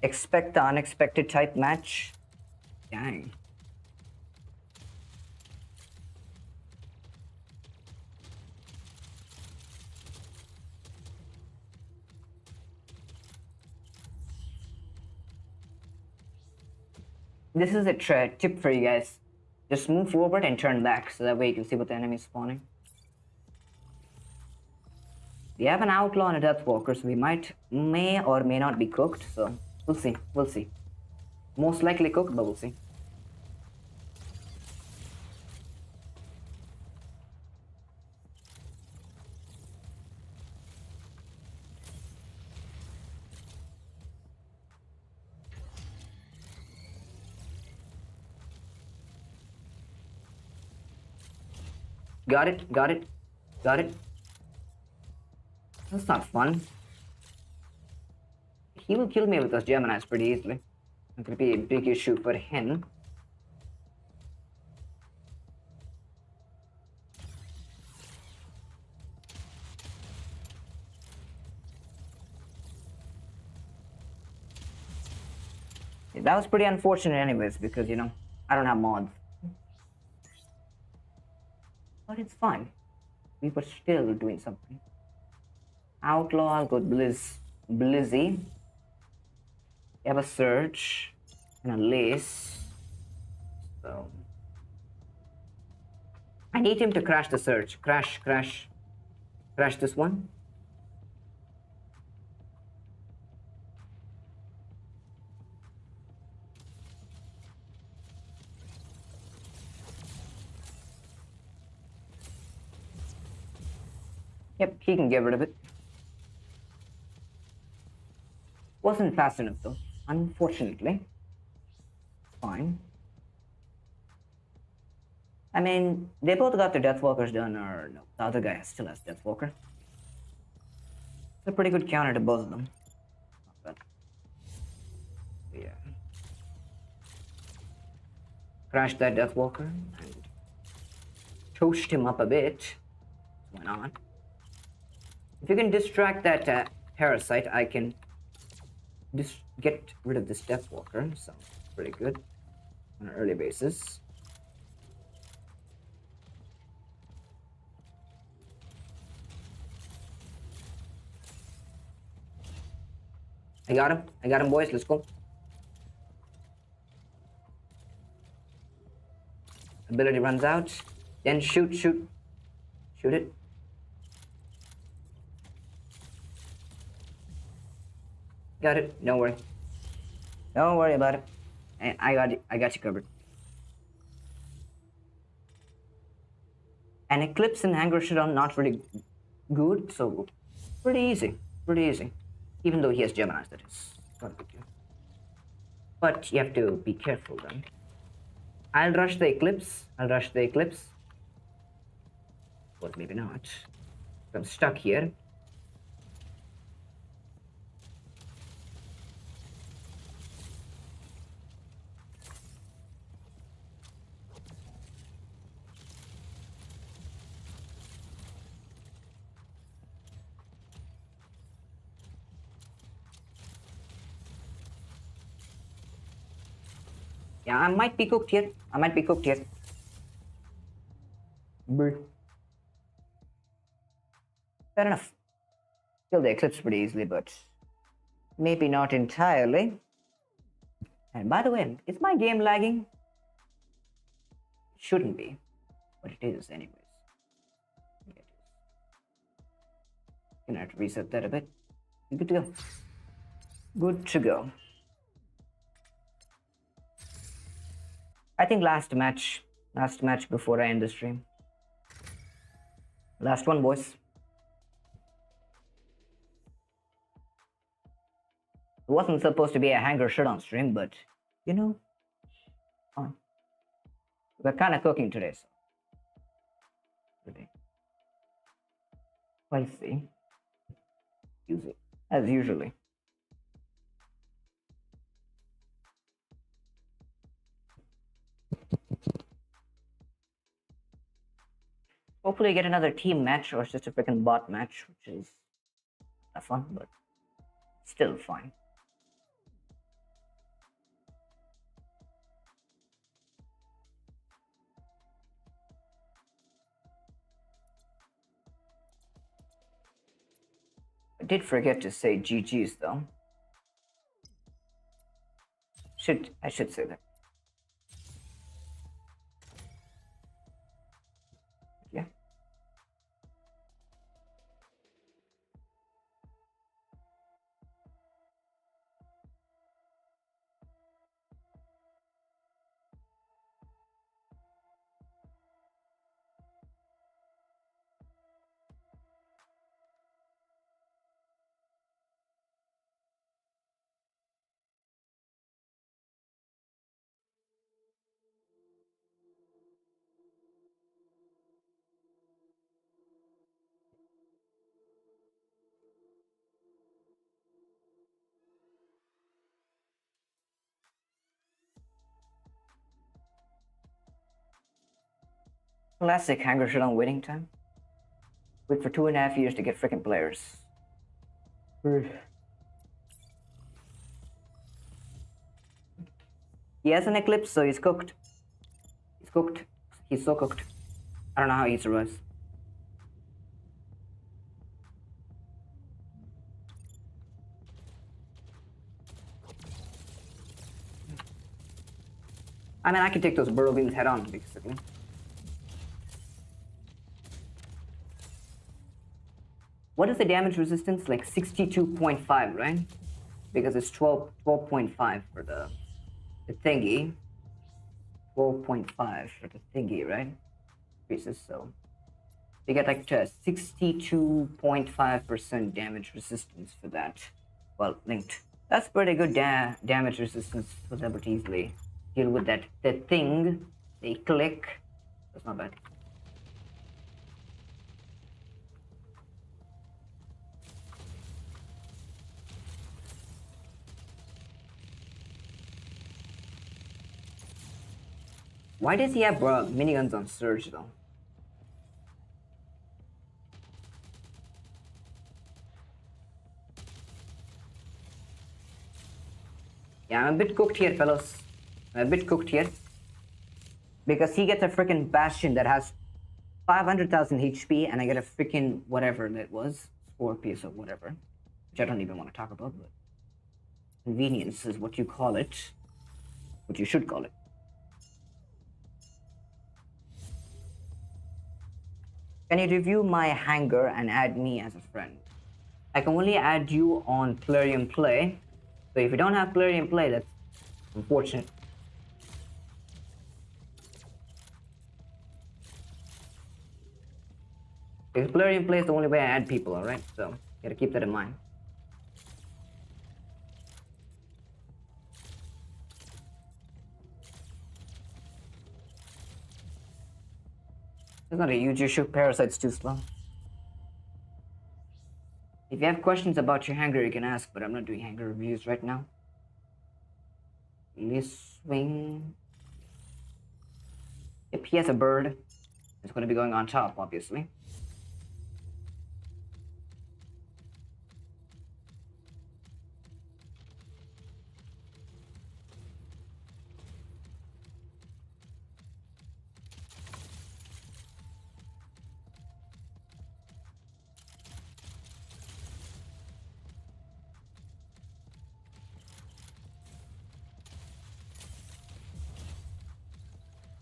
Expect the unexpected type match. Dang. This is a tip for you guys. Just move forward and turn back, so that way you can see what the enemy is spawning. We have an outlaw and a deathwalker, so we may or may not be cooked, so we'll see, we'll see. Most likely cooked, but we'll see. Got it, got it, got it. That's not fun. He will kill me with those Geminis pretty easily. It could be a big issue for him. That was pretty unfortunate anyways, because, you know, I don't have mods. But it's fine. We were still doing something. Outlaw, I'll go Blizzy. We have a Surge and a Lace. So I need him to crash the Surge. Crash this one. Yep, he can get rid of it. Wasn't fast enough though, unfortunately. Fine. I mean, they both got their Deathwalkers done, or no, the other guy still has Deathwalker. It's a pretty good counter to both of them. Not bad. Yeah. Crashed that Deathwalker and toasted him up a bit. Why not? If you can distract that Parasite, I can get rid of this Deathwalker. Sounds pretty good on an early basis. I got him, boys. Let's go. Ability runs out. Then shoot it. Got it. Don't worry. Don't worry about it. I got you covered. And Eclipse and Hangar showdown not really good, so pretty easy. Pretty easy. Even though he has Geminis, that is. Not a big deal. But you have to be careful then. I'll rush the Eclipse. Well, maybe not. I'm stuck here. Yeah, I might be cooked here. Fair enough. Kill the Eclipse pretty easily, but maybe not entirely. And by the way, is my game lagging? It shouldn't be, but it is anyways. Yeah, it is. Gonna have to reset that a bit. Good to go. Good to go. I think last match before I end the stream. Last one, boys. It wasn't supposed to be a Hangar showdown stream, but you know, fine. We're kind of cooking today, so. Spicy. Use it as usually. Hopefully get another team match or just a freaking bot match, which is not fun, but still fine. I did forget to say GG's though. I should say that. Yeah. Classic Hangar showdown waiting time. Wait for 2.5 years to get freaking players. He has an eclipse, so he's cooked. He's cooked. He's so cooked. I don't know how he survives. I mean, I can take those burrow beams head on, basically. What is the damage resistance? Like 62.5, right? Because it's 12.5 for the thingy. 12.5 for the thingy, right? Increases, so you get like 62.5% damage resistance for that. Well, linked. That's pretty good damage resistance for them to easily deal with that. The thing, they click. That's not bad. Why does he have miniguns on Surge though? Yeah, I'm a bit cooked here, fellas. I'm a bit cooked here. Because he gets a freaking Bastion that has 500,000 HP, and I get a freaking whatever that was. Scorpius or whatever. Which I don't even want to talk about, but convenience is what you call it. What you should call it. Can you review my Hangar and add me as a friend? I can only add you on Plarium Play. So if you don't have Plarium Play, that's unfortunate. Because Plarium Play is the only way I add people, alright? So, you gotta keep that in mind. There's not a huge issue. Parasite's too slow. If you have questions about your Hangar, you can ask, but I'm not doing Hangar reviews right now. This swing. Yep, he has a bird. It's going to be going on top, obviously.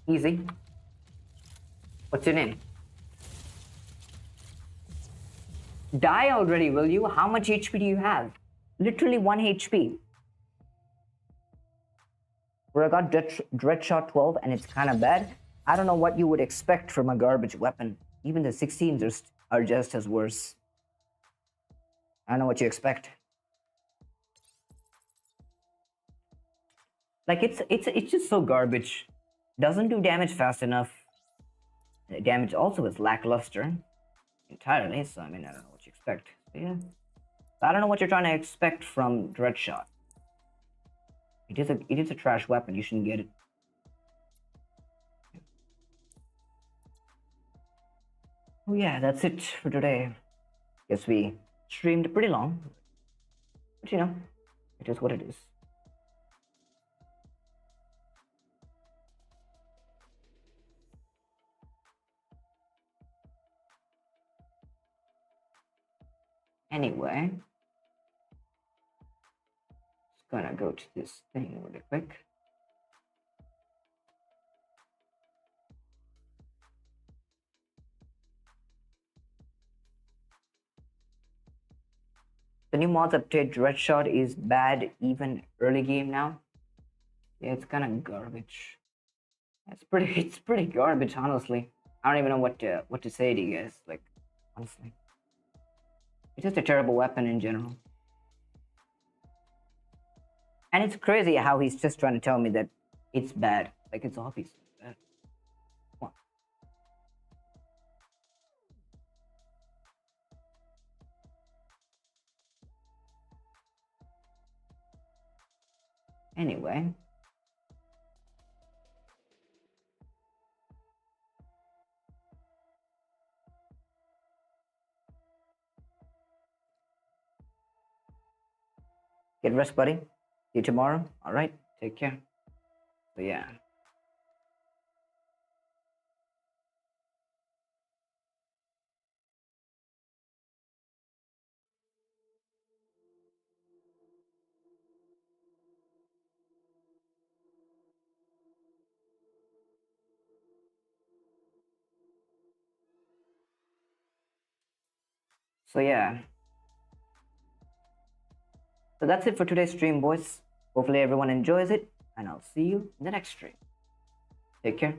Easy. What's your name? Die already, will you? How much HP do you have? Literally 1 HP. where I got Dreadshot 12 and it's kind of bad. I don't know what you would expect from a garbage weapon. Even the 16s are just as worse. I don't know what you expect. Like it's just so garbage. Doesn't do damage fast enough. The damage also is lackluster entirely. So I mean, I don't know what you expect. But yeah, I don't know what you're trying to expect from Dreadshot. It is a trash weapon. You shouldn't get it. Oh yeah, that's it for today. Guess we streamed pretty long, but you know, it is what it is. Anyway, just gonna go to this thing really quick. The new mods update Dreadshot is bad even early game now. Yeah, it's kind of garbage. It's pretty garbage, honestly. I don't even know what to say to you guys. Like, honestly, it's just a terrible weapon in general. And it's crazy how he's just trying to tell me that it's bad. Like it's obviously bad. What? Anyway. Get rest, buddy. See you tomorrow. All right. Take care. So yeah. So yeah. So that's it for today's stream, boys. Hopefully everyone enjoys it, and I'll see you in the next stream. Take care.